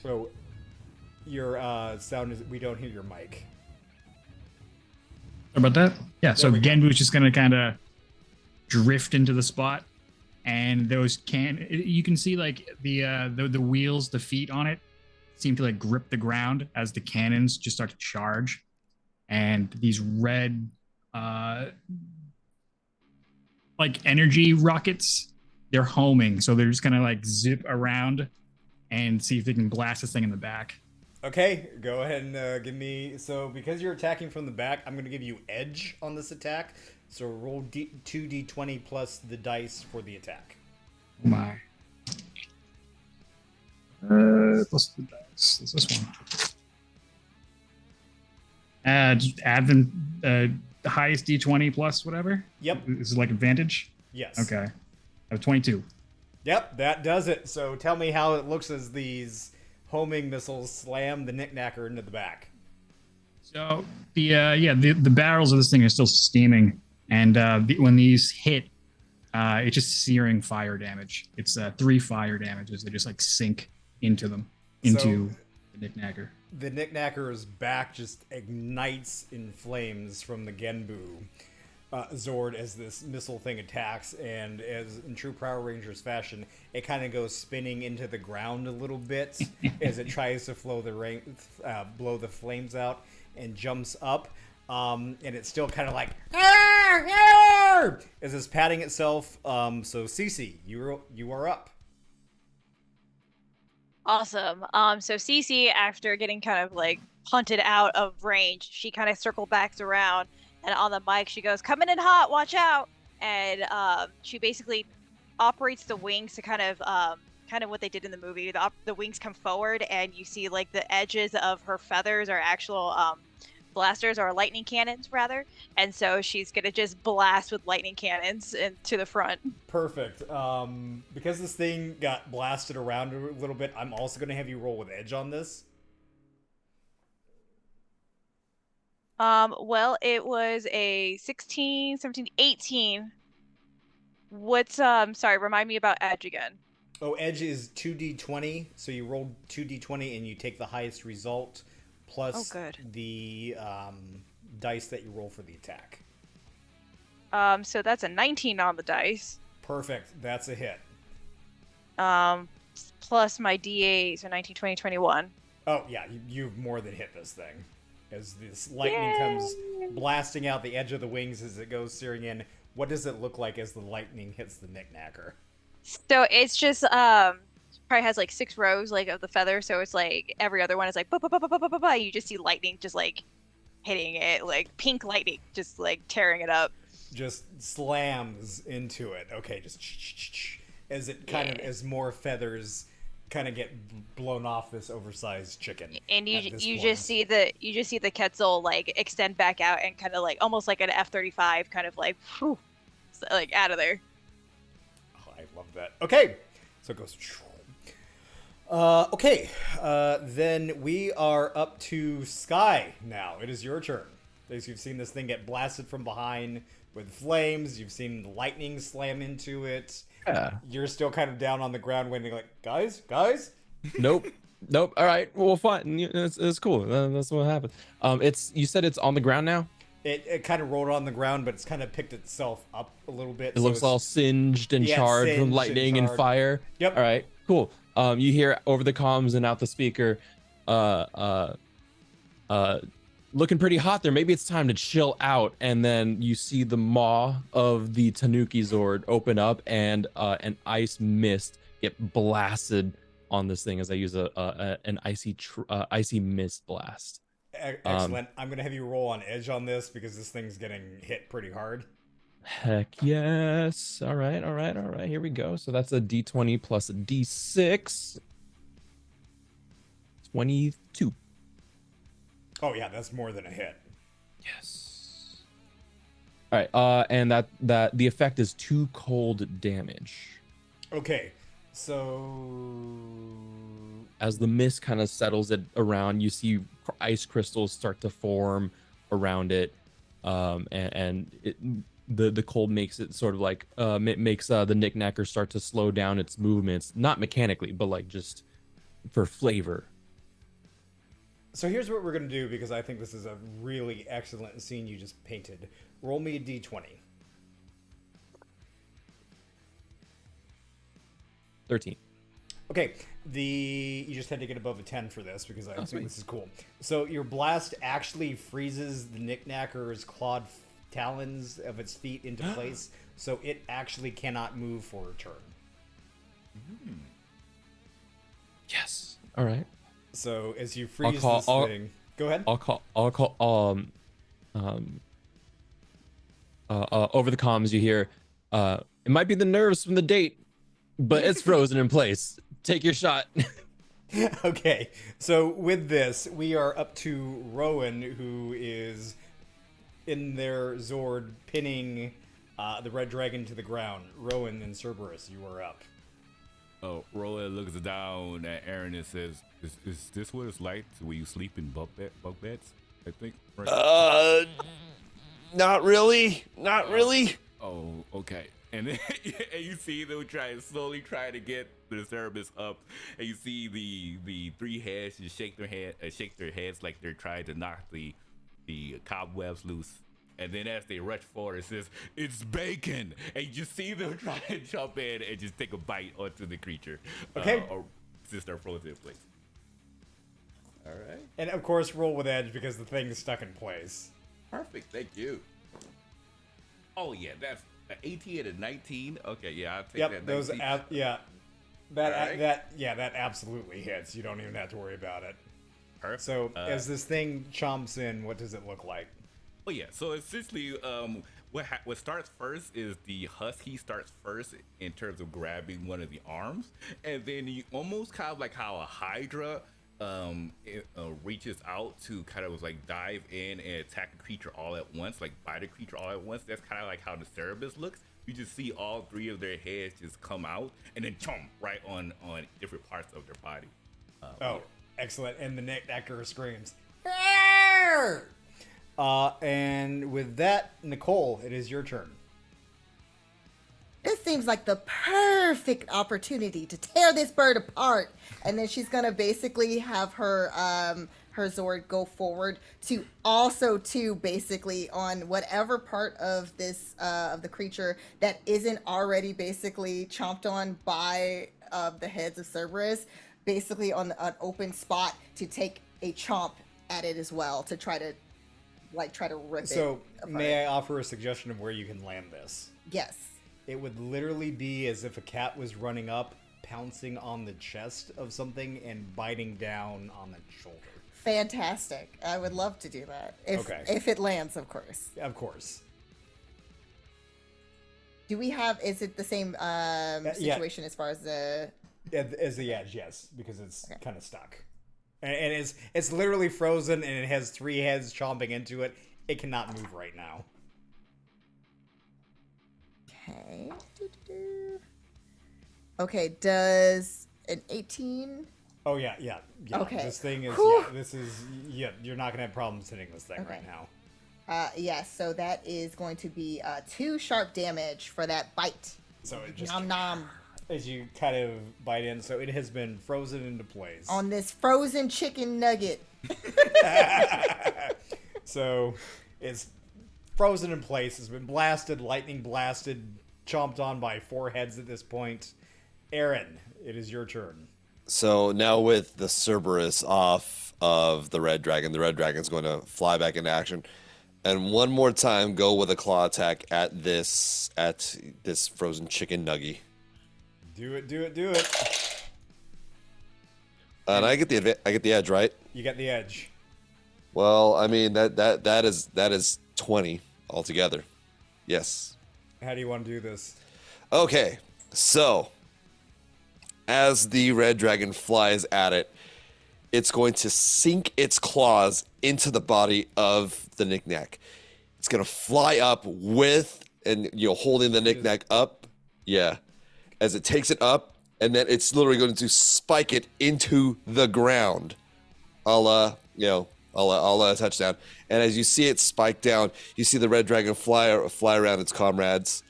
Oh, your sound is. We don't hear your mic. Sorry about that. Yeah, so we go. Genbu's just gonna kind of drift into the spot, and those you can see like the wheels, the feet on it seem to like grip the ground as the cannons just start to charge, and these red like energy rockets, they're homing, so they're just gonna like zip around and see if they can blast this thing in the back. Okay, go ahead and give me. So because you're attacking from the back, I'm going to give you edge on this attack. So roll 2d20 plus the dice for the attack. Oh my. Plus the dice. What's this one? Just add them the highest d20 plus whatever. Yep. This is like advantage. Yes. Okay. I have 22. Yep, that does it. So tell me how it looks as these homing missiles slam the knickknacker into the back. So the barrels of this thing are still steaming, and when these hit, it's just searing fire damage. It's 3 fire damages. They just like sink into them, into the knickknacker. The knickknacker's back just ignites in flames from the Genbu Zord as this missile thing attacks, and as in true Power Rangers fashion, it kind of goes spinning into the ground a little bit as it tries to blow the flames out and jumps up, and it's still kind of like as it's patting itself. So CeCe, you are up. Awesome. So CeCe, after getting kind of like punted out of range, she kind of circled back around, and on the mic she goes, "Coming in hot, watch out!" And she basically operates the wings to kind of what they did in the movie. The wings come forward, and you see like the edges of her feathers are actual blasters, or lightning cannons rather. And so she's gonna just blast with lightning cannons to the front. Perfect. Because this thing got blasted around a little bit, I'm also gonna have you roll with edge on this. Well, it was a 16, 17, 18. What's sorry, remind me about edge again. Oh, edge is 2d20, so you roll 2d20 and you take the highest result plus the dice that you roll for the attack. So that's a 19 on the dice. Perfect. That's a hit. Plus my D8, so 19, 20, 21. Oh, yeah, you've more than hit this thing. As this lightning comes blasting out the edge of the wings as it goes searing in, what does it look like as the lightning hits the knickknacker? So it's just probably has like 6 rows like of the feather, so it's like every other one is like ba ba ba ba ba ba ba. You just see lightning just like hitting it, like pink lightning, just like tearing it up. Just slams into it. Okay, just as it kind of as more feathers kind of get blown off this oversized chicken. And you just see the Quetzal like extend back out and kind of like almost like an F-35 kind of like whew, like out of there. Oh, I love that. Okay, so it goes. Okay, then we are up to Skye now. It is your turn. As you've seen this thing get blasted from behind with flames, you've seen lightning slam into it. Yeah. You're still kind of down on the ground waiting like, guys? Nope. All right. Well, fine. It's cool. That's what happened. You said it's on the ground now? It kind of rolled on the ground, but it's kind of picked itself up a little bit. It looks all singed and charred from lightning and fire. Yep. All right. Cool. You hear over the comms and out the speaker, looking pretty hot there. Maybe it's time to chill out. And then you see the maw of the Tanuki Zord open up, and an ice mist get blasted on this thing as I use an icy mist blast. Excellent. I'm gonna have you roll on edge on this because this thing's getting hit pretty hard. Heck yes. All right. Here we go. So that's a D20 plus a D6. 22. Oh yeah, that's more than a hit. Yes. All right. And that the effect is 2 cold damage. Okay. So as the mist kind of settles it around, you see ice crystals start to form around it, and the cold makes it sort of like makes the knickknacker start to slow down its movements, not mechanically, but like just for flavor. So here's what we're going to do, because I think this is a really excellent scene you just painted. Roll me a d20. 13. Okay, you just had to get above a 10 for this, because I think sweet. this is cool. So your blast actually freezes the knickknacker's clawed talons of its feet into place, so it actually cannot move for a turn. Yes. All right. So as you freeze call- this I'll- thing, go ahead. I'll call over the comms you hear, it might be the nerves from the date, but it's frozen in place. Take your shot. Okay, so with this, we are up to Rowan, who is in their Zord pinning the red dragon to the ground. Rowan and Cerberus, you are up. Oh, Rowan looks down at Aaron and says, "Is this what it's like when you sleep in bunk beds? I think." Right? Not really. Not really. Oh, okay. And then and you see them slowly try to get the Cerberus up, and you see the three heads just shake their heads like they're trying to knock the cobwebs loose. And then as they rush forward, it says, "It's bacon!" And you see them try to jump in and just take a bite onto the creature. Okay. Or since they're frozen in place. All right. And of course, roll with edge, because the thing is stuck in place. Perfect. Thank you. Oh, yeah. That's an 18 and a 19. Okay, yeah, I'll take Yep, that. those 19. that absolutely hits. You don't even have to worry about it. Perfect. So as this thing chomps in, what does it look like? Oh yeah, so essentially, what starts first is the husky starts first in terms of grabbing one of the arms, and then you almost kind of like how a hydra reaches out to kind of like dive in and attack a creature all at once, like bite a creature all at once. That's kind of like how the Cerberus looks. You just see all three of their heads just come out and then chomp right on different parts of their body. Excellent. And the knickknacker screams. "Arr!" And with that, Nicole, it is your turn. This seems like the perfect opportunity to tear this bird apart. And then she's gonna basically have her her Zord go forward to also to basically on whatever part of this of the creature that isn't already basically chomped on by the heads of Cerberus, basically on an open spot to take a chomp at it as well to try to rip it. So apart. may I offer a suggestion of where you can land this? Yes. It would literally be as if a cat was running up, pouncing on the chest of something, and biting down on the shoulder. Fantastic. I would love to do that. If it lands, of course. Of course. Do we have, is it the same situation as far as the... As the edge, yes, because it's kind of stuck. And it's literally frozen, and it has three heads chomping into it. It cannot move right now. Okay. Okay, does an 18... Oh, yeah. Okay. This thing is, Whew. you're not going to have problems hitting this thing right now. Yes, so that is going to be 2 sharp damage for that bite. So it just, Nom nom. as you kind of bite in, so it has been frozen into place. On this frozen chicken nugget. So it's frozen in place. It's been blasted, lightning blasted, chomped on by 4 heads at this point. Aaron, it is your turn. So now with the Cerberus off of the red dragon's going to fly back into action, and one more time go with a claw attack at this frozen chicken nugget. Do it. And I get the edge, right? You got the edge. Well, I mean that is 20 altogether. Yes. How do you want to do this? Okay. So as the red dragon flies at it, it's going to sink its claws into the body of the knickknack. It's going to fly up holding the knickknack up. Yeah. As it takes it up, and then it's literally going to spike it into the ground. I'll touchdown. And as you see it spike down, you see the red dragon fly around its comrades.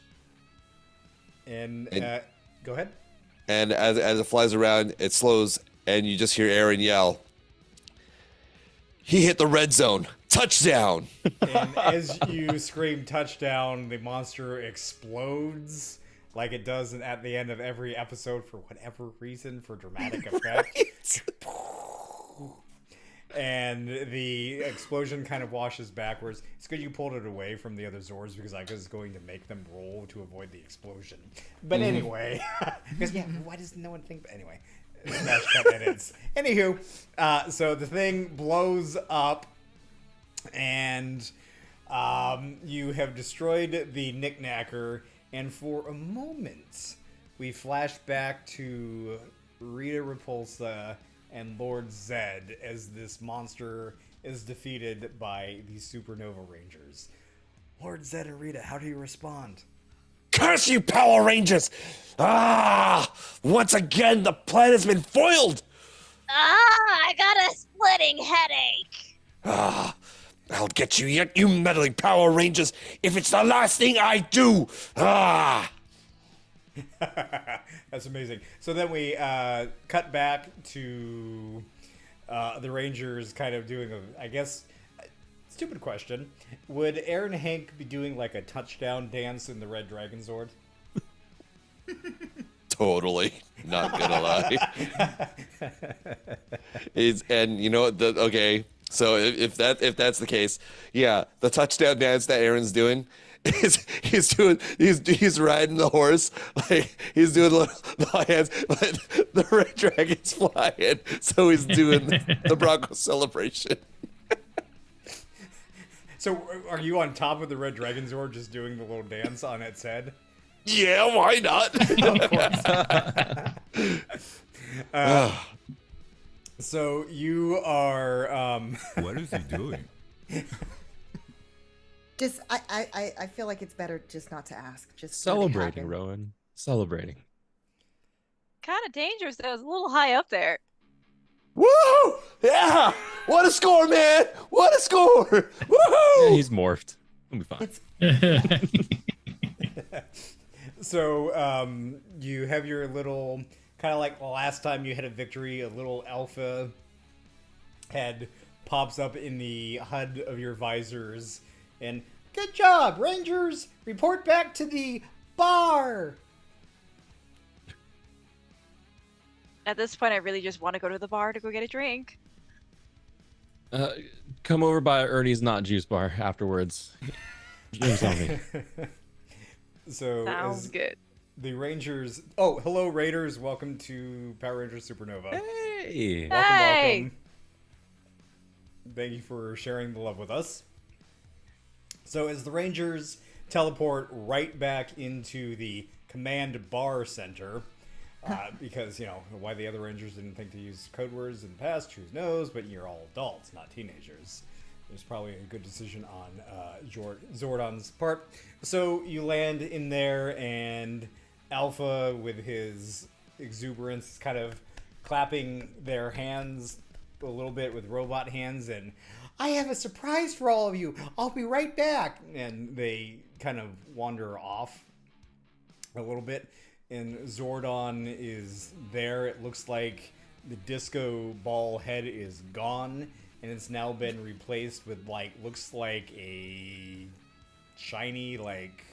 And go ahead. And as it flies around, it slows, and you just hear Aaron yell, He hit the red zone. Touchdown. And as you scream touchdown, the monster explodes like it does at the end of every episode for whatever reason, for dramatic effect. And the explosion kind of washes backwards. It's good you pulled it away from the other Zords because I was going to make them roll to avoid the explosion. But anyway, because why does no one think? Anyway, smash cut edits. Anywho, so the thing blows up, and you have destroyed the knickknacker. And for a moment, we flash back to Rita, Repulsa, and Lord Zedd as this monster is defeated by the Supernova Rangers. Lord Zedd and Rita, how do you respond? Curse you, Power Rangers! Once again, the plan has been foiled! I got a splitting headache. I'll get you yet, you meddling Power Rangers, if it's the last thing I do! That's amazing. So then we cut back to the Rangers kind of doing I guess, stupid question. Would Aaron Hank be doing like a touchdown dance in the Red Dragon Zord? Totally. Not gonna lie. And you know what? Okay. So if that's the case, yeah, the touchdown dance that Aaron's doing is he's riding the horse, like he's doing the hands, but the red dragon's flying, so he's doing the Bronco celebration. So are you on top of the Red Dragon Zord just doing the little dance on its head? Yeah, why not? Of course. So you are. What is he doing? Just, I feel like it's better just not to ask. Just let it Celebrating, happen. Rowan. Celebrating. Kind of dangerous. That was a little high up there. Woo! Yeah! What a score, man! What a score! Woohoo! Yeah, he's morphed. He'll be fine. So you have your little, kind of like last time you had a victory, a little alpha head pops up in the HUD of your visors, and good job, Rangers! Report back to the bar! At this point, I really just want to go to the bar to go get a drink. Come over by Ernie's Not Juice Bar afterwards. Drinks on me. So Sounds as good. the Rangers... Oh, hello, Raiders. Welcome to Power Rangers Supernova. Hey! Welcome, Hey! welcome. Thank you for sharing the love with us. So as the Rangers teleport right back into the command bar center, because, you know, why the other Rangers didn't think to use code words in the past, who knows, but you're all adults, not teenagers. There's probably a good decision on Zordon's part. So you land in there, and Alpha, with his exuberance, kind of clapping their hands a little bit with robot hands, and I have a surprise for all of you. I'll be right back. And they kind of wander off a little bit, and Zordon is there. It looks like the disco ball head is gone, and it's now been replaced with, like, looks like a shiny, like,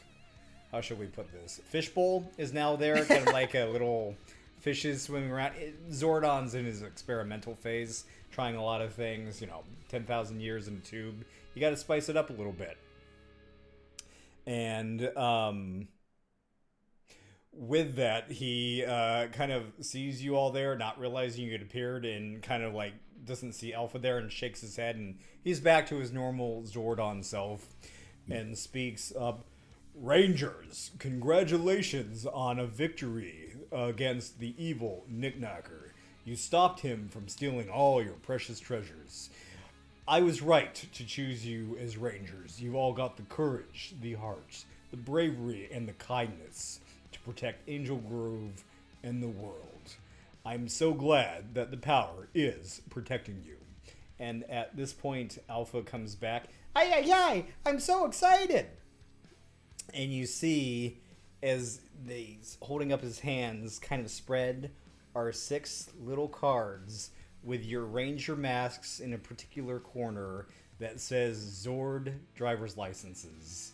how should we put this? Fishbowl is now there, kind of like a little fishes swimming around. Zordon's in his experimental phase, trying a lot of things, you know, 10,000 years in a tube. You got to spice it up a little bit. And with that, he kind of sees you all there, not realizing you had appeared, and kind of like doesn't see Alpha there, and shakes his head, and he's back to his normal Zordon self and speaks up. Rangers, congratulations on a victory against the evil Knickknacker. You stopped him from stealing all your precious treasures. I was right to choose you as Rangers. You've all got the courage, the heart, the bravery, and the kindness to protect Angel Grove and the world. I'm so glad that the power is protecting you. And at this point, Alpha comes back. Ay, I'm so excited! And you see, as he's holding up his hands, kind of spread, are 6 little cards with your ranger masks in a particular corner that says Zord driver's licenses.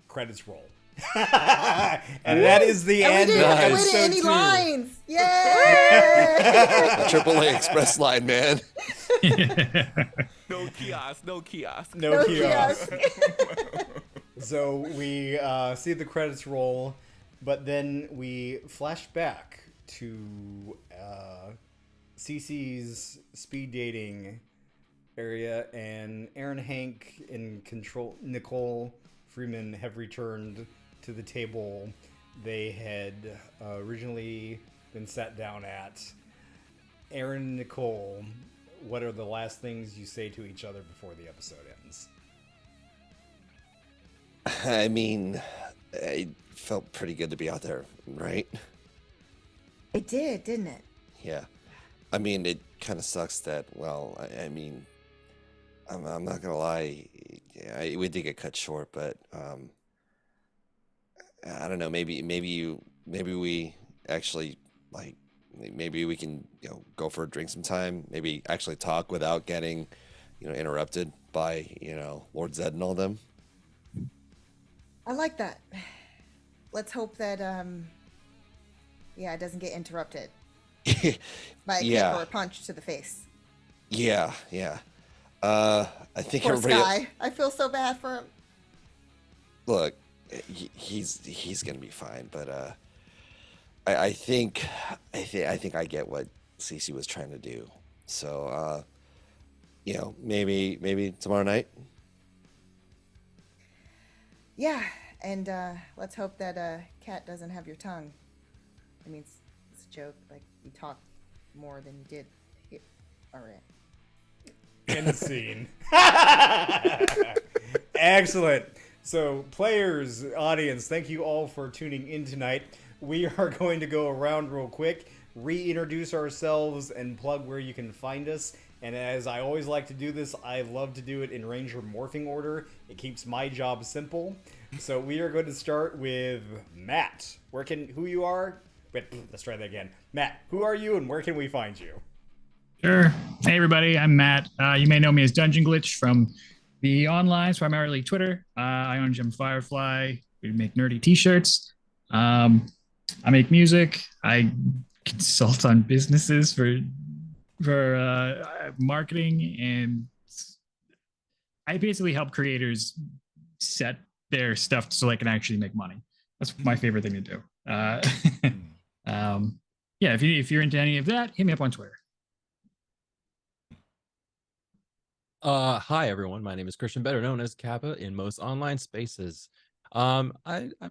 Credits roll. And that is the end of And we episode didn't any 2. lines. Yay! The AAA Express line, man. No kiosk, no kiosk. No No kiosk. kiosk. So we see the credits roll, but then we flash back to CeCe's speed dating area, and Aaron, Hank, and Nicole, Freeman have returned to the table they had originally been sat down at. Aaron and Nicole, what are the last things you say to each other before the episode ends? I mean, it felt pretty good to be out there, right? It did, didn't it? Yeah. I mean, it kind of sucks that, well, I mean, I'm not gonna lie, we did get cut short, but I don't know, maybe we actually, like, maybe we can, go for a drink sometime, maybe actually talk without getting, interrupted by, Lord Zedd and all them. I like that. Let's hope that, it doesn't get interrupted by a kick Yeah. or a punch to the face. Yeah. I think Poor everybody. Skye. I feel so bad for him. Look, he's gonna be fine, but I think I get what CeCe was trying to do. So maybe tomorrow night. Yeah, and let's hope that Cat doesn't have your tongue. I mean, it's a joke. Like, you talk more than you did here. All right. End scene. Excellent. So, players, audience, thank you all for tuning in tonight. We are going to go around real quick, reintroduce ourselves, and plug where you can find us. And as I always like to do this, I love to do it in Ranger morphing order. It keeps my job simple. So we are going to start with Matt. Who you are? Wait, let's try that again. Matt, who are you and where can we find you? Sure. Hey, everybody. I'm Matt. You may know me as Dungeon Glitch from the online, primarily Twitter. I own Gem Firefly. We make nerdy T-shirts. I make music. I consult on businesses for marketing, and I basically help creators set their stuff so they can actually make money. That's my favorite thing to do. If you're into any of that, hit me up on Twitter. Hi everyone, my name is Christian, better known as Kappa in most online spaces. I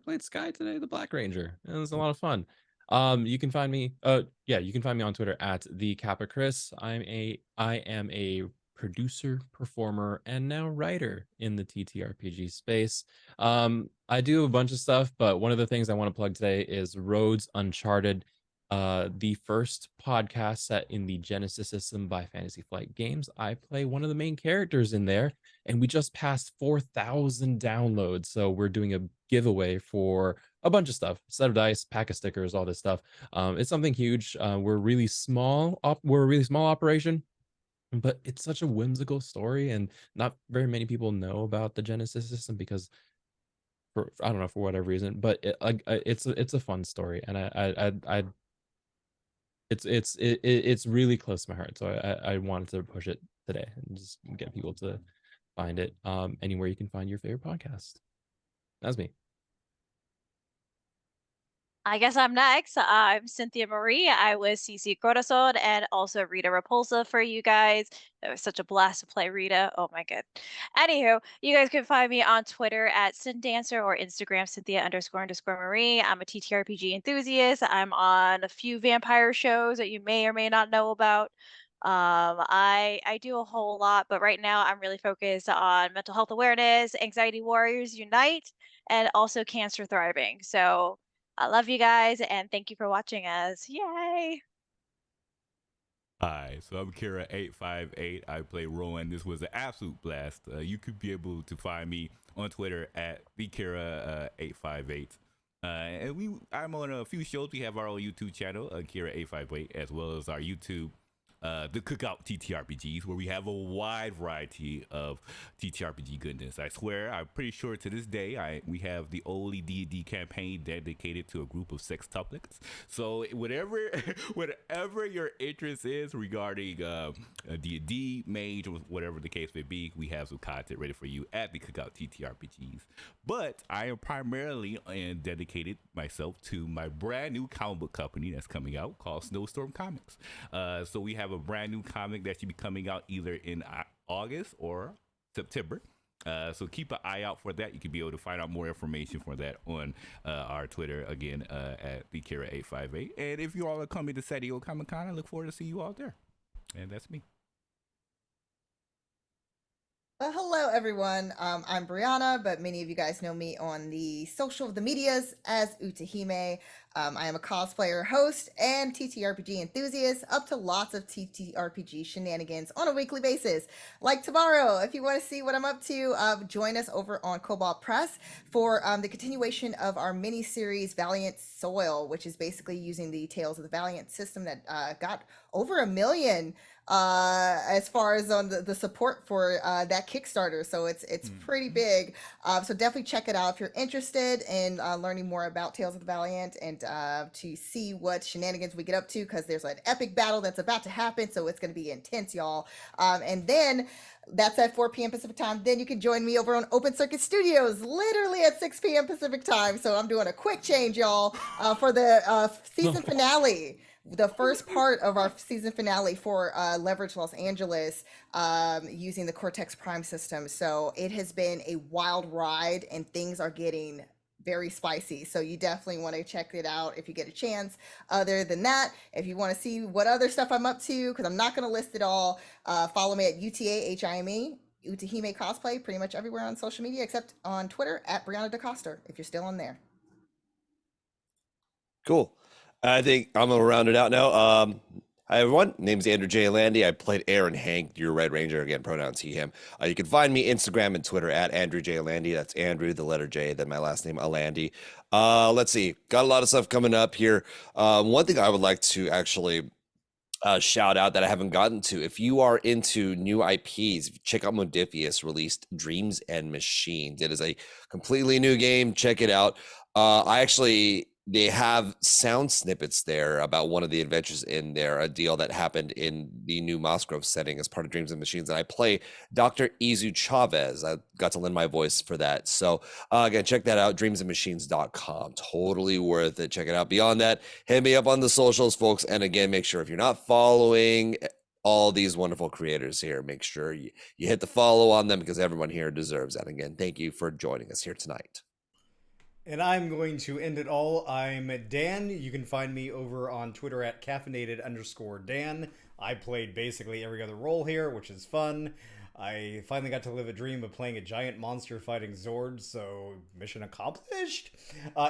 played Skye today, the Black Ranger. It was a lot of fun. You can find me on Twitter at the Kappa Chris. I am a producer, performer, and now writer in the TTRPG space. I do a bunch of stuff, but one of the things I want to plug today is Roads Uncharted, the first podcast set in the Genesis system by Fantasy Flight Games. I play one of the main characters in there, and we just passed 4,000 downloads. So we're doing a giveaway for a bunch of stuff: set of dice, pack of stickers, all this stuff. It's something huge. We're a really small operation, but it's such a whimsical story, and not very many people know about the Genesis system because, I don't know, for whatever reason. But it's a fun story, and it's really close to my heart. So I wanted to push it today and just get people to find it anywhere you can find your favorite podcast. That's me. I guess I'm next. I'm Cynthia Marie. I was CeCe Corazon and also Rita Repulsa for you guys. It was such a blast to play Rita. Oh my god. Anywho, you guys can find me on Twitter at CynDancer or Instagram Cynthia__Marie. I'm a TTRPG enthusiast. I'm on a few vampire shows that you may or may not know about. I do a whole lot, but right now I'm really focused on mental health awareness, Anxiety Warriors Unite, and also Cancer Thriving. So I love you guys, and thank you for watching us. Yay! Hi, so I'm Kira858. I play Rowan. This was an absolute blast. You could be able to find me on Twitter at thekira858. And I'm on a few shows. We have our own YouTube channel, Akira858, as well as our YouTube, the Cookout TTRPGs, where we have a wide variety of TTRPG goodness. I swear, I'm pretty sure to this day, we have the only D&D campaign dedicated to a group of sextuplets. So whatever your interest is regarding a D&D, mage, or whatever the case may be, we have some content ready for you at the Cookout TTRPGs. But I am primarily dedicated myself to my brand new comic book company that's coming out called Snowstorm Comics. So we have a brand new comic that should be coming out either in August or September. So keep an eye out for that. You can be able to find out more information for that on our Twitter, again, at Akira858. And if you all are coming to San Diego Comic Con, I look forward to see you all there. And that's me. Hello, everyone. I'm Brianna, but many of you guys know me on the medias as Utahime. I am a cosplayer, host, and TTRPG enthusiast, up to lots of TTRPG shenanigans on a weekly basis. Like tomorrow, if you want to see what I'm up to, join us over on Cobalt Press for the continuation of our mini-series Valiant Soil, which is basically using the Tales of the Valiant system that got over 1 million as far as on the support for that Kickstarter. So it's pretty big. So definitely check it out if you're interested in learning more about Tales of the Valiant and to see what shenanigans we get up to, because there's an epic battle that's about to happen. So it's going to be intense, y'all. And then that's at 4 p.m. Pacific time. Then you can join me over on Open Circuit Studios, literally at 6 p.m. Pacific time. So I'm doing a quick change, y'all, for the season finale. The first part of our season finale for Leverage Los Angeles using the Cortex Prime system. So it has been a wild ride and things are getting very spicy. So you definitely want to check it out if you get a chance. Other than that, if you want to see what other stuff I'm up to, because I'm not going to list it all, follow me at Utahime Cosplay, pretty much everywhere on social media except on Twitter at Brianna DeCoster, if you're still on there. Cool. I think I'm gonna round it out now. Hi everyone, name's Andrew J. Alandy. I played Aaron Hank, your Red Ranger, again, pronouns he, him. You can find me Instagram and Twitter at Andrew J. Alandy. That's Andrew, the letter J, then my last name, Alandy. Let's see, got a lot of stuff coming up here. One thing I would like to actually shout out that I haven't gotten to, if you are into new IPs, check out Modifius released Dreams and Machines. It is a completely new game. Check it out. They have sound snippets there about one of the adventures in there, a deal that happened in the new Mossgrove setting as part of Dreams and Machines. And I play Dr. Izu Chavez. I got to lend my voice for that. So again, check that out, dreamsandmachines.com. Totally worth it. Check it out. Beyond that, hit me up on the socials, folks. And again, make sure if you're not following all these wonderful creators here, make sure you hit the follow on them, because everyone here deserves that. Again, thank you for joining us here tonight. And I'm going to end it all. I'm Dan. You can find me over on Twitter at caffeinated_Dan. I played basically every other role here, which is fun. I finally got to live a dream of playing a giant monster fighting Zord, so mission accomplished.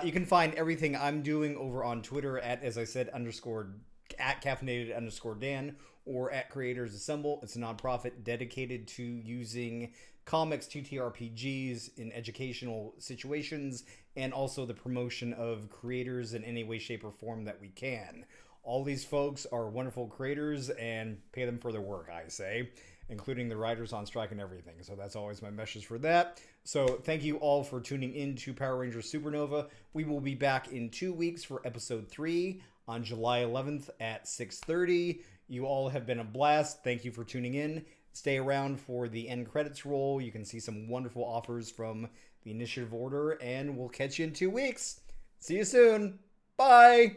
You can find everything I'm doing over on Twitter at, as I said, at caffeinated_Dan or at Creators Assemble. It's a nonprofit dedicated to using comics, TTRPGs in educational situations, and also the promotion of creators in any way, shape, or form that we can. All these folks are wonderful creators, and pay them for their work, I say, including the writers on strike and everything. So that's always my message for that. So thank you all for tuning in to Power Rangers Supernova. We will be back in 2 weeks for episode 3 on July 11th at 6:30. You all have been a blast. Thank you for tuning in. Stay around for the end credits roll. You can see some wonderful offers from the Initiative Order, and we'll catch you in 2 weeks. See you soon. Bye.